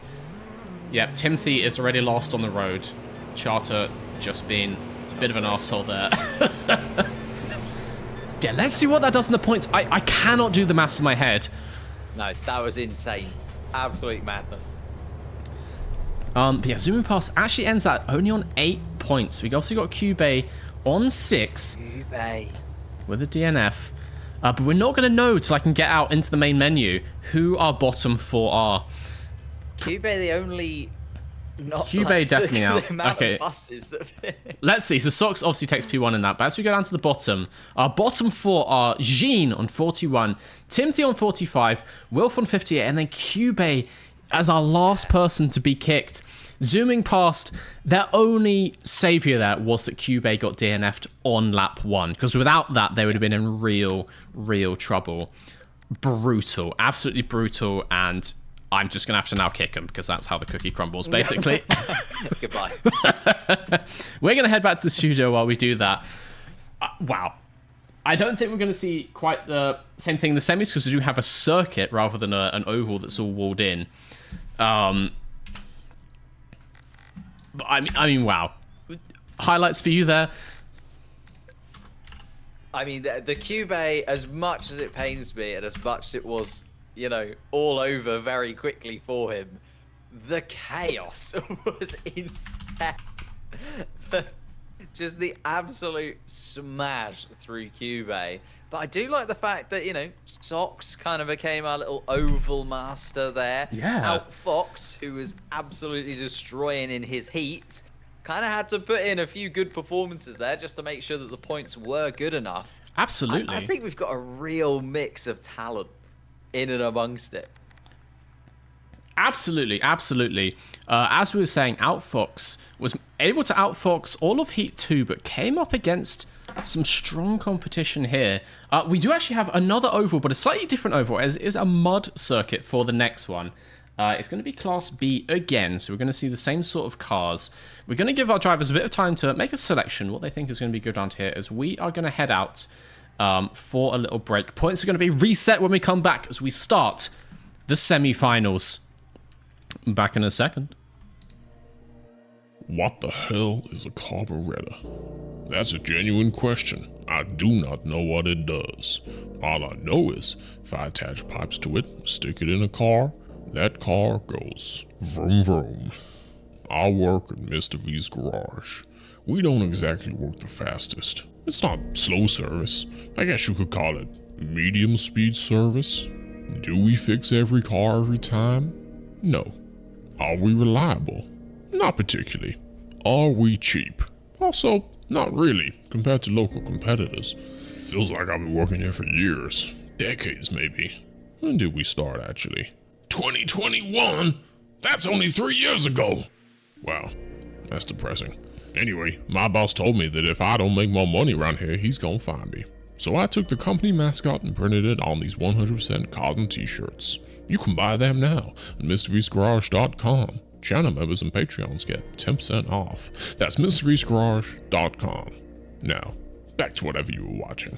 Yep, Timothy is already lost on the road. Charter just being a bit of an arsehole there. Yeah, let's see what that does in the points. I cannot do the maths in my head. No, that was insane. Absolute madness. But yeah, zooming past actually ends at only on 8 points. We've also got Cube on 6. Cube. With a DNF. But we're not going to know till I can get out into the main menu who our bottom 4 are. Cube, the only... Not Cube like definitely out. The amount okay. of buses that Let's see. So Sox obviously takes P1 in that. But as we go down to the bottom, our bottom 4 are Jean on 41, Timothy on 45, Wilf on 58, and then Cube as our last person to be kicked. Zooming past, their only saviour there was that Cube got DNF'd on lap 1. Because without that, they would have been in real trouble. Brutal. Absolutely brutal. And... I'm just going to have to now kick him because that's how the cookie crumbles, basically. Goodbye. We're going to head back to the studio while we do that. Wow. I don't think we're going to see quite the same thing in the semis because we do have a circuit rather than an oval that's all walled in. But I mean, wow. Highlights for you there? I mean, the Cube, as much as it pains me and as much as it was... you know, all over very quickly for him. The chaos was insane. Just the absolute smash through Cube. But I do like the fact that, you know, Sox kind of became our little oval master there. Yeah. Outfox, who was absolutely destroying in his heat, kind of had to put in a few good performances there just to make sure that the points were good enough. Absolutely. I think we've got a real mix of talent in and amongst it. Absolutely. As we were saying, Outfox was able to outfox all of Heat 2, but came up against some strong competition here. We do actually have another oval, but a slightly different oval. It is a mud circuit for the next one. It's going to be Class B again, so we're going to see the same sort of cars. We're going to give our drivers a bit of time to make a selection, what they think is going to be good around here, as we are going to head out for a little break. Points are going to be reset when we come back as we start the semi-finals. Back in a second. What the hell is a carburetor? That's a genuine question. I do not know what it does. All I know is if I attach pipes to it, stick it in a car, that car goes vroom vroom. I work at Mr. V's garage. We don't exactly work the fastest. It's not slow service. I guess you could call it medium speed service. Do we fix every car every time? No. Are we reliable? Not particularly. Are we cheap? Also, not really, compared to local competitors. Feels like I've been working here for years. Decades, maybe. When did we start, actually? 2021? That's only 3 years ago! Wow, that's depressing. Anyway, my boss told me that if I don't make more money around here, he's gonna fire me. So I took the company mascot and printed it on these 100% cotton t-shirts. You can buy them now at MrVSgarage.com. Channel members and Patreons get 10% off. That's MrVSgarage.com. Now, back to whatever you were watching.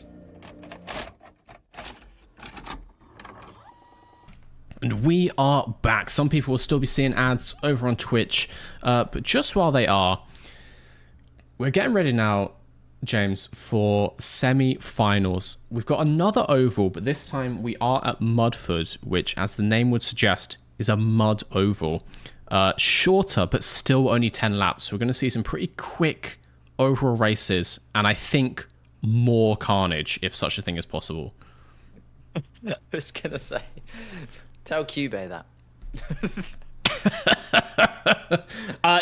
And we are back. Some people will still be seeing ads over on Twitch, but just while they are, we're getting ready now, James, for semi-finals. We've got another oval, but this time we are at Mudford, which, as the name would suggest, is a mud oval. Shorter, but still only 10 laps. So we're going to see some pretty quick oval races, and I think more carnage, if such a thing is possible. I was going to say, tell Cube that.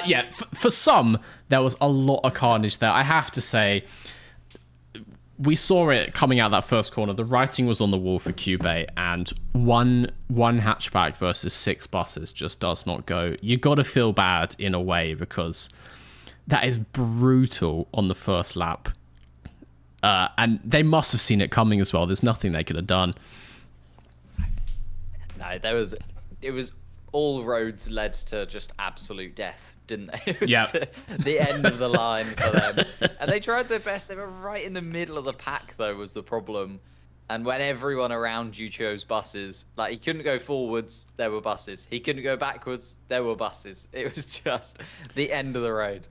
Yeah, for some, there was a lot of carnage there. I have to say, we saw it coming out that first corner. The writing was on the wall for Cube, and one hatchback versus 6 buses just does not go. You got to feel bad in a way, because that is brutal on the first lap. And they must have seen it coming as well. There's nothing they could have done. No, it was all roads led to just absolute death, didn't they? It was the end of the line for them. And they tried their best. They were right in the middle of the pack, though, was the problem. And when everyone around you chose buses, like, he couldn't go forwards, there were buses. He couldn't go backwards, there were buses. It was just the end of the road.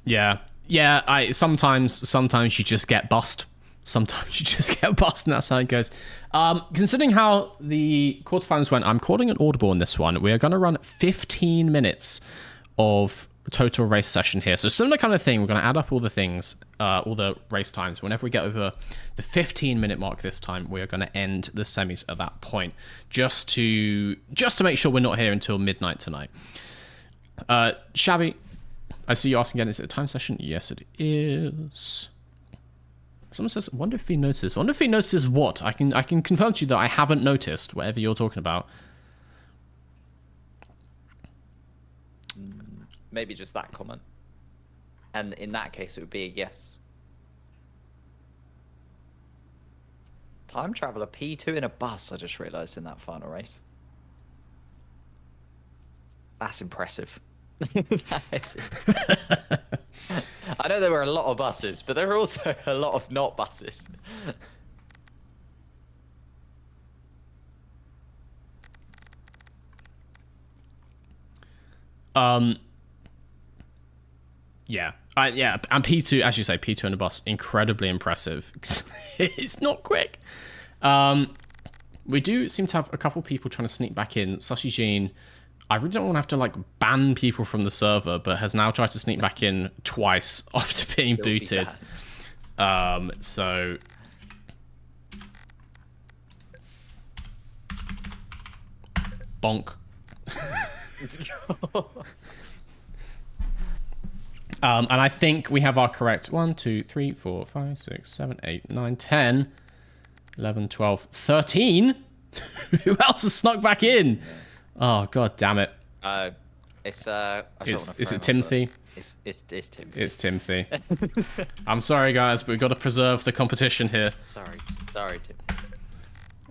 Yeah. Yeah, sometimes you just get bust. Sometimes you just get bust, and that's how it goes. Considering how the quarterfinals went, I'm calling an audible in this one. We are going to run 15 minutes of total race session here. So similar kind of thing. We're going to add up all the things, all the race times. Whenever we get over the 15-minute mark this time, we are going to end the semis at that point, just to make sure we're not here until midnight tonight. Shabby, I see you asking again, is it a time session? Yes, it is. Someone says, wonder if he notices. Wonder if he notices what? I can confirm to you that I haven't noticed whatever you're talking about. Maybe just that comment. And in that case, it would be a yes. Time traveler P2 in a bus, I just realised in that final race. That's impressive. That is impressive. I know there were a lot of buses, but there were also a lot of not buses. Yeah. And P2, as you say, P2 in a bus, incredibly impressive. It's not quick. We do seem to have a couple people trying to sneak back in. Sushi Jean, I really don't want to have to, like, ban people from the server, but has now tried to sneak back in twice after being booted. So... Bonk. And I think we have our correct 1, 2, 3, 4, 5, 6, 7, 8, 9, 10, 11, 12, 13. Who else has snuck back in? Oh, god damn it. Is it Timothy? It's Timothy. It's Timothy. I'm sorry, guys, but we've got to preserve the competition here. Sorry, Tim.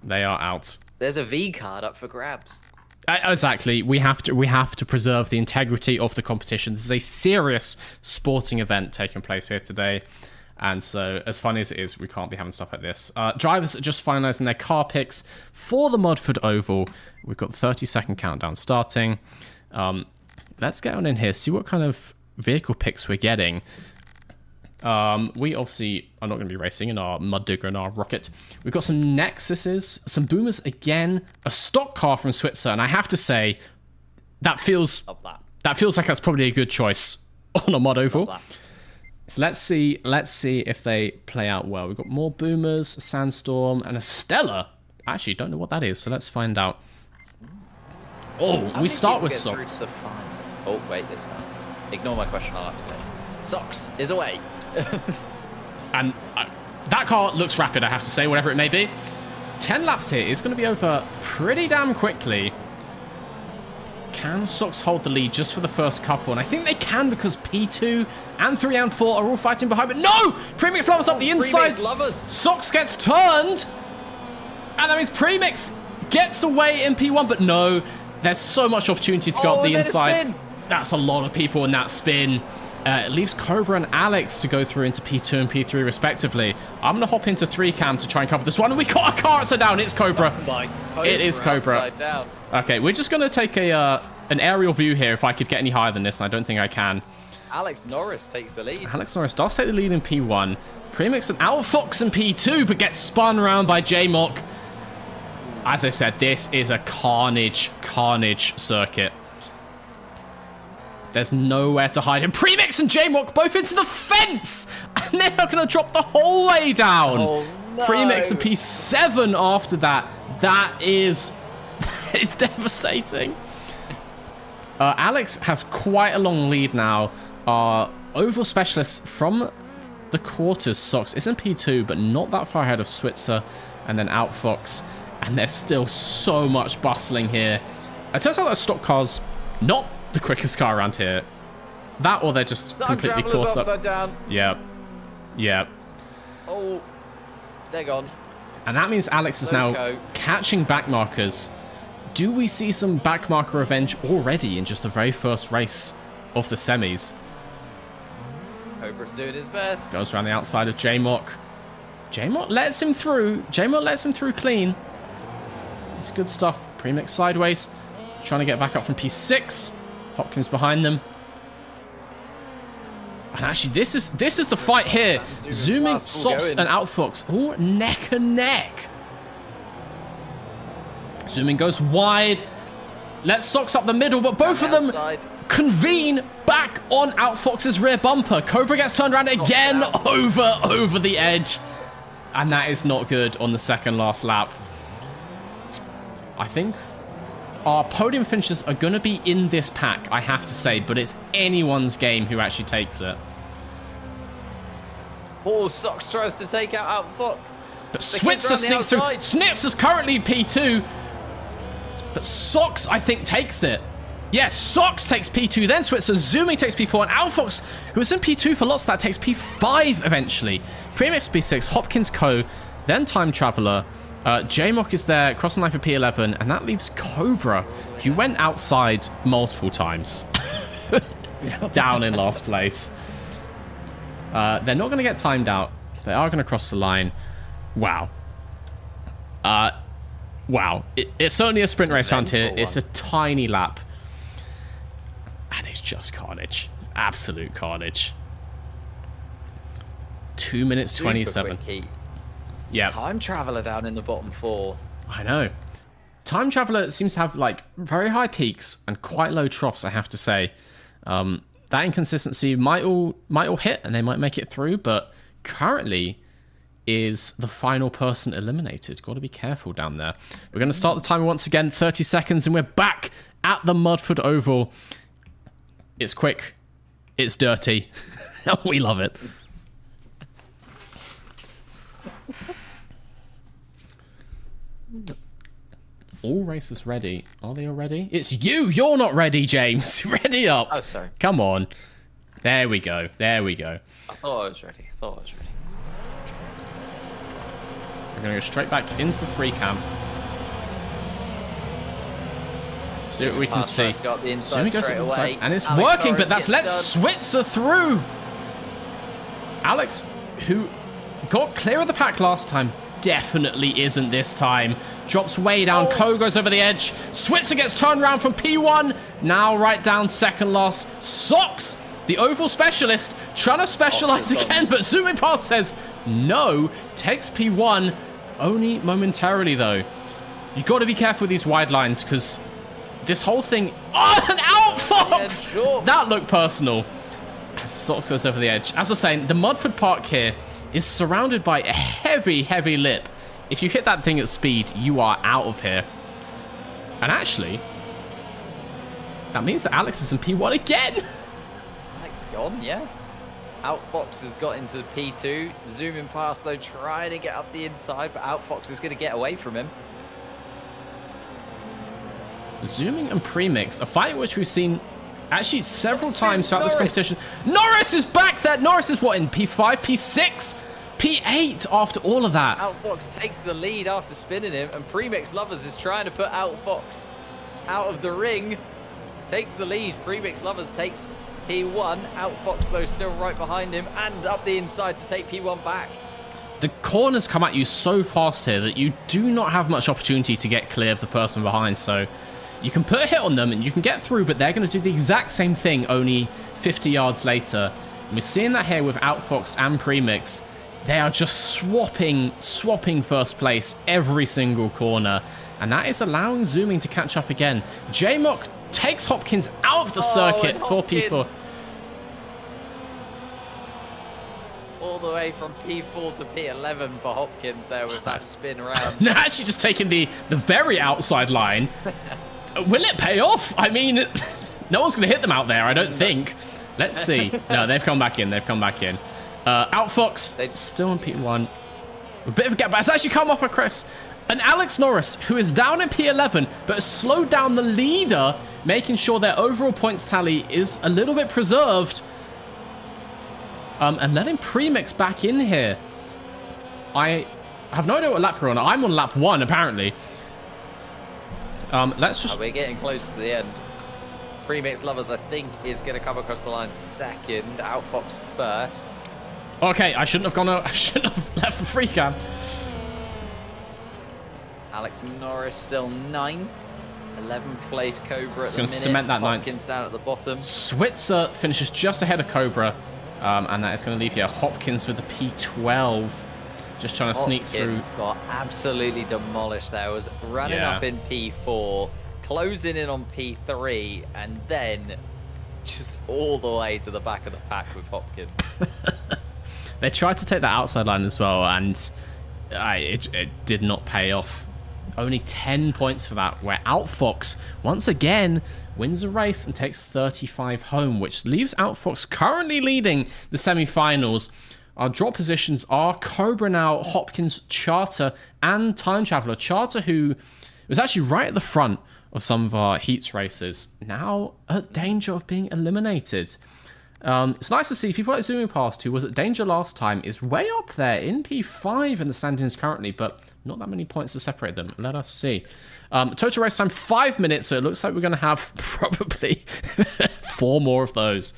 They are out. There's a V card up for grabs. Exactly. We have to preserve the integrity of the competition. This is a serious sporting event taking place here today. And so, as funny as it is, we can't be having stuff like this. Drivers are just finalising their car picks for the Mudford Oval. We've got the 30-second countdown starting. Let's get on in here, see what kind of vehicle picks we're getting. We obviously are not going to be racing in our Mud Digger and our Rocket. We've got some Nexuses, some Boomers again, a stock car from Switzer, and I have to say, that feels like that's probably a good choice on a Mud Oval. So let's see if they play out well. We've got more Boomers, a Sandstorm, and a Stella. I actually don't know what that is, so let's find out. Oh, How we many start people with get through Socks. to the final? Oh, wait, this time. Ignore my question, I'll ask later. Socks is away. And that car looks rapid, I have to say, whatever it may be. 10 laps here is going to be over pretty damn quickly. Can Socks hold the lead just for the first couple? And I think they can because P2 and 3 and 4 are all fighting behind. But no! Premix Lovers up the inside. Premix Lovers. Socks gets turned. And that means Premix gets away in P1. But no, there's so much opportunity to go up the inside. That's a lot of people in that spin. It leaves Cobra and Alex to go through into P2 and P3 respectively. I'm going to hop into 3 cam to try and cover this one. And we got a car upside down. It's Cobra. It is Cobra. Okay, we're just going to take an aerial view here if I could get any higher than this. And I don't think I can. Alex Norris takes the lead. Alex Norris does take the lead in P1. Premix and Outfox in P2, but gets spun around by J-Mock. As I said, this is a carnage circuit. There's nowhere to hide. And Premix and J-Mock both into the fence! And they're not going to drop the whole way down. Oh, no. Premix and P7 after that. That is... it's devastating. Alex has quite a long lead now. Our oval specialist from the quarters, Socks, is in P2, but not that far ahead of Switzer and then Outfox. And there's still so much bustling here. It turns out that stock car's not the quickest car around here. That or they're just completely caught up. Down. Yeah. Yeah. Oh, they're gone. And that means Alex is now catching back markers. Do we see some back marker revenge already in just the very first race of the semis? Cobra's doing his best. Goes around the outside of J-Mock. J-Mock lets him through. J-Mock lets him through clean. It's good stuff. Premix sideways. Trying to get back up from P6. Hopkins behind them. And actually, this is the fight here. Zooming, Sops and Outfox all neck and neck. Zooming goes wide. Let's Socks up the middle, but both of them convene back on Outfox's rear bumper. Cobra gets turned around again over the edge. And that is not good on the second last lap. I think our podium finishers are going to be in this pack, I have to say, but it's anyone's game who actually takes it. Oh, Socks tries to take out Outfox. But Switzer sneaks through. Snips is currently P2. But Socks, I think, takes it. Yes, Socks takes P2, then Switzer. Zooming takes P4, and Outfox, who was in P2 for lots of that, takes P5 eventually. Premix P6, Hopkins Co, then Time Traveler. J-Mock is there, crossing line for P11, and that leaves Cobra, who went outside multiple times. Down in last place. They're not going to get timed out. They are going to cross the line. Wow. Wow. It's only a sprint race around here. It's a tiny lap. And it's just carnage. Absolute carnage. 2 minutes 27. Yeah. Time Traveler down in the bottom 4. I know. Time Traveler seems to have like very high peaks and quite low troughs, I have to say. That inconsistency might all hit and they might make it through, but currently is the final person eliminated. Got to be careful down there. We're going to start the timer once again, 30 seconds, and we're back at the Mudford Oval. It's quick. It's dirty. We love it. All racers ready. Are they all ready? It's you! You're not ready, James. Ready up. Oh, sorry. Come on. There we go. There we go. I thought I was ready. We're going to go straight back into the free cam. See what we can see. Got the inside Zooming goes straight inside, away. and it's Alex working, Norris but that's gets let done. Switzer through. Alex, who got clear of the pack last time, definitely isn't this time. Drops way down. Co goes over the edge. Switzer gets turned around from P1. Now right down second last. Socks, the oval specialist, trying to specialize again, but zooming past says no. Takes P1 only momentarily, though. You've got to be careful with these wide lines because this whole thing... Oh, an Outfox! Yeah, that looked personal. As Socks goes over the edge. As I was saying, the Mudford Park here is surrounded by a heavy, heavy lip. If you hit that thing at speed, you are out of here. And actually, That means that Alex is in P1 again. Alex gone, yeah. Outfox has got into P2. Zooming past, though, trying to get up the inside, but Outfox is going to get away from him. Zooming and Premix, a fight which we've seen actually several times throughout this competition. Norris is back there. Norris is what, in P5, P6, P8 after all of that. Outfox takes the lead after spinning him, and Premix Lovers is trying to put Outfox out of the ring. Takes the lead. Premix Lovers takes P1. Outfox, though, still right behind him, and up the inside to take P1 back. The corners come at you so fast here that you do not have much opportunity to get clear of the person behind, so you can put a hit on them and you can get through, but they're going to do the exact same thing only 50 yards later. And we're seeing that here with Outfox and Premix. They are just swapping first place every single corner, and that is allowing Zooming to catch up again. J-Mock takes Hopkins out of the circuit for P4. All the way from P4 to P11 for Hopkins there with that spin around. They're actually just taking the very outside line. Will it pay off? I mean, no one's going to hit them out there, I don't think. Let's see. No, they've come back in. Outfox, still in P1. A bit of a gap, but it's actually come up across. And Alex Norris, who is down in P11, but has slowed down the leader, making sure their overall points tally is a little bit preserved. And letting Premix back in here. I have no idea what lap we're on. I'm on lap 1, apparently. Let's just... We're getting close to the end. Premix Lovers, I think, is going to come across the line second. Outfox first. Okay, I shouldn't have left the free cam. Alex Norris still 9th. 11th place Cobra at the minute. Going to cement that Hopkins 9th. down at the bottom. Switzer finishes just ahead of Cobra. And that is going to leave here Hopkins with the P12. Just trying to sneak through. Hopkins got absolutely demolished there. Was running up in P4, closing in on P3, and then just all the way to the back of the pack with Hopkins. They tried to take that outside line as well, and it did not pay off. Only 10 points for that, where Outfox, once again, wins the race and takes 35 home, which leaves Outfox currently leading the semi-finals. Our drop positions are Cobra now, Hopkins, Charter, and Time Traveler. Charter, who was actually right at the front of some of our heats races, now at danger of being eliminated. It's nice to see people like Zooming Past, who was at danger last time, is way up there in P5 in the standings currently, but not that many points to separate them. Let us see. Total race time, 5 minutes, so it looks like we're going to have probably 4 more of those.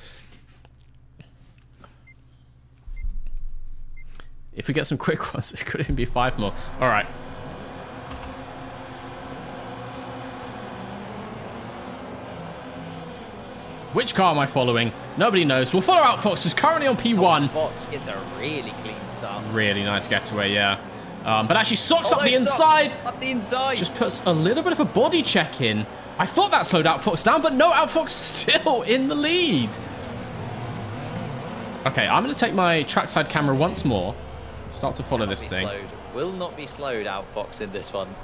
If we get some quick ones, it could even be 5 more. All right. Which car am I following? Nobody knows. We'll follow Outfox, who's currently on P1. Outfox gets a really clean start. Really nice getaway, yeah. But actually socks up the inside. Up the inside. Just puts a little bit of a body check in. I thought that slowed Outfox down, but no, Outfox still in the lead. Okay, I'm going to take my trackside camera once more. Start to follow this thing. Will not be slowed, Outfox, in this one.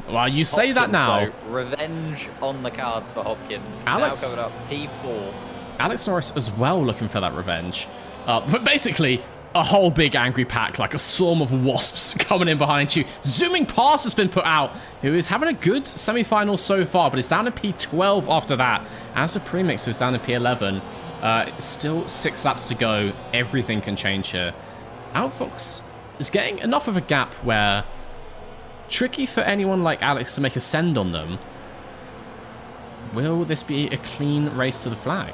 Well, you say Hopkins, that now. Though, revenge on the cards for Hopkins. Alex, now coming up P4. Alex Norris as well looking for that revenge. But basically, a whole big angry pack, like a swarm of wasps coming in behind you. Zooming Past has been put out, who is having a good semi-final so far, but is down to P12 after that. As a Premix, who's down to P11. Still 6 laps to go. Everything can change here. Outfox is getting enough of a gap where tricky for anyone like Alex to make a send on them. Will this be a clean race to the flag?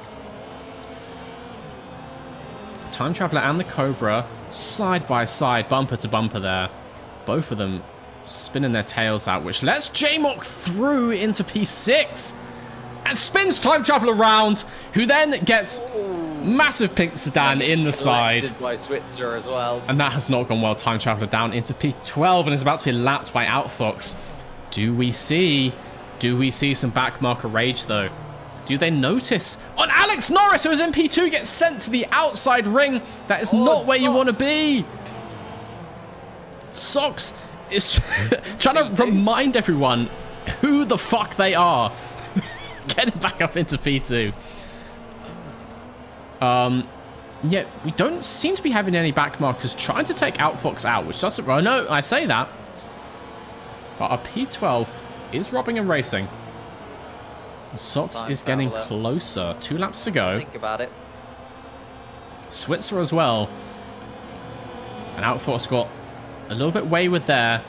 Time Traveler and the Cobra side by side, bumper to bumper there. Both of them spinning their tails out, which lets J-Mock through into P6 and spins Time Traveler around, who then gets massive pink sedan in the side. By Switzer as well. And that has not gone well. Time Traveler down into P12 and is about to be lapped by Outfox. Do we see some backmarker rage though? Do they notice on Alex Norris, who is in P2, gets sent to the outside ring? That is not where you want to be. Sox is trying to remind everyone who the fuck they are. getting back up into P2. Yeah, we don't seem to be having any back markers trying to take Outfox out, which doesn't... Well, no, I say that. But our P12 is robbing and racing. And Sox is getting closer. 2 laps to go. Think about it. Switzer as well. And Outfox got a little bit wayward there.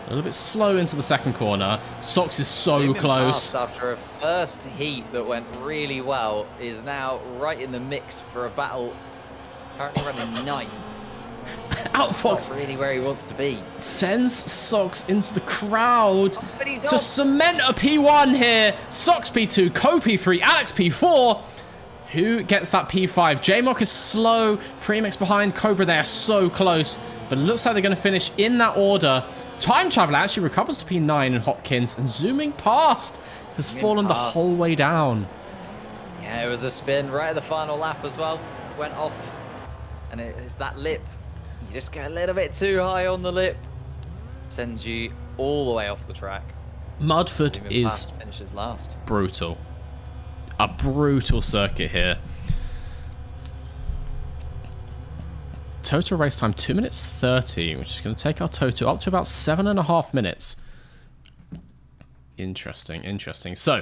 A little bit slow into the second corner. Sox is so Zooming close. past after a first heat that went really well is now right in the mix for a battle. Currently running 9. Outfox Not really where he wants to be. sends Sox into the crowd But he's to off. cement a P1 here. Sox P2, Co P3, Alex P4. Who gets that P5? J-Mock is slow. Premix behind. Cobra, they are so close. But it looks like they're going to finish in that order. Time Traveler actually recovers to P9 and Hopkins. And zooming past has fallen the whole way down. Yeah, it was a spin right at the final lap as well. Went off. And it's that lip. You just get a little bit too high on the lip. Sends you all the way off the track. Mudford Zooming is past finishes last. brutal. A brutal circuit here. Total race time 2 minutes 30, which is going to take our total up to about 7.5 minutes. Interesting. So,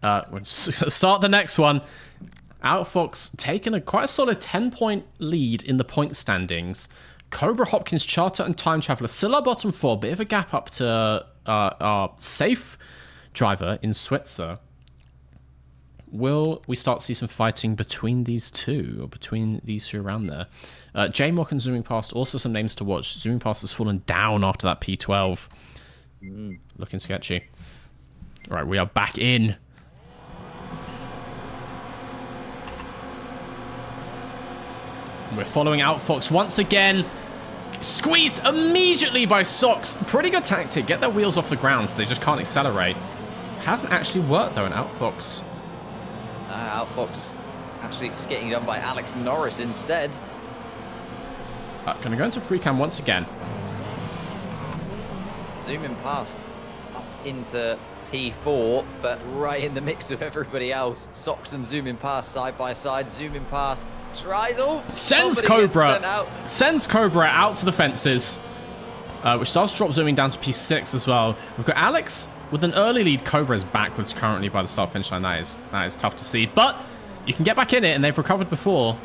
we'll start the next one. Outfox taking quite a solid 10-point lead in the point standings. Cobra, Hopkins, Charter, and Time Traveler still our bottom 4. Bit of a gap up to our safe driver in Switzer. Will we start to see some fighting between these two, or between these two around there? J-Mock and Zooming Past, also some names to watch. Zooming Past has fallen down after that P12. Looking sketchy. All right, we are back in. We're following Outfox once again. Squeezed immediately by Sox. Pretty good tactic. Get their wheels off the ground so they just can't accelerate. Hasn't actually worked, though, in Outfox. Outfox actually just getting done by Alex Norris instead. Gonna go into free cam once again. Zooming past up into P4, but right in the mix with everybody else. Sox and zooming past side by side. Zooming past. Tries all. Sends Cobra. Sends Cobra out to the fences. Which starts drop zooming down to P6 as well. We've got Alex with an early lead. Cobra's backwards currently by the start finish line. That is tough to see. But you can get back in it, and they've recovered before.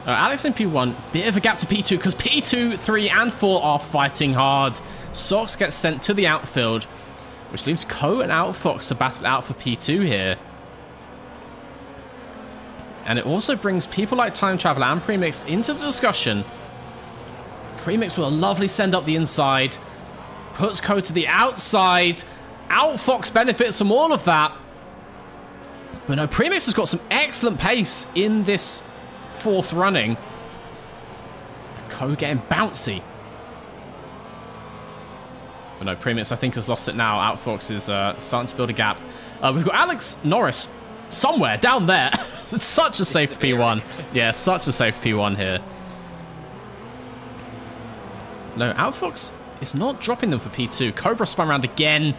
Alex in P1, bit of a gap to P2 because P2, 3, and 4 are fighting hard. Sox gets sent to the outfield, which leaves Co and Outfox to battle out for P2 here. And it also brings people like Time Traveler and Premixed into the discussion. Premix with a lovely send up the inside. Puts Co to the outside. Outfox benefits from all of that. But no, Premix has got some excellent pace in this fourth running. Co getting bouncy. But no, Premix I think has lost it now. Outfox is starting to build a gap. We've got Alex Norris somewhere down there. It's such a safe P1. Yeah, such a safe P1 here. No, Outfox is not dropping them for P2. Cobra spun around again.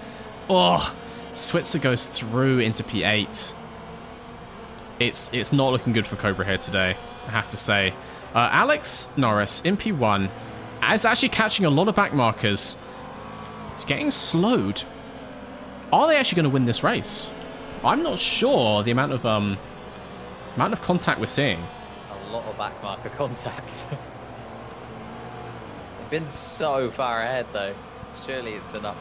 Oh, Switzer goes through into P8. It's not looking good for Cobra here today, I have to say. Alex Norris in P1 is actually catching a lot of back markers. It's getting slowed. Are they actually going to win this race? I'm not sure the amount of contact we're seeing. A lot of backmarker contact. They've been so far ahead though. Surely it's enough.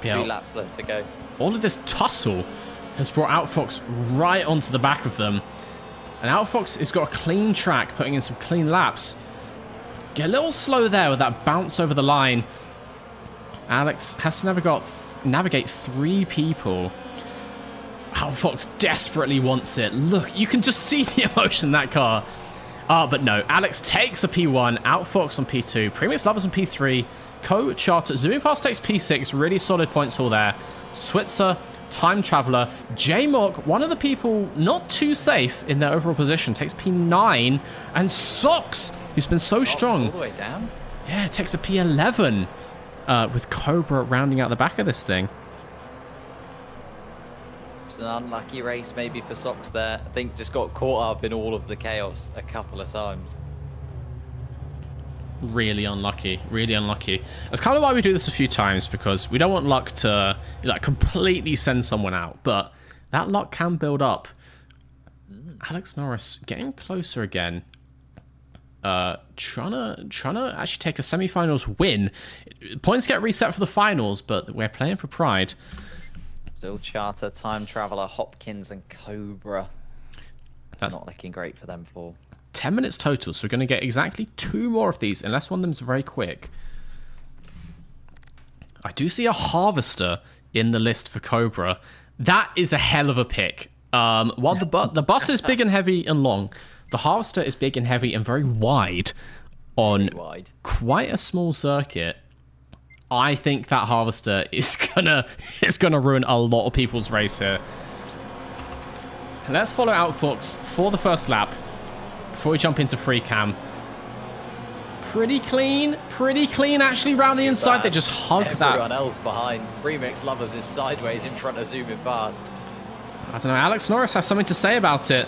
Yeah. 2 laps left to go. All of this tussle has brought Outfox right onto the back of them. And Outfox has got a clean track, putting in some clean laps. Get a little slow there with that bounce over the line. Alex has to navigate 3 people. Outfox desperately wants it. Look, you can just see the emotion in that car. But no, Alex takes a P1, Outfox on P2, Premix Lovers on P3, Co Charter, Zooming Past takes P6, really solid points haul there. Switzer, Time Traveler, J-Mock, one of the people not too safe in their overall position, takes P9, and Sox, who's been so strong. All the way down. Yeah, takes a P11, with Cobra rounding out the back of this thing. An unlucky race maybe for Socks there. I think just got caught up in all of the chaos a couple of times. Really unlucky. Really unlucky. That's kind of why we do this a few times, because we don't want luck to like completely send someone out, but that luck can build up. Alex Norris getting closer again. Trying to actually take a semi-finals win. Points get reset for the finals, but we're playing for pride. Still Charter, Time Traveler, Hopkins, and Cobra. That's not looking great for them for 10 minutes total, so we're going to get exactly 2 more of these, unless one of them's very quick. I do see a Harvester in the list for Cobra. That is a hell of a pick. While the bus is big and heavy and long, the Harvester is big and heavy and very wide on quite a small circuit. I think that Harvester is gonna ruin a lot of people's race here. Let's follow Outfox for the first lap before we jump into free cam. Pretty clean actually round the inside. They just hug that. Everyone else behind. Remix Lovers is sideways in front of zooming past. I don't know, Alex Norris has something to say about it.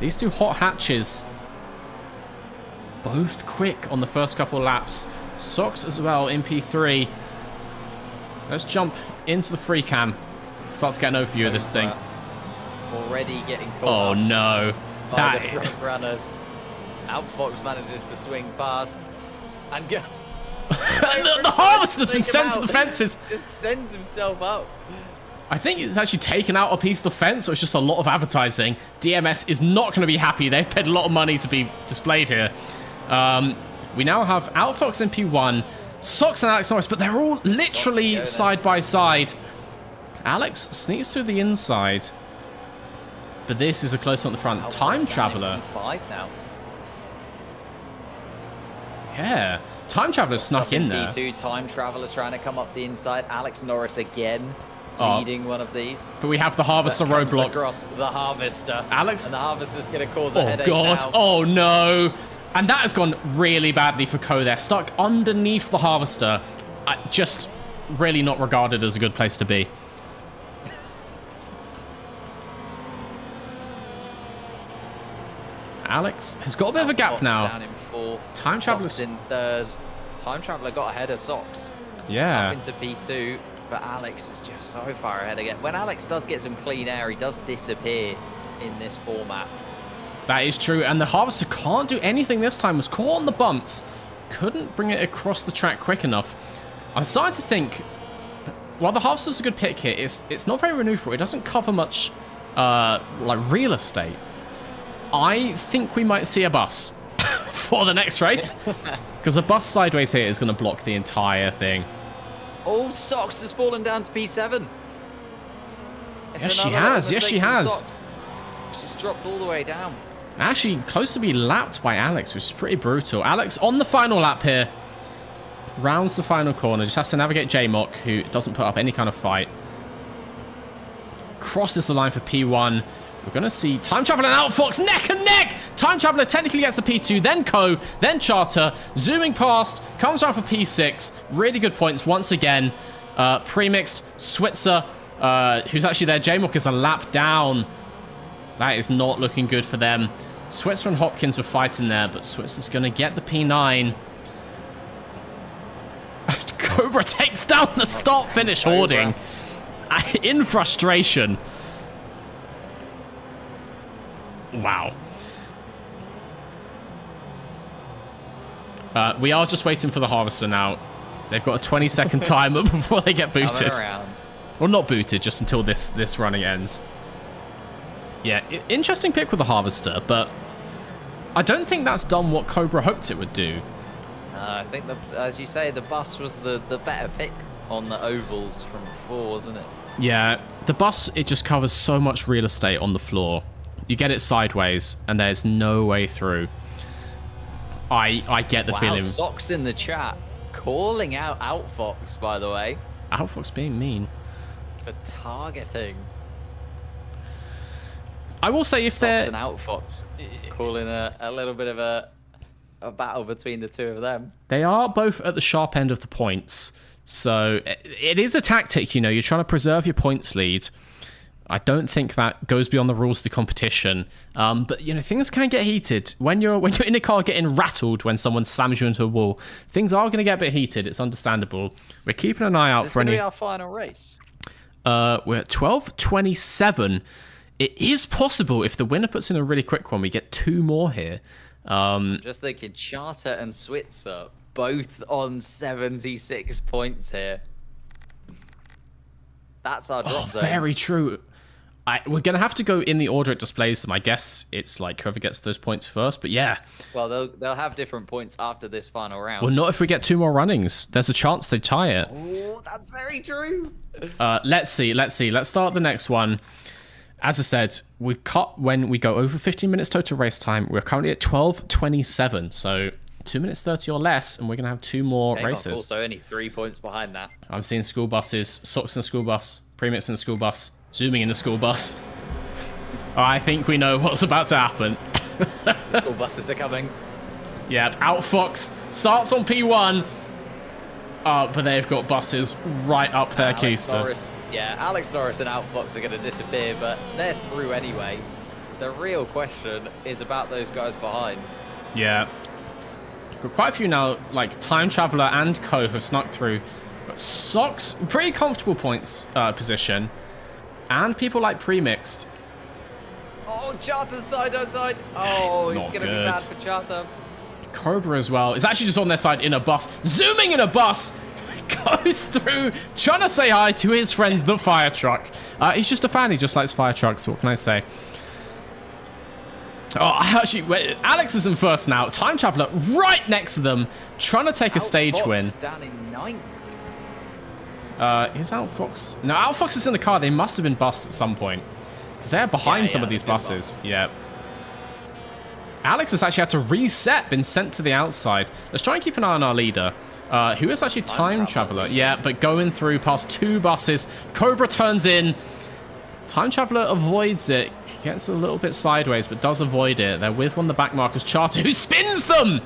These two hot hatches, both quick on the first couple of laps. Socks as well in P3. Let's jump into the free cam. Start to get an overview of this thing. Already getting caught. Oh no. By the front runners. Outfox manages to swing past and go. the Harvester's been sent to the fences. Just sends himself up. I think it's actually taken out a piece of the fence, or it's just a lot of advertising. DMS is not going to be happy. They've paid a lot of money to be displayed here. We now have Outfox in P1, Socks and Alex Norris, but they're all literally side by side. Alex sneaks through the inside, but this is a close one at the front. Time Traveler. P5 now. Yeah, Time Traveler snuck in there. P2, Time Traveler trying to come up the inside. Alex Norris again. Leading one of these. But we have the Harvester roadblock. Across the Harvester. Alex. And the Harvester's going to cause a headache God. now. Oh, no. And that has gone really badly for Co there. Stuck underneath the Harvester. Just really not regarded as a good place to be. Alex has got a bit of a gap now. Down in fourth. Time Traveler's in third. Time Traveler got ahead of Socks. Yeah. Up into P2. But Alex is just so far ahead again. When Alex does get some clean air, he does disappear in this format. That is true. And the Harvester can't do anything this time. Was caught on the bumps. Couldn't bring it across the track quick enough. I'm starting to think, while the Harvester's a good pick here, it's not very maneuverable. It doesn't cover much like real estate. I think we might see a bus for the next race. Because a bus sideways here is going to block the entire thing. Oh, Socks has fallen down to P7. Yes, she has. Yes, she has. She's dropped all the way down. Actually, close to be lapped by Alex, which is pretty brutal. Alex on the final lap here. Rounds the final corner. Just has to navigate J-Mock, who doesn't put up any kind of fight. Crosses the line for P1. We're going to see Time Traveler and Outfox neck and neck. Time Traveler technically gets the P2, then Co, then Charter. Zooming past, comes down for P6. Really good points once again. Premixed, Switzer, who's actually there. J-Mock is a lap down. That is not looking good for them. Switzer and Hopkins were fighting there, but Switzer's going to get the P9. Cobra takes down the start-finish hoarding in frustration. Wow. We are just waiting for the Harvester now. They've got a 20-second timer before they get booted. Well, not booted, just until this running ends. Yeah, interesting pick with the Harvester, but I don't think that's done what Cobra hoped it would do. I think, as you say, the bus was the better pick on the ovals from before, wasn't it? Yeah, the bus, it just covers so much real estate on the floor. You get it sideways, and there's no way through. I get the feeling. Socks in the chat calling out Outfox, by the way. Outfox being mean. For targeting. I will say if they're... Socks and Outfox calling a little bit of a battle between the two of them. They are both at the sharp end of the points. So it is a tactic, you know. You're trying to preserve your points lead. I don't think that goes beyond the rules of the competition. But you know, things can get heated when you're in a car getting rattled when someone slams you into a wall. Things are going to get a bit heated. It's understandable. We're keeping an eye out for any. Is this going to be our final race? We're at 12:27. It is possible if the winner puts in a really quick one, we get 2 more here. Just thinking, Charter and Switzer both on 76 points here. That's our drop zone. Very true. We're going to have to go in the order it displays them. I guess it's like whoever gets those points first, but yeah. Well, they'll have different points after this final round. Well, not if we get 2 more runnings. There's a chance they tie it. Oh, that's very true. Let's see. Let's start the next one. As I said, we cut when we go over 15 minutes total race time. We're currently at 12:27, so 2 minutes 30 or less, and we're going to have 2 more races. Also only 3 points behind that. I'm seeing school buses, Socks in the school bus, Premix in the school bus, Zooming in the school bus. I think we know what's about to happen. The school buses are coming. Yeah, Outfox starts on P1, but they've got buses right up their keister. Alex Norris and Outfox are going to disappear, but they're through anyway. The real question is about those guys behind. Yeah. Got quite a few now, like Time Traveler and Co have snuck through. But Socks, pretty comfortable points position. And people like Premixed. Oh, Charter's side on side. Oh, he's going to be bad for Charter. Cobra as well. It's actually just on their side in a bus. Zooming in a bus! Goes through, trying to say hi to his friend, the fire truck. He's just a fan. He just likes fire trucks. So what can I say? Oh, Alex is in first now. Time Traveler right next to them, trying to take a stage win. Is down in 9th. Is Outfox? No, Outfox is in the car. They must have been bussed at some point because they're behind some of these buses. Yeah. Alex has actually had to reset, been sent to the outside. Let's try and keep an eye on our leader. Who is actually Time Traveler. Yeah, but going through past 2 buses. Cobra turns in. Time Traveler avoids it. He gets a little bit sideways, but does avoid it. They're with one of the back markers, Charter, who spins them!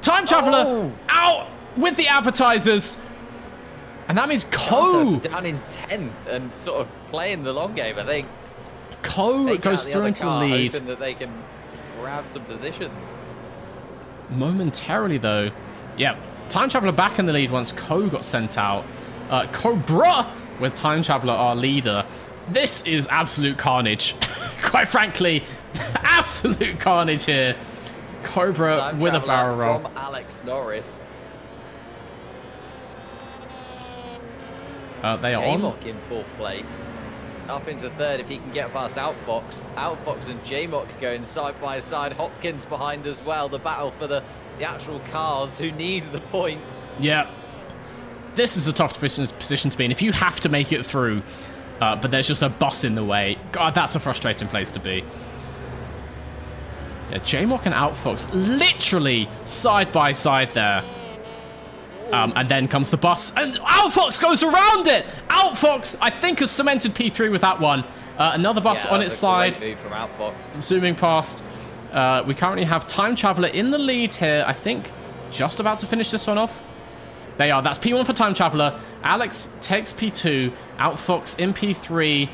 Time Traveler out with the advertisers. And that means Co down in 10th and sort of playing the long game, I think. Co goes through into the lead. Hoping that they can grab some positions. Momentarily, though. Yeah, Time Traveler back in the lead once Co got sent out. Cobra with Time Traveler, our leader. This is absolute carnage. Quite frankly, absolute carnage here. Cobra Time with a barrel roll. From Alex Norris. They are on. J-Mock in 4th place. Up into 3rd if he can get past Outfox. Outfox and J-Mock going side by side. Hopkins behind as well. The battle for the actual cars who need the points. Yeah. This is a tough position to be in. If you have to make it through, but there's just a bus in the way. God, that's a frustrating place to be. Yeah, J-Mock and Outfox literally side by side there. And then comes the bus, and Outfox goes around it! Outfox, I think, has cemented P3 with that one. Another bus on its side. Great move from Outfox. Zooming past. We currently have Time Traveler in the lead here, I think. Just about to finish this one off. They are. That's P1 for Time Traveler. Alex takes P2. Outfox in P3.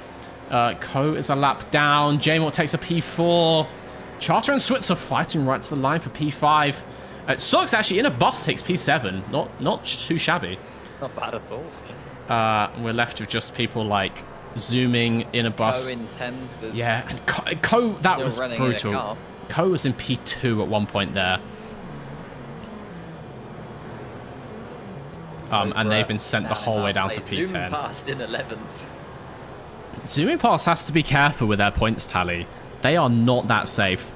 Co is a lap down. J-Mort takes a P4. Charter and Switzer fighting right to the line for P5. Sox actually in a bus takes P7. Not too shabby. Not bad at all. We're left with just people like zooming in a bus. Co in 10th. Yeah, and Co that was brutal. Co was in P2 at one point there. And they've been sent the whole way down to P10. Zooming past in 11th. Zooming past has to be careful with their points tally. They are not that safe.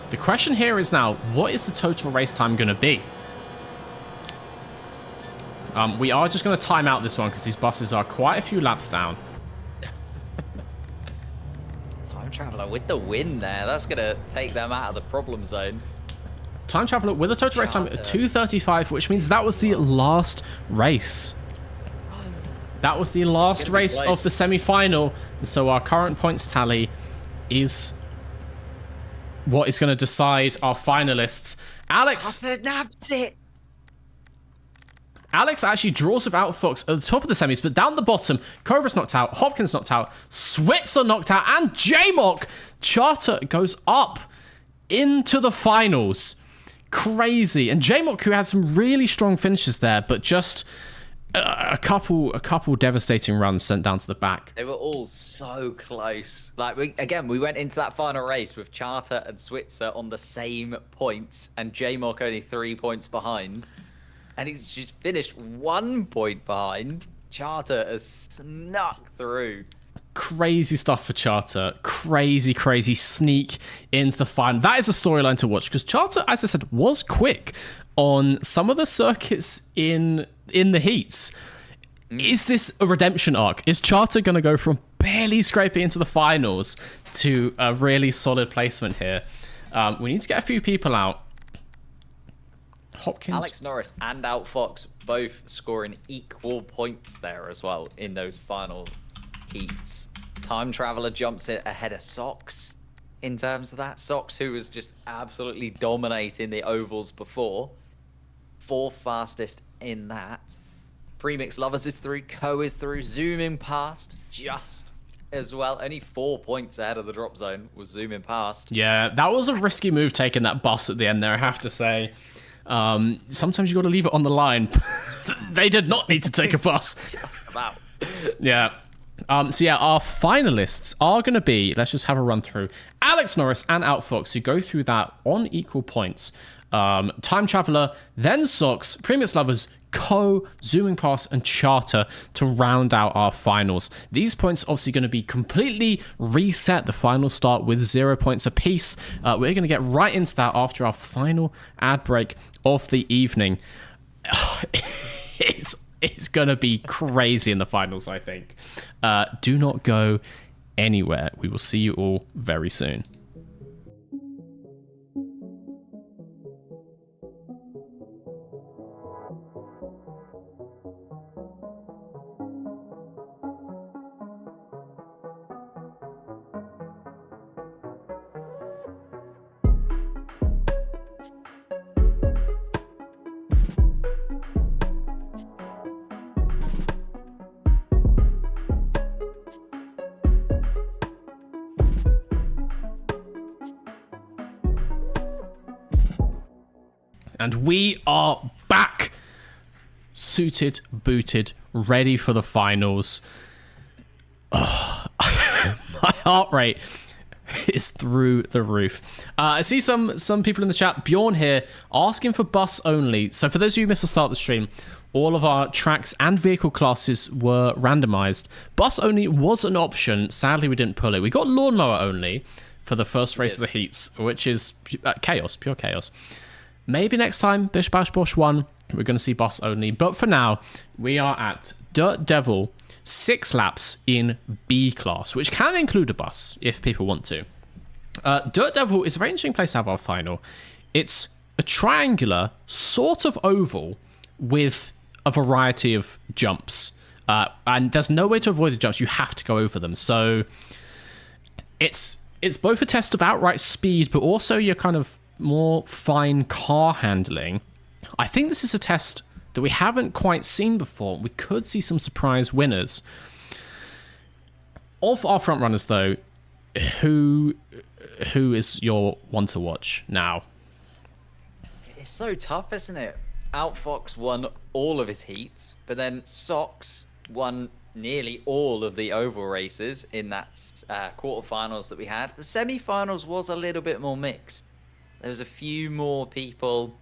The question here is now, what is the total race time going to be? We are just going to time out this one because these buses are quite a few laps down. Time Traveler with the win there. That's going to take them out of the problem zone. Time Traveler with a total race time of 2:35, which means that was the last race. That was the last race of the semi-final. So our current points tally is what is going to decide our finalists. Alex Nabbed it. Alex actually draws with Outfox at the top of the semis, but down the bottom, Cobra's knocked out, Hopkins knocked out, Switzer knocked out, and J-Mock. Charter goes up into the finals. Crazy. And J-Mock, who has some really strong finishes there, but just a couple devastating runs sent down to the back. They were all so close. Like, we went into that final race with Charter and Switzer on the same points, and J-Mock only 3 points behind. And he's just finished 1 point behind. Charter has snuck through. Crazy stuff for Charter. Crazy sneak into the final. That is a storyline to watch because Charter, as I said, was quick on some of the circuits in the heats. Is this a redemption arc? Is Charter going to go from barely scraping into the finals to a really solid placement here? We need to get a few people out. Hopkins. Alex Norris and Outfox both scoring equal points there as well in those final heats. Time Traveler jumps it ahead of Sox in terms of that. Sox, who was just absolutely dominating the ovals before. 4th fastest in that. Premix Lovers is through, Co is through, zooming past just as well. Only 4 points ahead of the drop zone was zooming past. Yeah, that was a risky move taking that bus at the end there, I have to say. Sometimes you got to leave it on the line. They did not need to take a bus. Just about. Yeah. So yeah, our finalists are going to be, let's just have a run through, Alex Norris and Outfox, who go through that on equal points. Time Traveler, then Sox, Premius Lovers, Co, Zooming Past, and Charter to round out our finals. These points obviously going to be completely reset. The finals start with 0 points apiece. We're going to get right into that after our final ad break of the evening. It's going to be crazy in the finals, I think. Do not go anywhere. We will see you all very soon. And we are back, suited, booted, ready for the finals. Oh, my heart rate is through the roof. I see some people in the chat, Bjorn here, asking for bus only. So for those of you who missed the start of the stream, all of our tracks and vehicle classes were randomized. Bus only was an option. Sadly, we didn't pull it. We got lawnmower only for the first race of the heats, which is chaos, pure chaos. Maybe next time, Bish Bash Bosh 1, we're going to see bus only. But for now, we are at Dirt Devil, 6 laps in B class, which can include a bus if people want to. Dirt Devil is a very interesting place to have our final. It's a triangular sort of oval with a variety of jumps. And there's no way to avoid the jumps. You have to go over them. So it's both a test of outright speed, but also your kind of more fine car handling. I think this is a test that we haven't quite seen before. We could see some surprise winners. Of our front runners, though, who is your one to watch now? It's so tough, isn't it? Outfox won all of his heats, but then Sox won nearly all of the oval races in that quarterfinals that we had. The semi-finals was a little bit more mixed. There was a few more people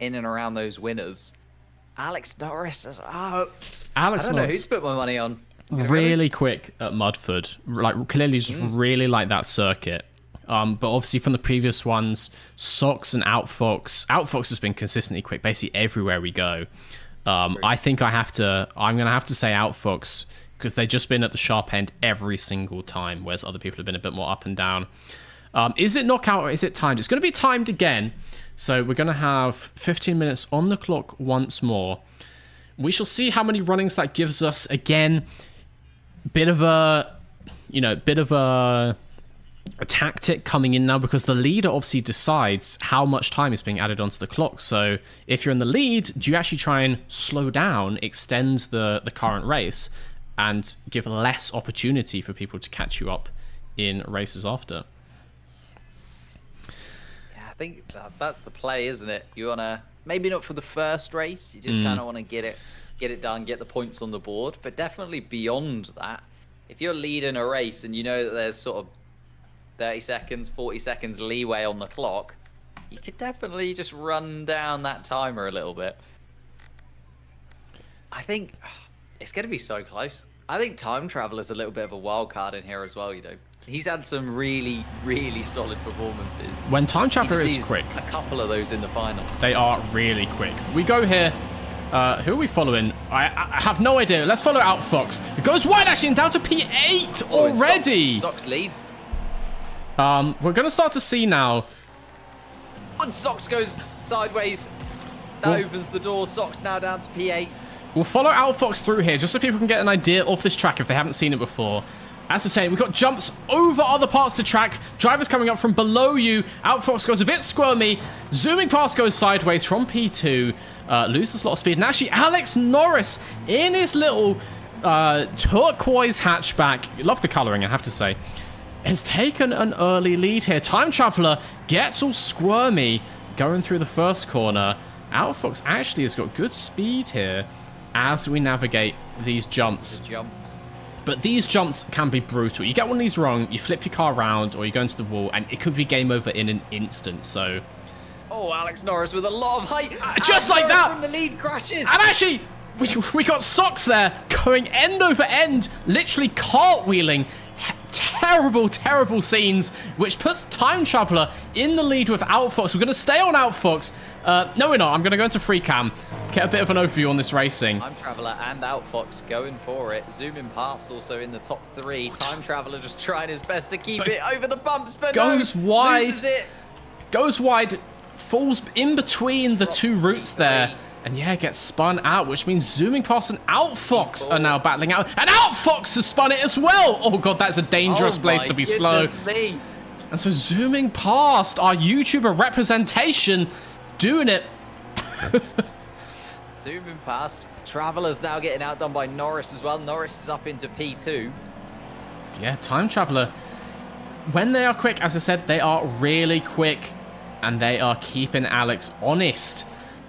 in and around those winners. Alex Norris as well. Alex I don't know Norris, who to put my money on. really quick at Mudford. Like clearly just really like that circuit. But obviously from the previous ones, Sox and Outfox. Outfox has been consistently quick basically everywhere we go. I think I'm going to have to say Outfox because they've just been at the sharp end every single time, whereas other people have been a bit more up and down. Is it knockout or is it timed? It's going to be timed again. So we're going to have 15 minutes on the clock once more. We shall see how many runnings that gives us. Again, bit of a a tactic coming in now, because the leader obviously decides how much time is being added onto the clock. So if you're in the lead, do you actually try and slow down, extend the current race, and give less opportunity for people to catch you up in races after? Yeah, I think that's the play, isn't it? You want to, maybe not for the first race, you just kind of want to get it done, get the points on the board, but definitely beyond that, if you're leading a race and you know that there's sort of 30 seconds, 40 seconds leeway on the clock, you could definitely just run down that timer a little bit. I think it's going to be so close. I think Time Traveler's a little bit of a wild card in here as well, you know. He's had some really, really solid performances. When Time Traveler is quick, a couple of those in the final. they are really quick. We go here. Who are we following? I have no idea. Let's follow Outfox. It goes wide, actually, and down to P8 already. Sox lead. We're going to start to see now. When Sox goes sideways, that opens the door. Sox now down to P8. We'll follow Outfox through here, just so people can get an idea of this track if they haven't seen it before. As we're saying, we've got jumps over other parts of the track. Drivers coming up from below you. Outfox goes a bit squirmy. Zooming past goes sideways from P2. Loses a lot of speed. And actually, Alex Norris in his little turquoise hatchback. Love the colouring, I have to say. Has taken an early lead here. Time Traveler gets all squirmy going through the first corner. Outfox actually has got good speed here as we navigate these jumps. But these jumps can be brutal. You get one of these wrong, you flip your car around, or you go into the wall, and it could be game over in an instant. So, oh, Alex Norris with a lot of height. Just like that! From the lead crashes. And actually, we got Sox there going end over end, literally cartwheeling. Terrible, terrible scenes, which puts Time Traveler in the lead with Outfox. We're going to stay on Outfox. No, we're not. I'm going to go into free cam, get a bit of an overview on this racing. Time Traveler and Outfox going for it. Zooming past also in the top three. Time Traveler just trying his best to keep it over the bumps, but goes wide. Loses it. Goes wide, falls in between the two routes there. And yeah, gets spun out, which means Zooming Past and Outfox are now battling out. And Outfox has spun it as well! Oh god, that's a dangerous place to be slow. Me. And so Zooming Past, our YouTuber representation, doing it. Zooming past. Traveler's now getting outdone by Norris as well. Norris is up into P2. Yeah, Time Traveler. When they are quick, as I said, they are really quick. And they are keeping Alex honest.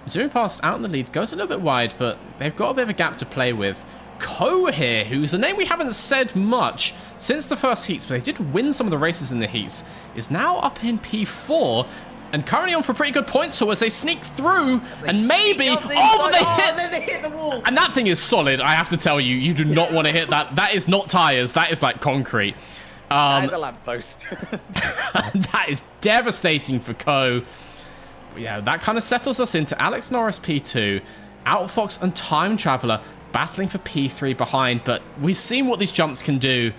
Zooming Past out in the lead, goes a little bit wide, but they've got a bit of a gap to play with. Ko here, who's a name we haven't said much since the first heats, but they did win some of the races in the heats, is now up in P4 and currently on for pretty good points. So as they sneak through, and maybe, but they hit the wall. And that thing is solid, I have to tell you. You do not want to hit that. That is not tires, that is like concrete. That is a lamppost. That is devastating for Ko. Yeah, that kind of settles us into Alex Norris P2, Outfox and Time Traveler battling for P3 behind, but we've seen what these jumps can do.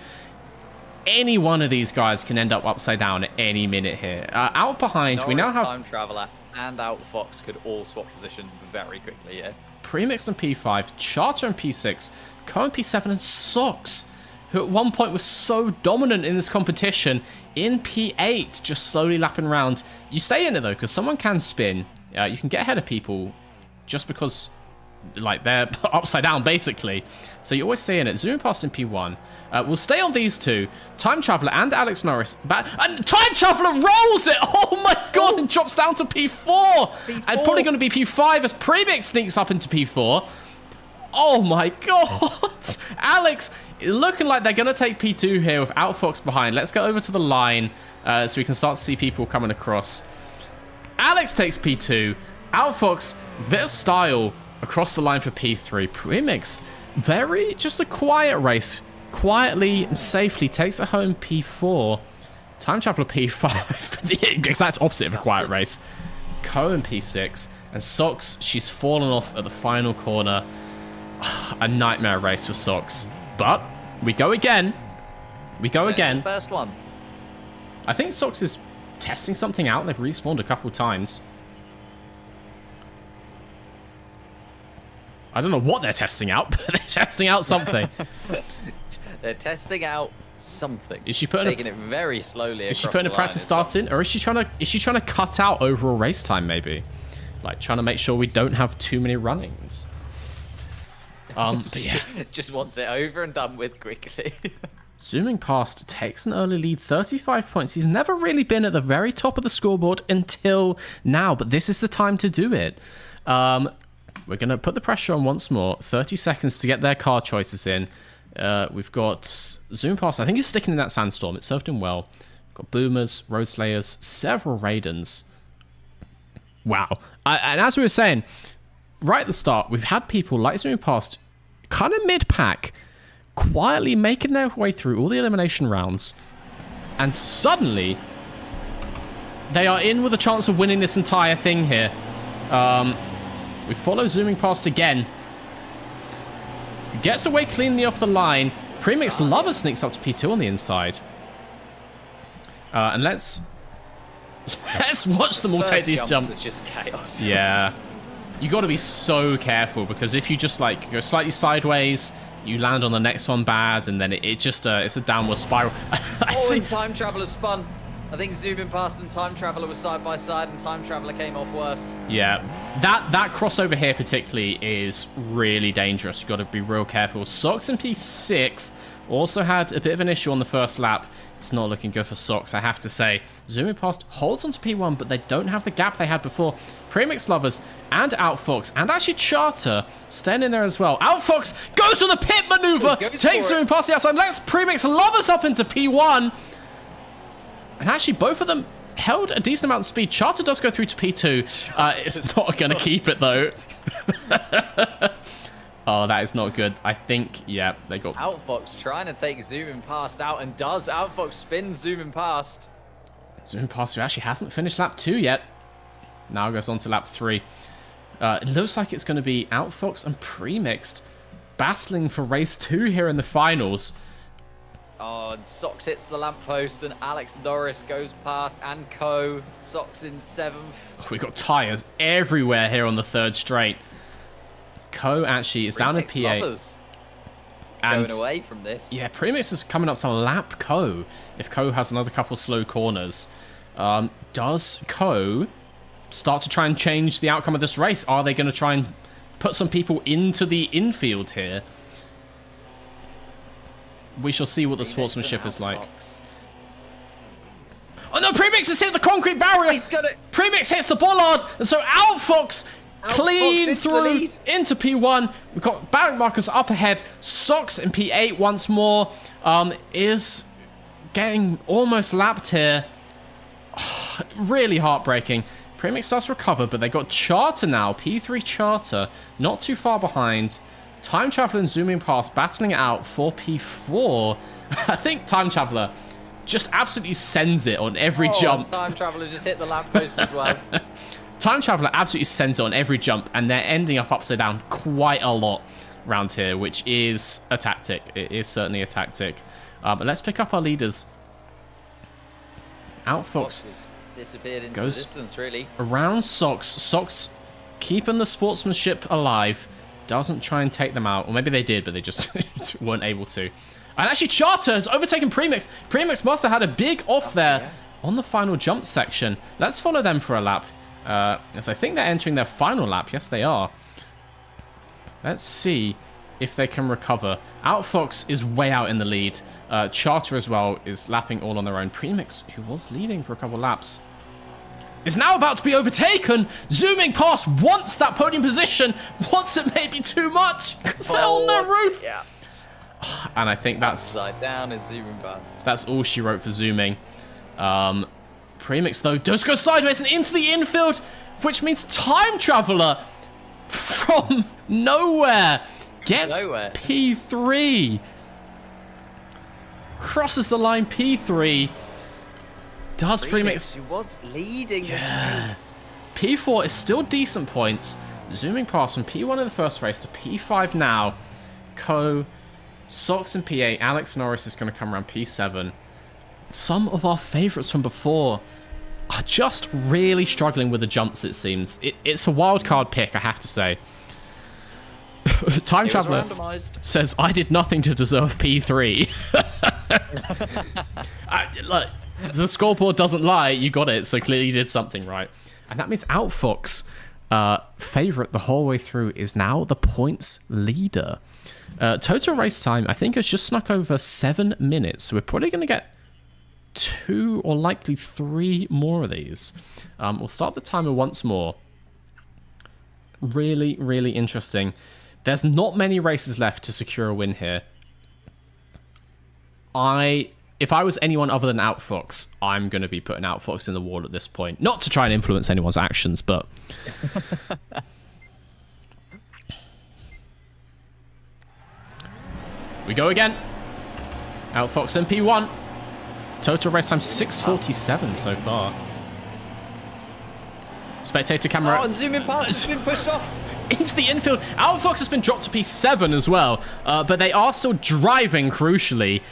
Any one of these guys can end up upside down at any minute here. Out behind, Norris, we now have Time Traveler and Outfox could all swap positions very quickly, yeah. Premixed and P5, Charter and P6, Ko and P7, and Sox, who at one point was so dominant in this competition, in P8, just slowly lapping around. You stay in it, though, because someone can spin. You can get ahead of people just because, like, they're upside down, basically. So you always stay in it. Zooming past in P1. We'll stay on these two. Time Traveler and Alex Norris. And Time Traveler rolls it! Oh, my God! And drops down to P4! And probably going to be P5 as Premix sneaks up into P4. Oh my god! Alex, looking like they're going to take P2 here with Outfox behind. Let's go over to the line so we can start to see people coming across. Alex takes P2. Outfox, bit of style across the line for P3. Premix, very just a quiet race. Quietly and safely takes it home P4. Time Traveler P5. The exact opposite of a quiet race. Ko and P6. And Sox, she's fallen off at the final corner. A nightmare race for Sox. But we go again. We go again. First one. I think Sox is testing something out. They've respawned a couple times. I don't know what they're testing out, but they're testing out something. They're testing out something. Is she putting taking it very slowly? Is she putting a practice start in, or is she trying to cut out overall race time? Maybe, like trying to make sure we don't have too many runnings. But yeah, just wants it over and done with quickly. Zooming past takes an early lead, 35 points. He's never really been at the very top of the scoreboard until now, but this is the time to do it. We're going to put the pressure on once more. 30 seconds to get their car choices in. We've got Zoom Past. I think he's sticking in that Sandstorm. It served him well. We've got Boomers, Road Slayers, several Raidens. Wow. And as we were saying, right at the start, we've had people like Zoom Past kind of mid-pack, quietly making their way through all the elimination rounds. And suddenly, they are in with a chance of winning this entire thing here. We follow Zooming Past again. Gets away cleanly off the line. Premix Lover sneaks up to P2 on the inside. And let's watch them all take these jumps. It's just chaos. Yeah. You got to be so careful, because if you just like go slightly sideways, you land on the next one bad, and then it's a downward spiral. I see. And Time Traveler spun. I think Zooming Past and Time Traveler were side by side, and Time Traveler came off worse. Yeah, that crossover here particularly is really dangerous. You've got to be real careful. Socks in P6 also had a bit of an issue on the first lap. It's not looking good for Socks, I have to say. Zooming Past holds onto P1, but they don't have the gap they had before. Premix Lovers and Outfox, and actually Charter, staying in there as well. Outfox goes for the pit maneuver, takes Zooming Past the outside, lets Premix Lovers up into P1. And actually, both of them held a decent amount of speed. Charter does go through to P2. It's not going to keep it, though. Oh, that is not good. I think, yeah, they got... Outfox trying to take Zooming Past out, and does. Outfox spins Zooming Past. Zooming Past, who actually hasn't finished lap 2 yet. Now goes on to lap 3. It looks like it's going to be Outfox and Premixed battling for race 2 here in the finals. Oh, and Sox hits the lamppost, and Alex Norris goes past, and Co. Sox in 7th. We've got tyres everywhere here on the third straight. Co actually is down in P8. And going away from this. Yeah, Premix is coming up to lap Co. If Co has another couple slow corners. Does Co start to try and change the outcome of this race? Are they going to try and put some people into the infield here? We shall see what the sportsmanship is like. Oh no, Premix has hit the concrete barrier! He's got it! Premix hits the bollard, and so Outfox clean through into P1. We've got barrier markers up ahead. Sox in P8 once more. Is getting almost lapped here. Really heartbreaking. Premix does recover, but they got Charter now. P3 Charter, not too far behind. Time Traveler and Zooming Past battling it out for P4. I think Time Traveler just absolutely sends it on every jump. Time Traveler just hit the lamppost as well. Time Traveler absolutely sends it on every jump, and they're ending up upside down quite a lot around here, which is a tactic. It is certainly a tactic. But let's pick up our leaders. Outfox disappeared into goes the distance, really. Around Sox. Sox keeping the sportsmanship alive. Doesn't try and take them out. Or maybe they did, but they just weren't able to. And actually, Charter has overtaken Premix. Premix must have had a big off there on the final jump section. Let's follow them for a lap. As I think they're entering their final lap. Yes, they are. Let's see if they can recover. Outfox is way out in the lead. Charter as well is lapping all on their own. Premix, who was leading for a couple laps, is now about to be overtaken. Zooming Past wants that podium position. Wants it maybe too much because they're on their roof. Yeah. And I think that's... Upside down is Zooming Past. That's all she wrote for Zooming. Premix, though, does go sideways and into the infield, which means Time Traveler from nowhere gets P3. Crosses the line P3. Does Premix... Who was leading this race. P4 is still decent points. Zooming past from P1 in the first race to P5 now. Co, Sox in P8. Alex Norris is going to come around P7. Some of our favourites from before are just really struggling with the jumps, it seems. It's a wild card pick, I have to say. Time Traveler says, I did nothing to deserve P3. Look, the scoreboard doesn't lie. You got it, so clearly you did something right. And that means Outfox, favourite the whole way through, is now the points leader. Total race time, I think, has just snuck over 7 minutes. So we're probably going to get 2 or likely 3 more of these. We'll start the timer once more. Really, really interesting. There's not many races left to secure a win here. If I was anyone other than Outfox, I'm going to be putting Outfox in the wall at this point. Not to try and influence anyone's actions, but... we go again. Outfox in P1. Total race time 6:47 so far. Spectator camera. Oh, and zooming past has been pushed off. Into the infield. Outfox has been dropped to P7 as well, but they are still driving, crucially.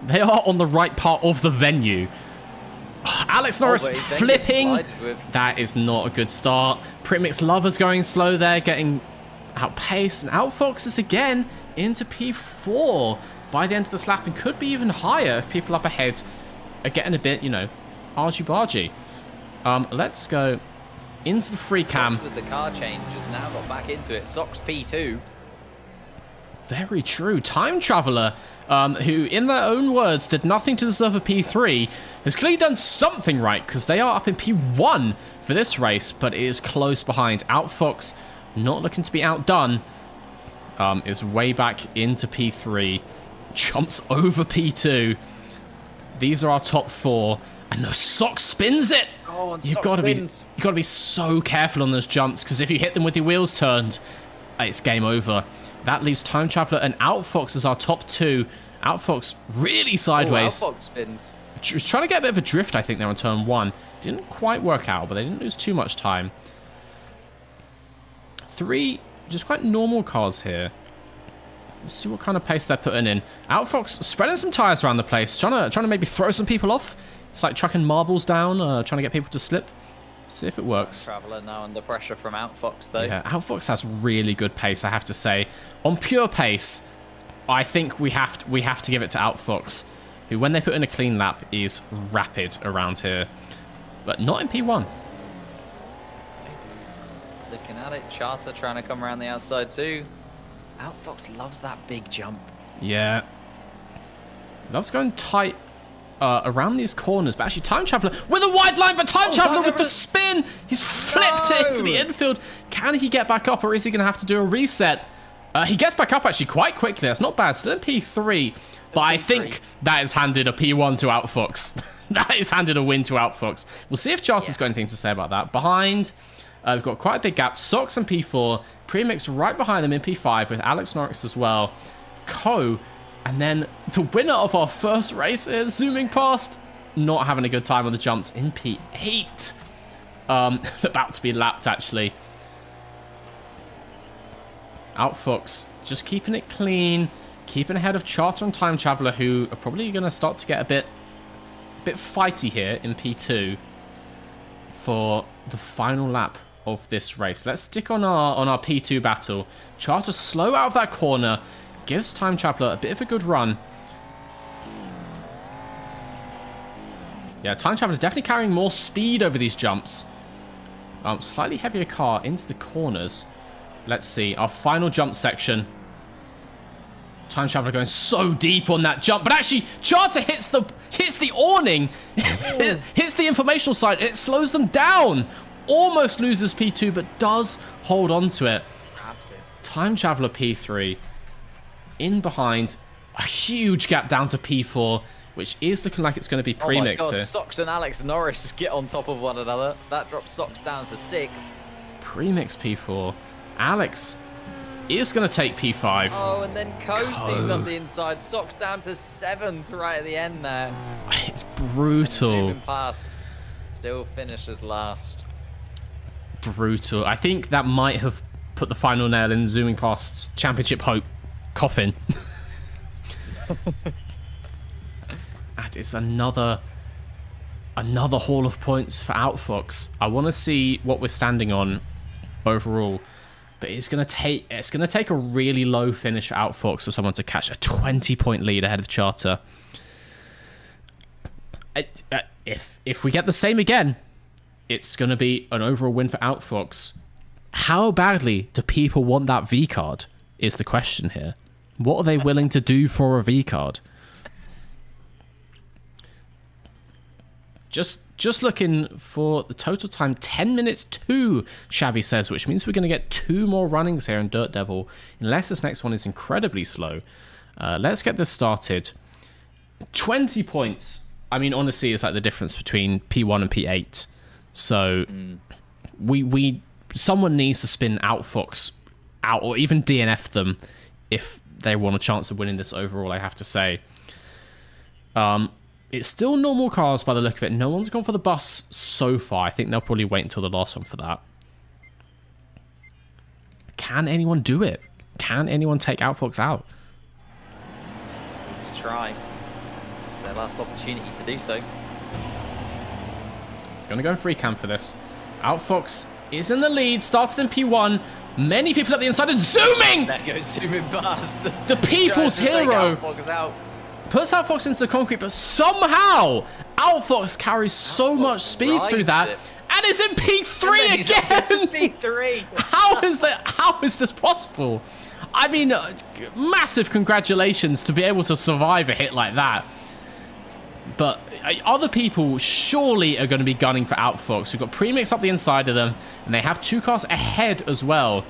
They are on the right part of the venue. Alex Norris flipping. That is not a good start. Premix Lovers going slow there, getting outpaced. And Outfox is again into P4 by the end of this lap, and could be even higher if people up ahead are getting a bit, you know, argy-bargy. Let's go into the free cam. With the car change has now got back into it. Sox P2. Very true. Time Traveller, who in their own words did nothing to deserve a P3, has clearly done something right, because they are up in P1 for this race, but it is close behind. Outfox, not looking to be outdone, is way back into P3, jumps over P2. These are our top 4, and no, Sox spins it. Oh, and You've got to be so careful on those jumps, because if you hit them with your wheels turned, it's game over. That leaves Time Traveller and Outfox as our top 2. Outfox really sideways. Outfox spins. Was trying to get a bit of a drift, I think, there on turn 1. Didn't quite work out, but they didn't lose too much time. 3 just quite normal cars here. Let's see what kind of pace they're putting in. Outfox spreading some tyres around the place, trying to maybe throw some people off. It's like chucking marbles down, trying to get people to slip. See if it works. Traveller now under pressure from Outfox, though. Yeah, Outfox has really good pace, I have to say. On pure pace, I think we have to give it to Outfox, who, when they put in a clean lap, is rapid around here. But not in P1. Looking at it, Charter trying to come around the outside too. Outfox loves that big jump. Yeah. Loves going tight around these corners, but actually Time Traveller with a wide line, but Time Traveller with the spin. He's flipped it into the infield. Can he get back up, or is he going to have to do a reset? He gets back up actually quite quickly. That's not bad. Still in P3, but I think that is handed a P1 to Outfox. That is handed a win to Outfox. We'll see if Charter's got anything to say about that. Behind, we've got quite a big gap. Sox in P4. Premix right behind them in P5 with Alex Norris as well. Co. And then the winner of our first race is zooming past. Not having a good time on the jumps in P8. About to be lapped, actually. Outfox just keeping it clean. Keeping ahead of Charter and Time Traveller, who are probably going to start to get a bit fighty here in P2 for the final lap of this race. Let's stick on our P2 battle. Charter slow out of that corner. Gives Time Traveller a bit of a good run. Yeah, Time Traveller definitely carrying more speed over these jumps. Slightly heavier car into the corners. Let's see, our final jump section. Time Traveller going so deep on that jump, but actually Charter hits the awning, hits the informational side, and it slows them down. Almost loses P2, but does hold on to it. Time Traveller P3. In behind, a huge gap down to P4, which is looking like it's going to be premixed here. Sox and Alex Norris get on top of one another. That drops Sox down to 6th. Premix P4. Alex is going to take P5. Oh, and then Co sneaks up the inside. Sox down to 7th right at the end there. It's brutal. Zooming past. Still finishes last. Brutal. I think that might have put the final nail in zooming past championship hope coffin. And it's another haul of points for Outfox. I want to see what we're standing on overall, but it's going to take a really low finish for Outfox for someone to catch a 20-point lead ahead of Charter. If we get the same again, it's going to be an overall win for Outfox. How badly do people want that V card is the question here. What are they willing to do for a V card? Just looking for the total time, 10 minutes 2, Shabby says, which means we're going to get 2 more runnings here in Dirt Devil, unless this next one is incredibly slow. Let's get this started. 20 points. I mean, honestly, it's like the difference between P1 and P8. So someone needs to spin Outfox out, or even DNF them if they want a chance of winning this overall, I have to say. It's still normal cars by the look of it. No one's gone for the bus so far. I think they'll probably wait until the last one for that. Can anyone do it? Can anyone take Outfox out? Need to try. Their last opportunity to do so. Gonna go free cam for this. Outfox is in the lead, started in P1. Many people at the inside and zooming! There goes zooming past. The people's hero puts Outfox into the concrete, but somehow Outfox carries so much speed through that and is in P3 again! P3! How is this possible? I mean, massive congratulations to be able to survive a hit like that. But other people surely are going to be gunning for Outfox. We've got Premix up the inside of them, and they have 2 cars ahead as well.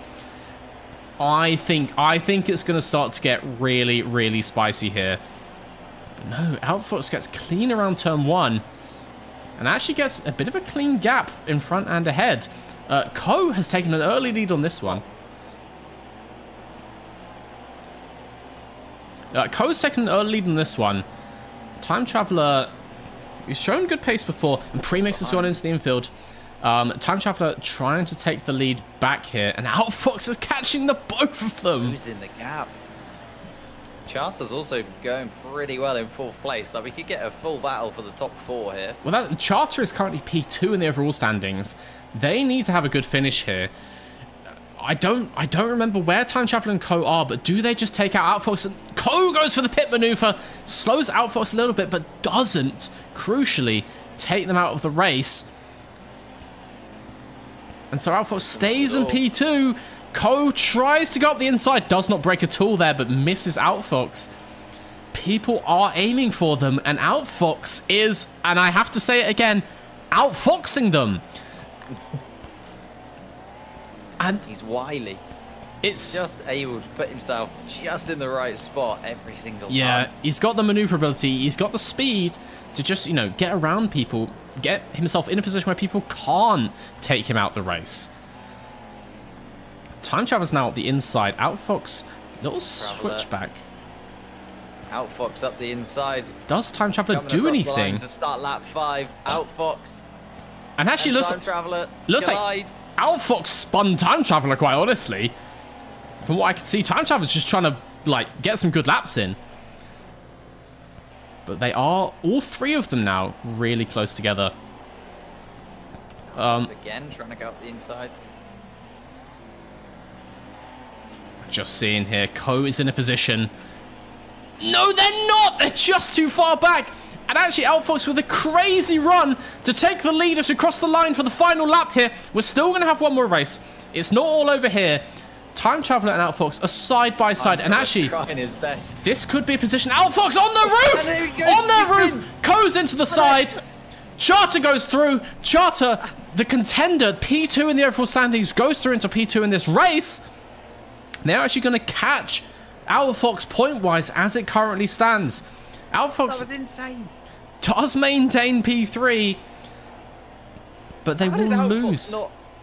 I think it's going to start to get really, really spicy here. But no, Outfox gets clean around turn 1, and actually gets a bit of a clean gap in front and ahead. Ko has taken an early lead on this one. Ko's taken an early lead on this one. Time Traveler, he's shown good pace before, and Premix has gone into the infield. Time Traveler trying to take the lead back here, and Outfox is catching the both of them. Who's in the gap? Charter's also going pretty well in 4th place. Like, we could get a full battle for the top 4 here. Well, Charter is currently P2 in the overall standings. They need to have a good finish here. I don't remember where Time Traveler and Ko are, but do they just take out Outfox? And Ko goes for the pit maneuver, slows Outfox a little bit, but doesn't, crucially, take them out of the race. And so Outfox stays in P2. Ko tries to go up the inside, does not break at all there, but misses Outfox. People are aiming for them, and Outfox is, and I have to say it again, outfoxing them. And he's wily. It's just able to put himself just in the right spot every single time. Yeah, he's got the maneuverability, he's got the speed to just, you know, get around people, get himself in a position where people can't take him out the race. Time Traveler's now at the inside. Outfox, little switchback. Outfox up the inside. Does Time Traveler do anything? To start lap 5, Outfox. And actually looks like Outfox spun Time Traveler, quite honestly. From what I can see, Time Traveler's just trying to, like, get some good laps in. But they are, all 3 of them now, really close together. Again, trying to go up the inside. Just seeing here, Ko is in a position. No, they're not! They're just too far back! And actually, Outfox with a crazy run to take the lead as we cross the line for the final lap here. We're still going to have one more race. It's not all over here. Time Traveler and Outfox are side by side. And actually, trying his best. This could be a position. Outfox on the roof! On the roof! Goes into the side. Charter goes through. Charter, the contender, P2 in the overall standings, goes through into P2 in this race. They're actually going to catch Outfox point-wise as it currently stands. Outfox that was insane. Does maintain P3, but they will lose.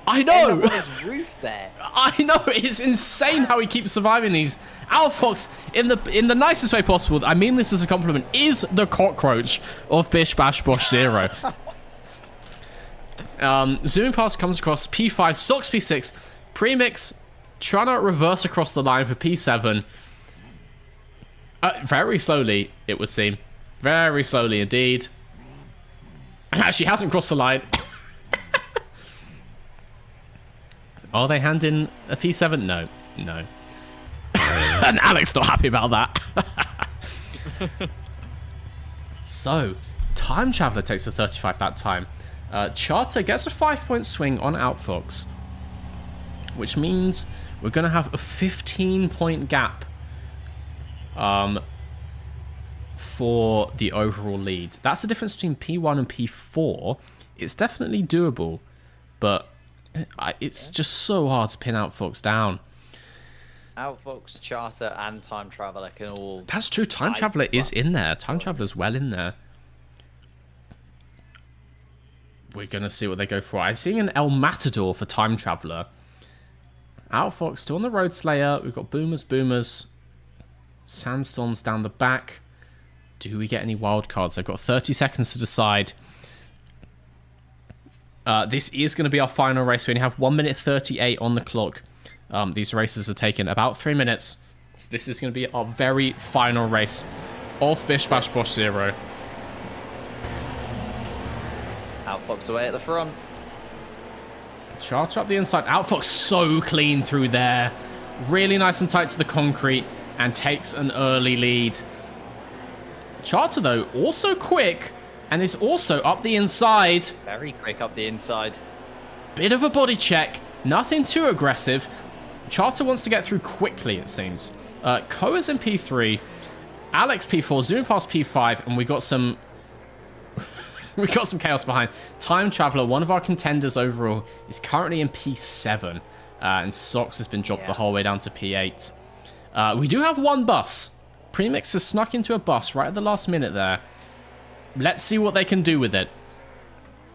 I know. On his roof there. I know. It's insane how he keeps surviving these. Outfox, in the nicest way possible, I mean this as a compliment, is the cockroach of Bish Bash Bosh 0. Zooming past comes across P5, Sox P6, Premix trying to reverse across the line for P7. Very slowly, it would seem. Very slowly indeed. And actually hasn't crossed the line. Are they handing a P7? No. No. And Alex not happy about that. So, Time Traveler takes the 35 that time. Charter gets a 5-point swing on Outfox, which means we're going to have a 15-point gap for the overall lead. That's the difference between P1 and P4. It's definitely doable, but it's just so hard to pin Outfox down. Outfox, Charter, and Time Traveler can all... That's true. Time Traveler is in there. Time Traveler's well in there. We're going to see what they go for. I'm seeing an El Matador for Time Traveler. Outfox still on the Road Slayer. We've got Boomers. Sandstorms down the back. Do we get any wild cards? I've got 30 seconds to decide. This is going to be our final race. We only have 1 minute 38 on the clock. These races are taking about 3 minutes. So this is going to be our very final race of Bish Bash Bosh 0. Outfox away at the front. Charter up the inside. Outfox so clean through there. Really nice and tight to the concrete and takes an early lead. Charter, though, also quick and is also up the inside. Very quick up the inside. Bit of a body check. Nothing too aggressive. Charter wants to get through quickly, it seems. Koa's in P3. Alex P4. Zoom past P5. And we got some... we got some chaos behind. Time Traveler, one of our contenders overall, is currently in P7. And Sox has been dropped the whole way down to P8. We do have one bus. Premix has snuck into a bus right at the last minute there. Let's see what they can do with it.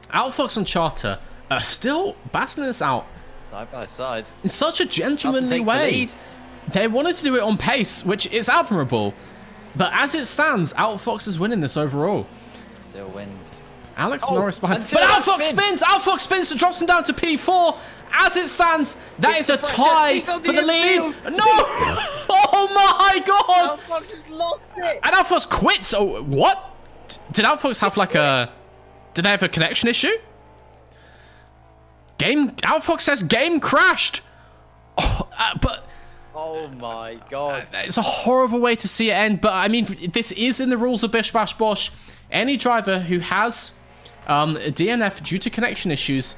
Outfox and Charter are still battling this out. Side by side. In such a gentlemanly way. They wanted to do it on pace, which is admirable. But as it stands, Outfox is winning this overall. Still wins. Alex Norris behind. But Outfox spins! Outfox spins and drops him down to P4. As it stands, that is a tie for the lead. No! Oh my god! Outfox has lost it! And Outfox quits. Oh, what? Did Outfox have like a... Did they have a connection issue? Outfox says game crashed. Oh, but... Oh my god. It's a horrible way to see it end, but I mean, this is in the rules of Bish Bash Bosh. Any driver who has a DNF due to connection issues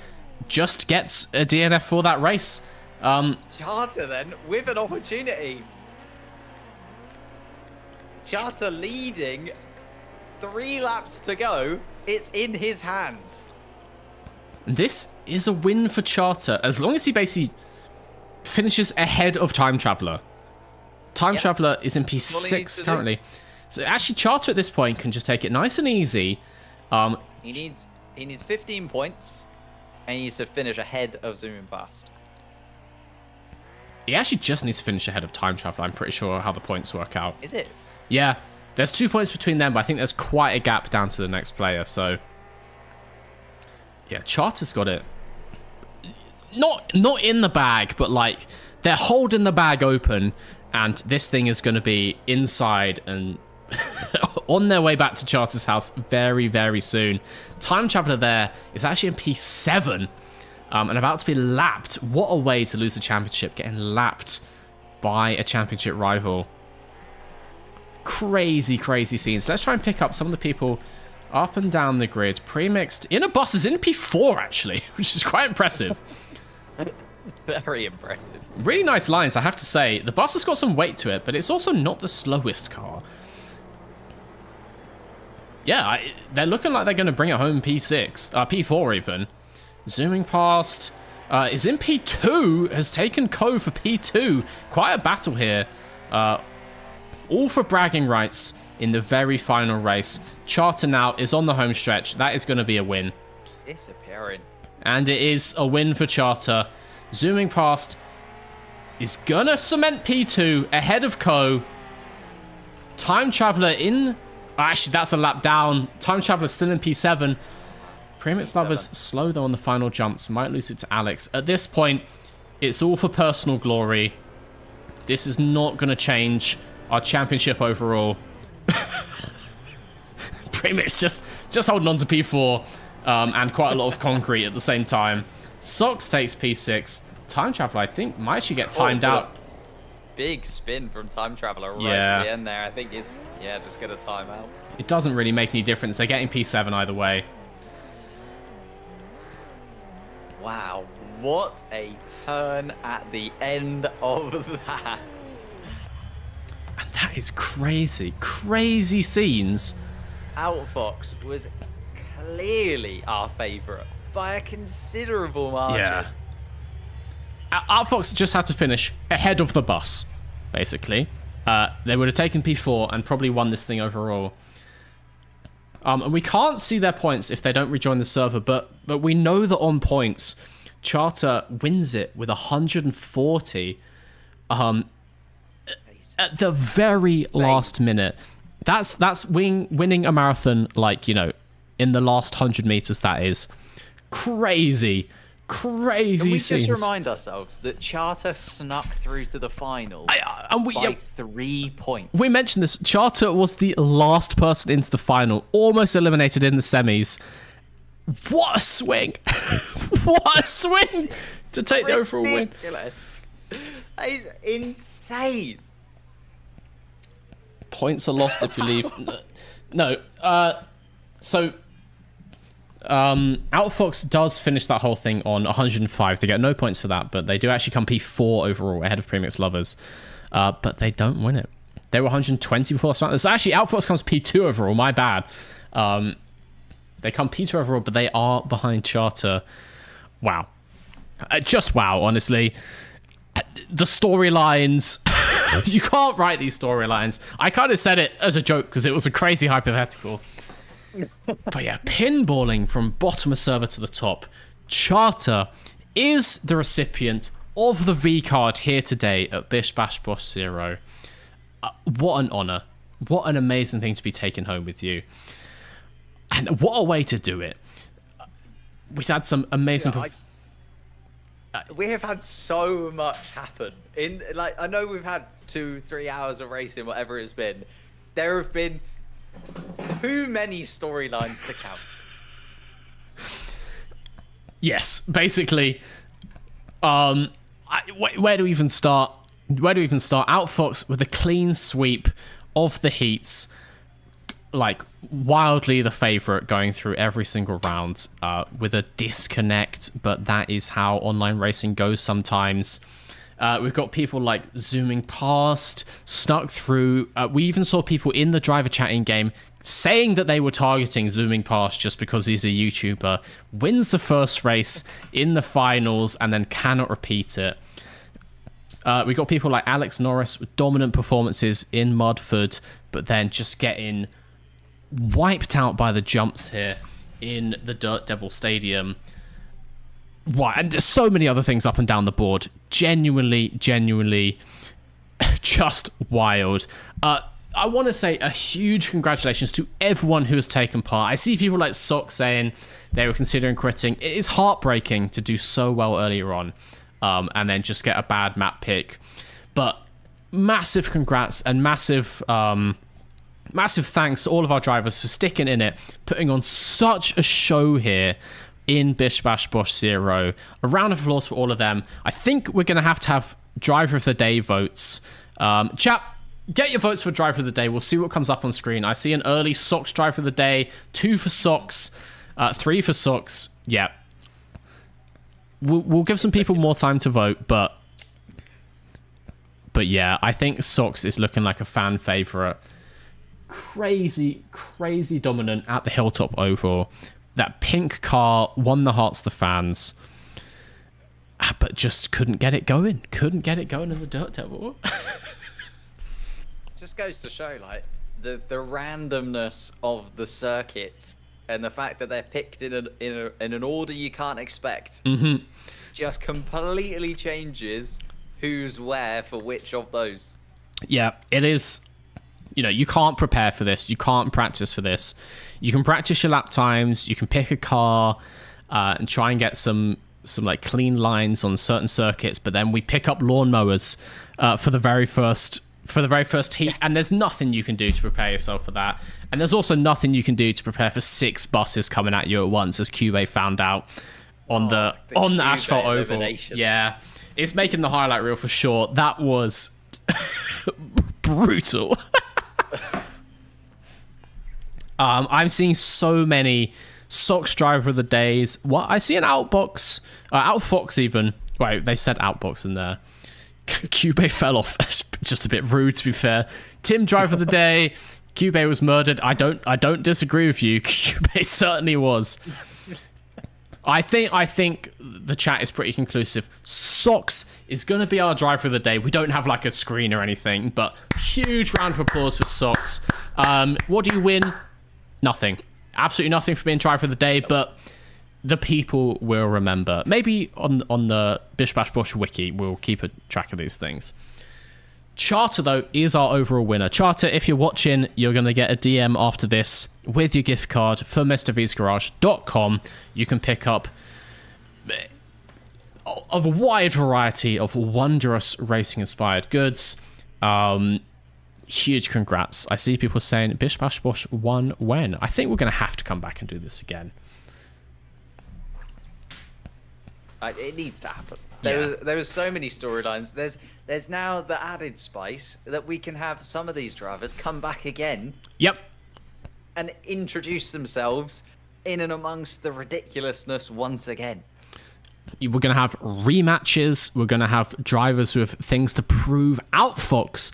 just gets a DNF for that race. Charter then, with an opportunity. Charter leading, 3 laps to go. It's in his hands. This is a win for Charter, as long as he basically finishes ahead of Time Traveler. Time Traveler is in P6 currently. So actually, Charter at this point can just take it nice and easy. He needs 15 points, and he needs to finish ahead of Zooming Past. He actually just needs to finish ahead of Time Traveler. I'm pretty sure how the points work out. Is it? Yeah, there's 2 points between them, but I think there's quite a gap down to the next player. So yeah, Charter's got it. Not in the bag, but like they're holding the bag open, and this thing is going to be inside and on their way back to Charter's house very, very soon. Time Traveler there is actually in P7 and about to be lapped. What a way to lose the championship, getting lapped by a championship rival. Crazy, crazy scenes. Let's try and pick up some of the people up and down the grid. Premixed in a bus is in P4 actually, which is quite impressive. Very impressive. Really nice lines, I have to say. The bus has got some weight to it, but it's also not the slowest car. Yeah, they're looking like they're going to bring it home P6, P4 even. Zooming past, is in P2, has taken Ko for P2. Quite a battle here. All for bragging rights in the very final race. Charter now is on the home stretch. That is going to be a win. Disappearing. And it is a win for Charter. Zooming past is going to cement P2 ahead of Ko. Time Traveler in... Actually, that's a lap down. Time Traveler still in P7. Premix Lovers slow, though, on the final jumps. Might lose it to Alex. At this point, it's all for personal glory. This is not going to change our championship overall. Premix just holding on to P4 and quite a lot of concrete at the same time. Sox takes P6. Time Traveler, I think, might actually get timed out. big spin from Time Traveler right Yeah. at the end there. I think is just gonna time out. It doesn't really make any difference. They're getting P7 either way. Wow, what a turn at the end of that. And that is crazy. Crazy scenes. Outfox was clearly our favourite by a considerable margin. Yeah. Outfox just had to finish ahead of the bus, basically. They would have taken P4 and probably won this thing overall. And we can't see their points if they don't rejoin the server, but we know that on points, Charter wins it with 140 at the very last minute. That's winning a marathon, like, you know, in the last 100 meters. That is crazy. Crazy Can we scenes. just remind ourselves that Charter snuck through to the final by 3 points? We mentioned this. Charter was the last person into the final, almost eliminated in the semis. What a swing! What a swing to take the overall win. Ridiculous. That is insane. Points are lost if you leave. No. Outfox does finish that whole thing on 105. They get no points for that, but they do actually come P4 overall ahead of Premix Lovers. But they don't win it. They were 120 before last round. So actually, Outfox comes P2 overall. My bad. They come P2 overall, but they are behind Charter. Wow. Just wow, honestly. The storylines. You can't write these storylines. I kind of said it as a joke because it was a crazy hypothetical. But yeah, pinballing from bottom of server to the top. Charter is the recipient of the V card here today at BISH Bash Bosh 0. What an honor. What an amazing thing to be taken home with you. And what a way to do it. We've had some amazing... We have had so much happen. I know we've had 2-3 hours of racing, whatever it's been. There have been too many storylines to count. Yes, basically. Where do we even start? Outfox with a clean sweep of the heats, like wildly the favorite going through every single round, with a disconnect, but that is how online racing goes sometimes. We've got people like zooming past, snuck through. We even saw people in the driver chat in game saying that they were targeting zooming past just because he's a YouTuber, wins the first race in the finals and then cannot repeat it. We got people like Alex Norris with dominant performances in Mudford, but then just getting wiped out by the jumps here in the Dirt Devil Stadium. Why? And there's so many other things up and down the board. Genuinely just wild. I want to say a huge congratulations to everyone who has taken part. I see people like Sock saying they were considering quitting. It is heartbreaking to do so well earlier on, and then just get a bad map pick. But massive congrats and massive thanks to all of our drivers for sticking in it, putting on such a show here in BISH Bash Bosh 0. A round of applause for all of them. I think we're going to have Driver of the Day votes. Chat, get your votes for Driver of the Day. We'll see what comes up on screen. I see an early Socks Driver of the Day, 2 for Socks, 3 for Socks. Yeah. We'll give some people more time to vote, but yeah, I think Socks is looking like a fan favorite. Crazy dominant at the Hilltop Oval. That pink car won the hearts of the fans, but just couldn't get it going. Couldn't get it going in the Dirt Devil. Just goes to show, like, the randomness of the circuits and the fact that they're picked in an order you can't expect. Mm-hmm. Just completely changes who's where for which of those. Yeah, it is. You know, you can't prepare for this. You can't practice for this. You can practice your lap times. You can pick a car and try and get some like clean lines on certain circuits. But then we pick up lawnmowers for the very first heat, and there's nothing you can do to prepare yourself for that. And there's also nothing you can do to prepare for 6 buses coming at you at once, as Cube found out on the asphalt oval. Elimination. Yeah, it's making the highlight reel for sure. That was Brutal. I'm seeing so many Socks driver of the days. What I see an Outfox even. Wait, they said Outbox in there. Cube fell off. Just a bit rude, to be fair. Tim driver of the day. Cube was murdered. I don't disagree with you. Cube certainly was. I think the chat is pretty conclusive. Socks is going to be our driver of the day. We don't have like a screen or anything, but huge round of applause for Socks. What do you win? Nothing. Absolutely nothing for being driver of the day, but the people will remember. Maybe on the Bish Bash Bosh wiki, we'll keep a track of these things. Charter, though, is our overall winner. Charter, if you're watching, you're going to get a DM after this with your gift card for MrV'sGarage.com. You can pick up a wide variety of wondrous racing-inspired goods. Huge congrats. I see people saying Bish Bash Bosh won when. I think we're going to have to come back and do this again. It needs to happen. There was so many storylines. There's now the added spice that we can have some of these drivers come back again. Yep. And introduce themselves in and amongst the ridiculousness once again. We're going to have rematches. We're going to have drivers with things to prove. Outfox,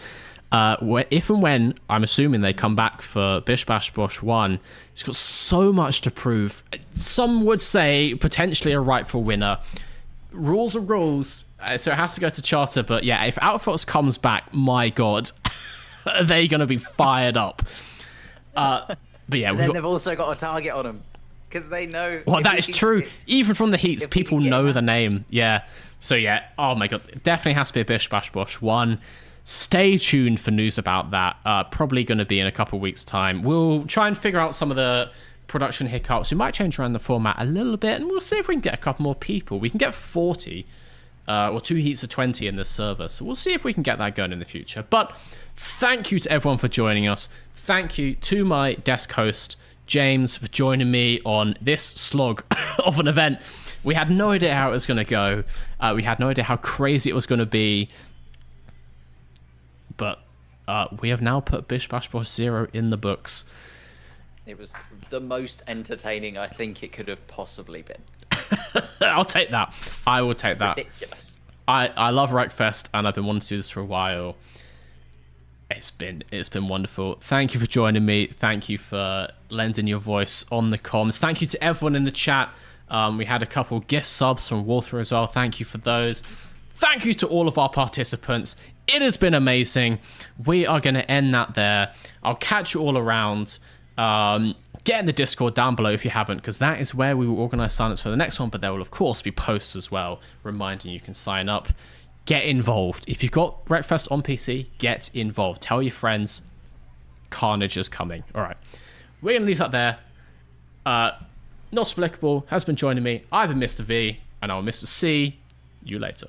if and when, I'm assuming they come back for Bish Bash Bosh 1, he's got so much to prove. Some would say potentially a rightful winner. Rules are rules, so it has to go to Charter. But yeah, if Outfox comes back, my God, they're going to be fired up. But yeah, and then they've also got a target on them because they know. Well, that is true. Even from the heats, people know the name. Yeah. So yeah, oh my God, it definitely has to be a Bish Bash Bosh 1. Stay tuned for news about that. Probably going to be in a couple of weeks' time. We'll try and figure out some of the production hiccups. We might change around the format a little bit, and we'll see if we can get a couple more people. We can get 40 or 2 heats of 20 in this server, so we'll see if we can get that going in the future. But thank you to everyone for joining us. Thank you to my desk host, James, for joining me on this slog of an event. We had no idea how it was going to go. We had no idea how crazy it was going to be. But we have now put Bish Bash Bosh 0 in the books. It was the most entertaining I think it could have possibly been. I'll take that. I will take that. Ridiculous. I love Wreckfest, and I've been wanting to do this for a while. It's been wonderful. Thank you for joining me. Thank you for lending your voice on the comms. Thank you to everyone in the chat. We had a couple gift subs from Walther as well. Thank you for those. Thank you to all of our participants. It has been amazing. We are going to end that there. I'll catch you all around. Get in the Discord down below if you haven't, because that is where we will organise sign-ups for the next one, but there will of course be posts as well reminding you can sign up. Get involved. If you've got Wreckfest on PC, get involved. Tell your friends. Carnage is coming. All right. We're going to leave that there. Not Explicable has been joining me. I've been Mr. V, and I'll Mr. C. You later.